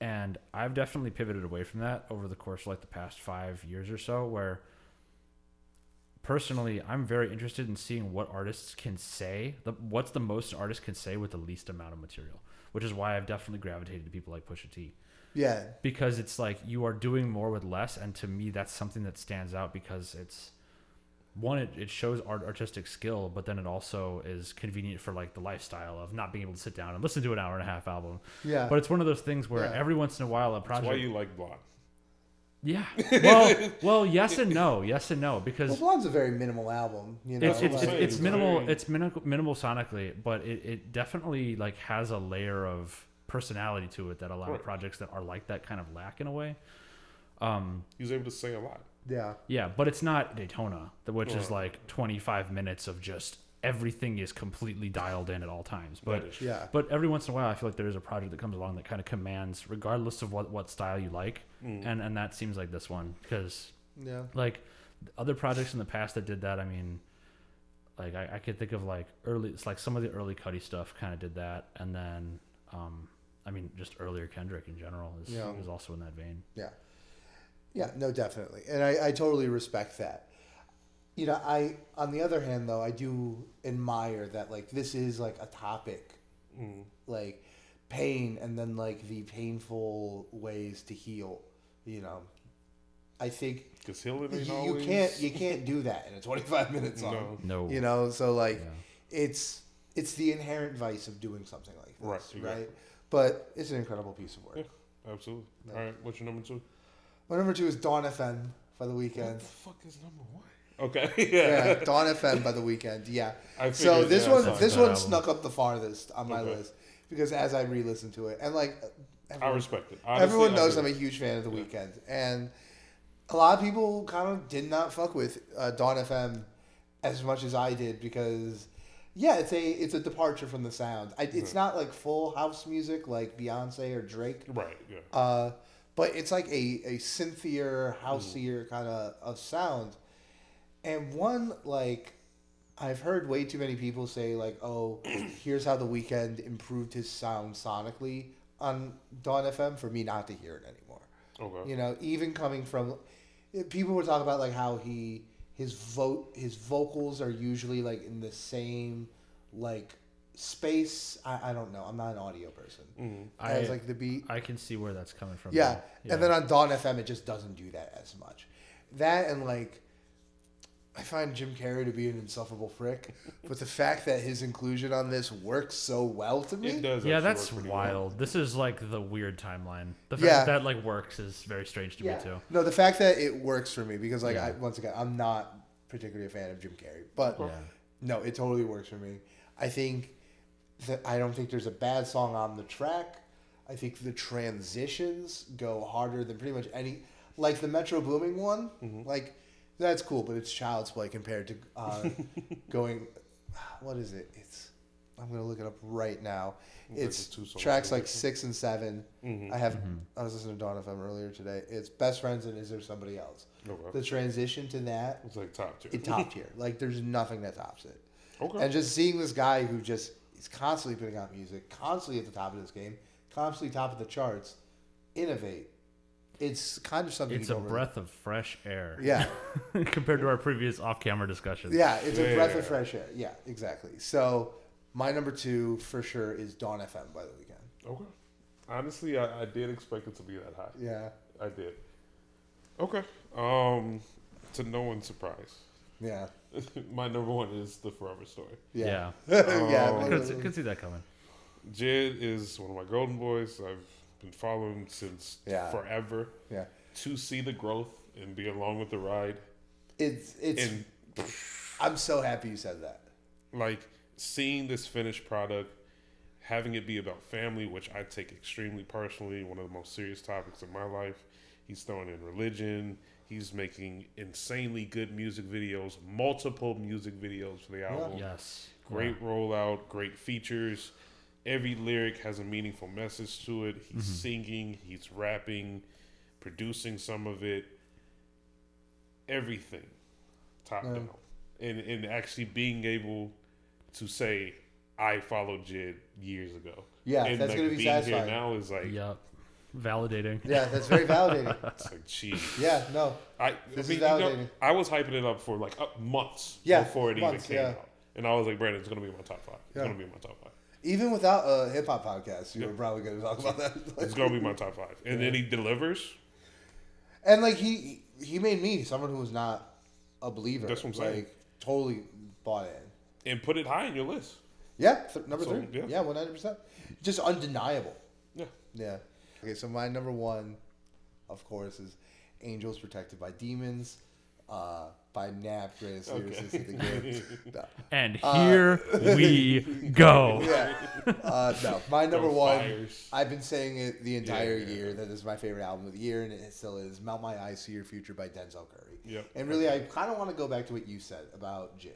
And I've definitely pivoted away from that over the course of like the past 5 years or so, where personally I'm very interested in seeing what artists can say, what's the most an artist can say with the least amount of material, which is why I've definitely gravitated to people like Pusha T. Yeah. Because it's like you are doing more with less, and to me that's something that stands out because it's one, it shows artistic skill, but then it also is convenient for like the lifestyle of not being able to sit down and listen to an hour and a half album. Yeah. But it's one of those things where every once in a while a project. That's why you like Blonde. Yeah. Well, yes and no. Yes and no, because Blonde's a very minimal album. You know, it's minimal. It's minimal sonically, but it definitely like has a layer of personality to it that a lot of projects that are like that kind of lack in a way. He was able to say a lot. Yeah, but it's not Daytona, which is like 25 minutes of just everything is completely dialed in at all times. But every once in a while, I feel like there is a project that comes along that kind of commands, regardless of what style you like, and that seems like this one, because like other projects in the past that did that. I mean, like I could think of like it's like some of the early Cudi stuff kind of did that, and then I mean just earlier Kendrick in general is also in that vein. Yeah, no, definitely. And I totally respect that. You know, on the other hand, though, I do admire that, like, this is, like, a topic, like, pain and then, like, the painful ways to heal, you know. I think because healing ain't you can't do that in a 25-minute song. No. You know, so, like, it's the inherent vice of doing something like this, right? But it's an incredible piece of work. Yeah, absolutely. Yeah. All right, what's your number 2? My number 2 is Dawn FM by The Weeknd. What the fuck is number 1? Okay. Yeah, Dawn FM by The Weeknd. Yeah. So this one snuck up the farthest on my list because as I re-listened to it, and like I respect it. Honestly, everyone knows I'm a huge fan of The Weeknd, and a lot of people kind of did not fuck with Dawn FM as much as I did because it's a departure from the sound. It's not like full house music like Beyonce or Drake. Right. Yeah. But it's like a synthier, houseier kind of sound. And one, like, I've heard way too many people say, like, oh, here's how The Weeknd improved his sound sonically on Dawn FM for me not to hear it anymore. Okay. You know, even coming from... People would talk about, like, how his vocals are usually, like, in the same, like... space. I don't know. I'm not an audio person. As like the beat. I can see where that's coming from. Yeah. And then on Dawn FM, it just doesn't do that as much. That and like, I find Jim Carrey to be an insufferable prick, but the fact that his inclusion on this works so well to me. It does. Yeah, that's wild. Well. This is like the weird timeline. The fact that like works is very strange to me too. No, the fact that it works for me because like once again, I'm not particularly a fan of Jim Carrey, but no, it totally works for me. I don't think there's a bad song on the track. I think the transitions go harder than pretty much any... Like the Metro Booming one, like, that's cool, but it's child's play compared to going... What is it? I'm going to look it up right now. It's tracks like 6 and 7. I was listening to Dawn FM earlier today. It's Best Friends and Is There Somebody Else? Okay. The transition to that... It's like top tier. Top tier. Like, there's nothing that tops it. Okay. And just seeing this guy who just... He's constantly putting out music, constantly at the top of this game, constantly top of the charts. Innovate. It's kind of something. It's a breath of fresh air. Yeah. Compared to our previous off-camera discussions. Yeah, it's a breath of fresh air. Yeah, exactly. So my number 2 for sure is Dawn FM by The Weeknd. Okay. Honestly, I did expect it to be that high. Yeah. I did. Okay. To no one's surprise. Yeah. My number 1 is The Forever Story. Yeah. Yeah. Could see that coming. Jid is one of my golden boys. I've been following since forever. Yeah. To see the growth and be along with the ride. I'm so happy you said that. Like, seeing this finished product, having it be about family, which I take extremely personally, one of the most serious topics in my life. He's throwing in religion. He's making insanely good music videos, multiple music videos for the album. Yes. Great rollout, great features. Every lyric has a meaningful message to it. He's singing, he's rapping, producing some of it. Everything. Top down. And actually being able to say, I followed Jid years ago. Yeah, and that's like going to be being satisfying. here now is like, Yep. Validating. Yeah, that's very validating. it's like, geez. Yeah, no. This is validating. I was hyping it up for like months Yeah, before it months, even came out. And I was like, Brandon, it's going to be in my top 5. It's Yeah. going to be in my top 5. Even without a hip hop podcast, you were probably going to talk about that. It's going to be my top 5. And then he delivers. And like he made me someone who was not a believer. That's what I'm saying. Like totally bought in. And put it high in your list. Yeah, number 3. yeah. Yeah, 100%. Just undeniable. Yeah. Yeah. Okay, so my number 1, of course, is Angels Protected by Demons by Nap, greatest lyricist of the game. No. And here we go. Yeah. No, my number 1, Fires. I've been saying it the entire year that this is my favorite album of the year, and it still is. Melt My Eyes, See Your Future by Denzel Curry. Yep. And really, I kind of want to go back to what you said about Jid.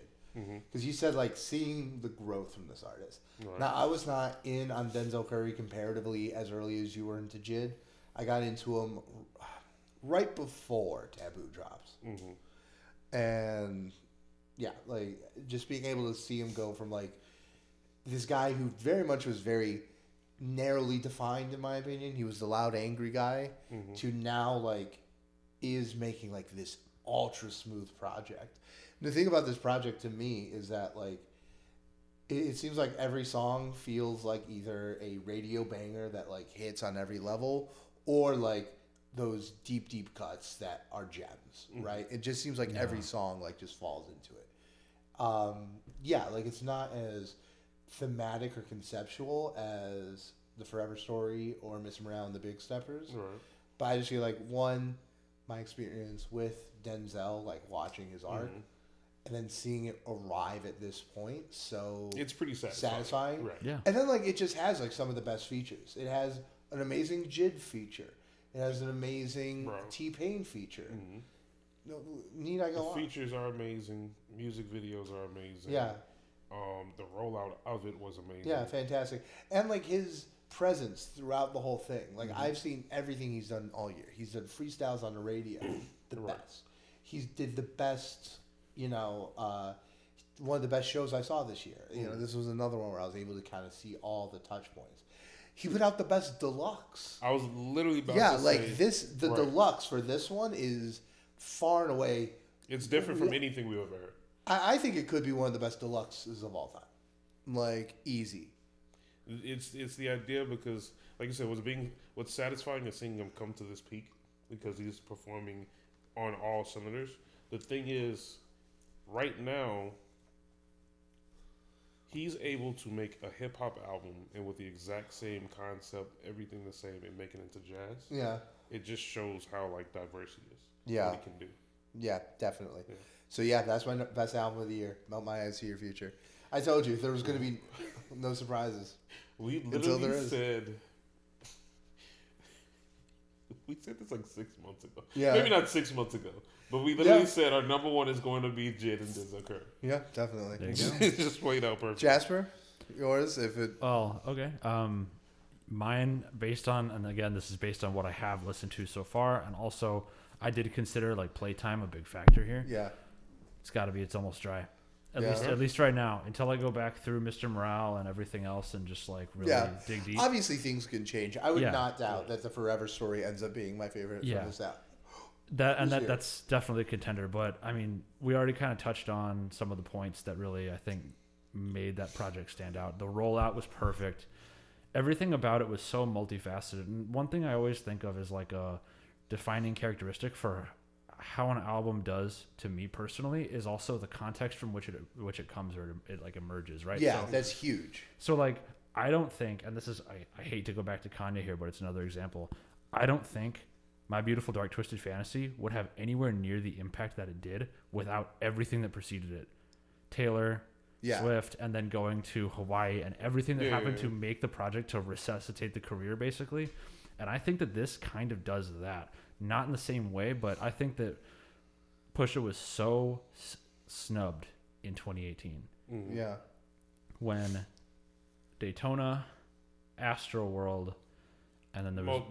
Because you said, like, seeing the growth from this artist. Right. Now, I was not in on Denzel Curry comparatively as early as you were into Jid. I got into him right before Taboo drops. And, yeah, like, just being able to see him go from, like, this guy who very much was very narrowly defined, in my opinion. He was the loud, angry guy. To now, like, is making, like, this ultra smooth project. The thing about this project to me is that, like, it seems like every song feels like either a radio banger that, like, hits on every level or, like, those deep, deep cuts that are gems, right? It just seems like every song, like, just falls into it. Yeah, like, it's not as thematic or conceptual as The Forever Story or Miss Around the Big Steppers. Right. But I just feel like, one, my experience with Denzel, like, watching his art, and then seeing it arrive at this point, so It's pretty satisfying. Right. Yeah. And then, like, it just has, like, some of the best features. It has an amazing Jid feature. It has an amazing T-Pain feature. No, need I go on? The features are amazing. Music videos are amazing. Yeah. The rollout of it was amazing. Yeah, fantastic. And, like, his presence throughout the whole thing. Like, I've seen everything he's done all year. He's done freestyles on the radio. The best. He did the best, you know, one of the best shows I saw this year. You know, this was another one where I was able to kind of see all the touch points. He put out the best deluxe. I was literally about to Yeah, say. like the deluxe for this one is far and away. It's different from anything we've ever heard. I think it could be one of the best deluxes of all time. Like, easy. It's the idea because, like you said, what's satisfying is seeing him come to this peak because he's performing on all cylinders. The thing is, right now, he's able to make a hip hop album and with the exact same concept, everything the same, and make it into jazz. Yeah. It just shows how like diverse he is. Yeah. What he can do. Yeah, definitely. Yeah. So yeah, that's my best album of the year. Melt My Eyes, See Your Future. I told you there was going to be no surprises. We Until there literally is. said. We said this like 6 months ago. Yeah. Maybe not 6 months ago. But we literally said our number 1 is going to be Jid and Denzel Curry. Yeah, definitely. There you go. Just played out perfect. Jasper, yours if it. Oh, okay. Mine based on, and again, this is based on what I have listened to so far, and also I did consider like playtime a big factor here. Yeah. It's got to be It's Almost Dry. At least right now, until I go back through Mr. Morale and everything else and just like really dig deep. Obviously, things can change. I would not doubt that the Forever Story ends up being my favorite from this out. That's definitely a contender. But I mean, we already kind of touched on some of the points that really I think made that project stand out. The rollout was perfect. Everything about it was so multifaceted. And one thing I always think of is like a defining characteristic for how an album does to me personally is also the context from which it comes or it like emerges, right? Yeah, that's huge. So like I don't think, and this is I hate to go back to Kanye here, but it's another example. I don't think My Beautiful Dark Twisted Fantasy would have anywhere near the impact that it did without everything that preceded it. Taylor, Swift, and then going to Hawaii and everything that happened to make the project to resuscitate the career basically. And I think that this kind of does that. Not in the same way, but I think that Pusha was so snubbed in 2018. Mm-hmm. Yeah. When Daytona, Astroworld, and then there was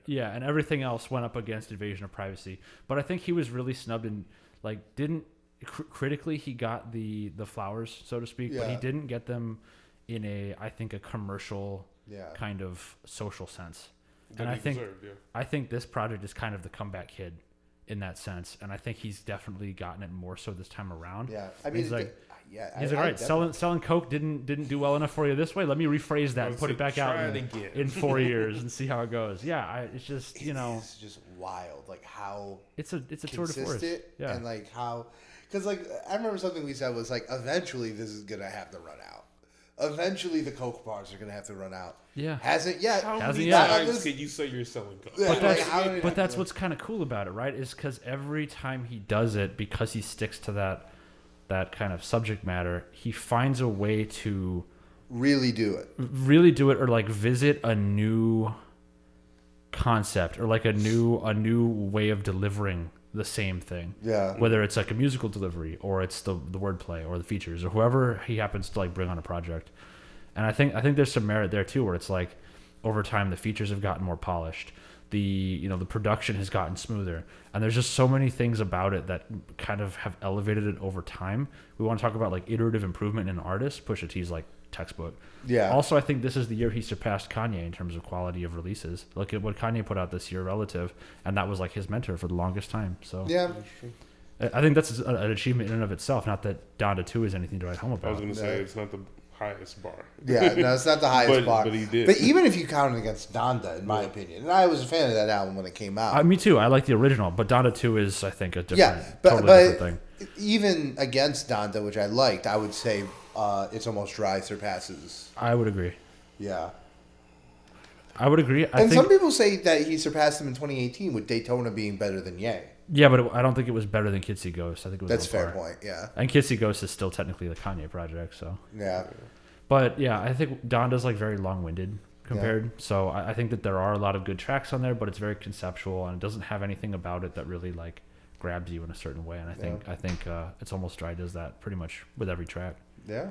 and everything else went up against Invasion of Privacy. But I think he was really snubbed and like didn't critically he got the flowers, so to speak, but he didn't get them in a commercial kind of social sense. And I think this project is kind of the comeback kid in that sense, and I think he's definitely gotten it more so this time around. Yeah, I mean, he's like, all right, selling coke didn't do well enough for you this way. Let me rephrase that and put it back out in 4 years and see how it goes. Yeah, it's just it's just wild, like how it's a tour de force. Yeah, and like how, because like I remember something we said was like eventually this is gonna have to run out. Eventually, the Coke bars are going to have to run out. Yeah. Hasn't yet. How many times can you say you're selling Coke? Yeah, but that's what's kind of cool about it, right? Is because every time he does it, because he sticks to that kind of subject matter, he finds a way to really do it, or like visit a new concept or like a new way of delivering the same thing. Yeah. Whether it's like a musical delivery or it's the wordplay or the features or whoever he happens to like bring on a project. And I think there's some merit there too, where it's like over time the features have gotten more polished. The production has gotten smoother. And there's just so many things about it that kind of have elevated it over time. We want to talk about like iterative improvement in an artist. Pusha T's like textbook. Yeah. Also, I think this is the year he surpassed Kanye in terms of quality of releases. Look at what Kanye put out this year, Relative, and that was like his mentor for the longest time. So yeah, I think that's an achievement in and of itself. Not that Donda 2 is anything to write home about. I was going to say it's not the highest bar. Yeah, no, it's not the highest bar. But he did. But even if you count it against Donda, in my opinion, and I was a fan of that album when it came out. Me too. I like the original, but Donda 2 is, I think, a different, different thing. Even against Donda, which I liked, I would say It's Almost Dry surpasses. I would agree. Yeah. I would agree. Some people say that he surpassed him in 2018 with Daytona being better than Ye. Yeah, but I don't think it was better than Kids See Ghost. I think it was. That's a fair point. Yeah. And Kids See Ghost is still technically the Kanye project, so. Yeah. But yeah, I think Donda's like very long-winded compared. Yeah. So I think that there are a lot of good tracks on there, but it's very conceptual and it doesn't have anything about it that really like grabs you in a certain way. And I think It's Almost Dry does that pretty much with every track. Yeah.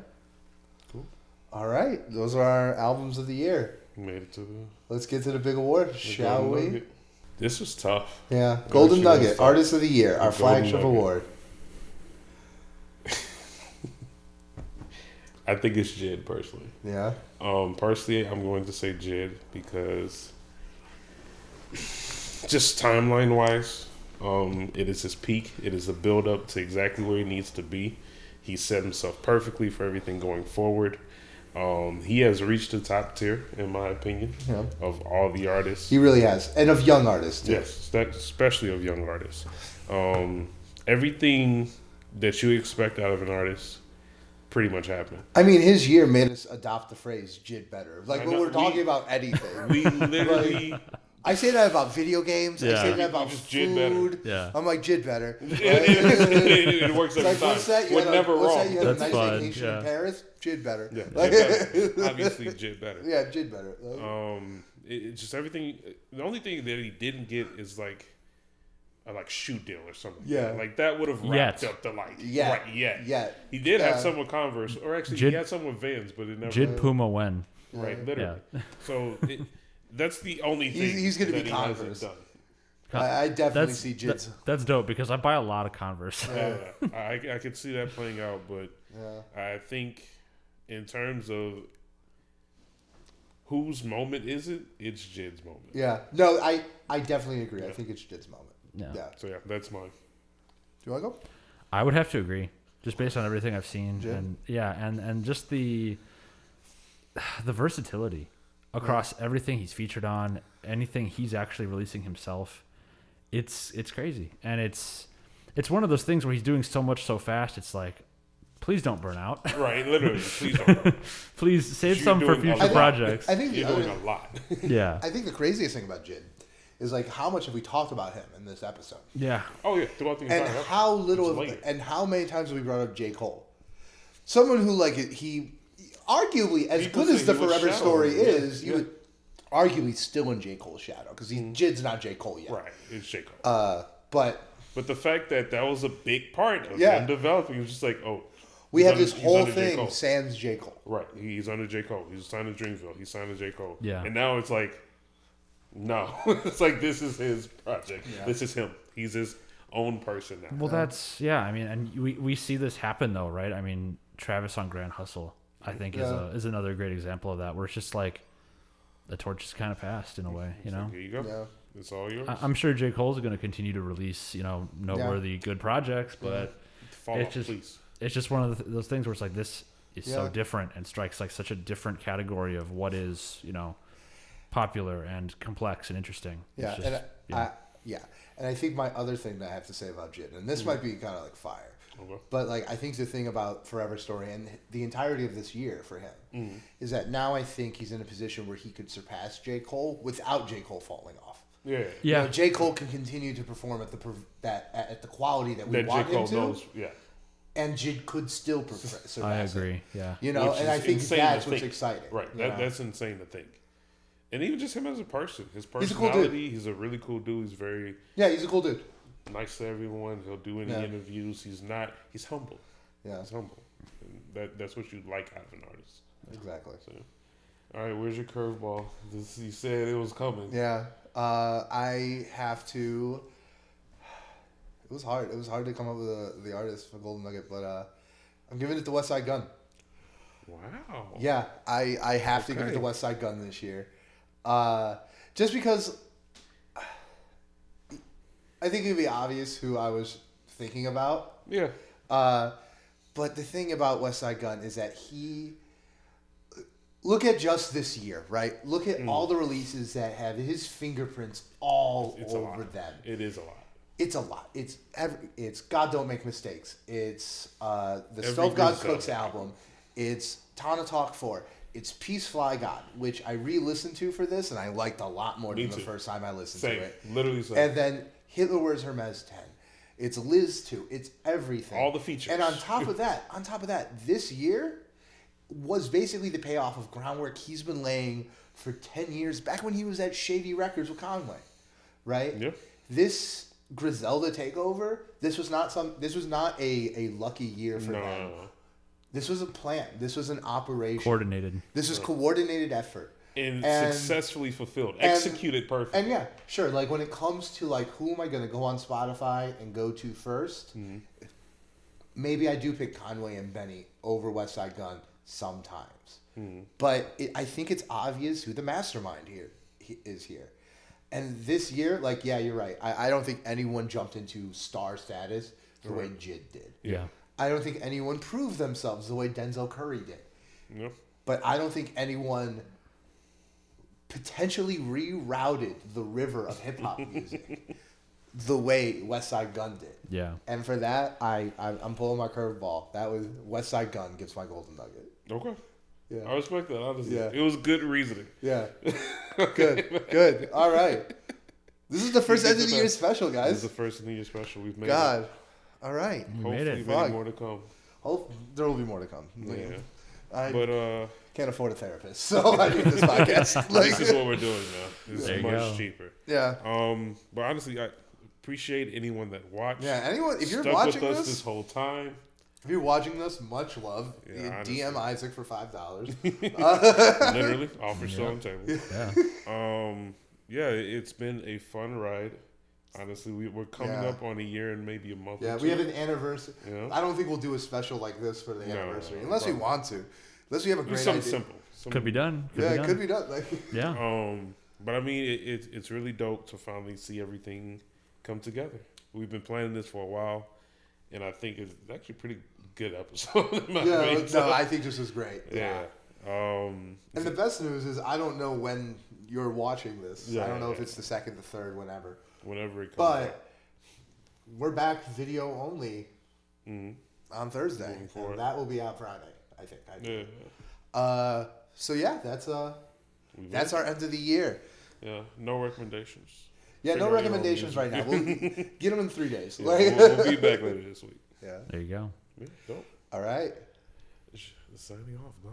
Cool. All right, those are our albums of the year. Made it to the. Let's get to the big award, shall we? Nugget. This was tough. Yeah, Golden Nugget, Artist of the Year, our flagship award. I think it's Jid personally. Yeah. Personally, I'm going to say Jid because just timeline wise, it is his peak. It is a build up to exactly where he needs to be. He set himself perfectly for everything going forward. He has reached the top tier, in my opinion, of all the artists. He really has, and of young artists too. Yes, especially of young artists. Everything that you expect out of an artist pretty much happened. I mean, his year made us adopt the phrase "Jid better." Like when we're talking about anything, we literally. I say that about video games. Yeah. I say that about food. Yeah. I'm like, Jid better. It works every time. What's that? We're never wrong. You had That's a nice fun. vacation in Paris? Jid better. Yeah, Jid better. Obviously, Jid better. Yeah, Jid better. It's just everything. The only thing that he didn't get is like a shoe deal or something. Yeah. Like that would have wrapped up the He did have some with Converse, or actually he had some with Vans, but it never. Jid Puma when. Right, literally. Yeah. So that's the only thing he's going to be Converse. I definitely see Jid's. That's dope because I buy a lot of Converse. Yeah, I could see that playing out, but Yeah. I think in terms of whose moment is it, it's Jid's moment. Yeah. No, I definitely agree. I think it's Jid's moment. Yeah. So yeah, that's mine. Do you want to go? I would have to agree, just based on everything I've seen, Jid? and just the versatility across everything he's featured on, anything he's actually releasing himself. It's crazy, and it's one of those things where he's doing so much so fast. It's like, please don't burn out. Right, literally. Please don't. Please save some for future projects. I think You're doing a lot. Yeah. I think the craziest thing about Jid is like how much have we talked about him in this episode, Yeah. Oh yeah, throughout the entire and episode. how little It's layered. and how many times have we brought up J. Cole, someone who like he arguably as People good as say the he was Forever shadow, Story yeah, is, yeah. you would arguably still in J. Cole's shadow because Jid's not J. Cole yet. Right, it's J. Cole. But But the fact that was a big part of Yeah. him developing was just like, we he's have this he's whole under J. thing Cole. sans J. Cole. Right, he's under J. Cole. He's signed to Dreamville. He's signed to J. Cole. Yeah. And now it's like, no. It's like, this is his project. Yeah. This is him. He's his own person now. Well, that's I mean, and we see this happen though, right? I mean, Travis on Grand Hustle, I think is another great example of that, where it's just like the torch is kind of passed in a way, you know. Here you go. Yeah. It's all yours. I'm sure J. Cole's going to continue to release, noteworthy good projects, but Fall it's off, just please. it's just one of those things where it's like this is so Yeah. different and strikes like such a different category of what is popular and complex and interesting. Yeah, It's just, and and I think my other thing that I have to say about Jid, and this might be kind of like fire, Okay. but like I think the thing about Forever Story and the entirety of this year for him is that now I think he's in a position where he could surpass J. Cole without J. Cole falling off. Yeah. yeah. J. Cole can continue to perform at the quality that we That J. want Cole him to, knows. Yeah. and Jid could still surpass I it. agree. Yeah. You know, Which and is I think insane that's to what's think. exciting. Right. you know? That's insane to think. And even just him as a person. His He's a cool personality, dude. he's a really cool dude. He's very Yeah, he's a cool dude. nice to everyone. He'll do any Yeah. interviews. He's humble. Yeah, He's humble. And that's what you like out of an artist. exactly. So, all right, where's your curveball? You said it was coming. Yeah, I have to. It was hard. It was hard to come up with the artist for Golden Nugget, but I'm giving it to West Side Gun. Wow. Yeah, I have to give it to Okay. West Side Gun this year, just because I think it'd be obvious who I was thinking about. Yeah. But the thing about West Side Gun is that look at just this year, right? Look at all the releases that have his fingerprints all It's a over lot. them. It is a lot. It's a lot. It's God Don't Make Mistakes. It's the Every Stove God good Cooks stuff. album. It's Tana Talk 4. It's Peace Fly God, which I re-listened to for this, and I liked a lot more Me than the too. first time I listened Same. to it. Literally same. And then Hitler Wears Hermes 10. It's Liz 2. It's everything. All the features. And on top of that, this year was basically the payoff of groundwork he's been laying for 10 years, back when he was at Shady Records with Conway, right? Yeah. This Griselda takeover, this was not a lucky year for them. No. This was a plan. This was an operation. Coordinated. This was coordinated effort. And And- successfully fulfilled. Executed perfectly. And yeah, sure. Like when it comes to like who am I going to go on Spotify and go to first, maybe I do pick Conway and Benny over West Side Gun sometimes. But I think it's obvious who the mastermind is here. And this year, like, yeah, you're right. I don't think anyone jumped into star status the way Jid did. Yeah. I don't think anyone proved themselves the way Denzel Curry did. Yep. But I don't think anyone potentially rerouted the river of hip hop music the way West Side Gun did. Yeah. And for that, I'm pulling my curveball. That was West Side Gun gets my Golden Nugget. Okay. Yeah. I respect that, honestly. Yeah. It was good reasoning. Yeah. Good. All right. This is the first end of the year special, This is guys. the first of the year special we've made. God. All right. We made Hopefully it. many Fuck. more to come. Hope there will be more to come. Yeah. I But can't afford a therapist, so I need this podcast. this is what we're doing now. This There is you much go. cheaper. Yeah. But honestly, I appreciate anyone that watched. Yeah. Anyone, if you're stuck watching with us this, this whole time. if you're watching this, much love. Yeah, honestly. DM Isaac for $5. Literally, offer still on the table. Yeah. Yeah, it's been a fun ride. Honestly, we're coming up on a year and maybe a month. Yeah, or two. we have an anniversary. Yeah. I don't think we'll do a special like this for the anniversary, unless we want to. Unless we have a great something idea. simple. Could be done. It could be done. Like, Yeah. But I mean, it's really dope to finally see everything come together. We've been planning this for a while, and I think it's actually a pretty good episode. I think this is great. Yeah. And the best news is I don't know when you're watching this. I don't know if it's the second, the third, whenever. Whenever it comes But we're back video only on Thursday. And that will be out Friday, I think. So yeah, that's our end of the year. Yeah, no recommendations. Yeah, no recommendations right now. We'll get them in 3 days. Yeah, we'll be back later this week. Yeah. There you go. Yeah, dope. All right. Signing off. Bye.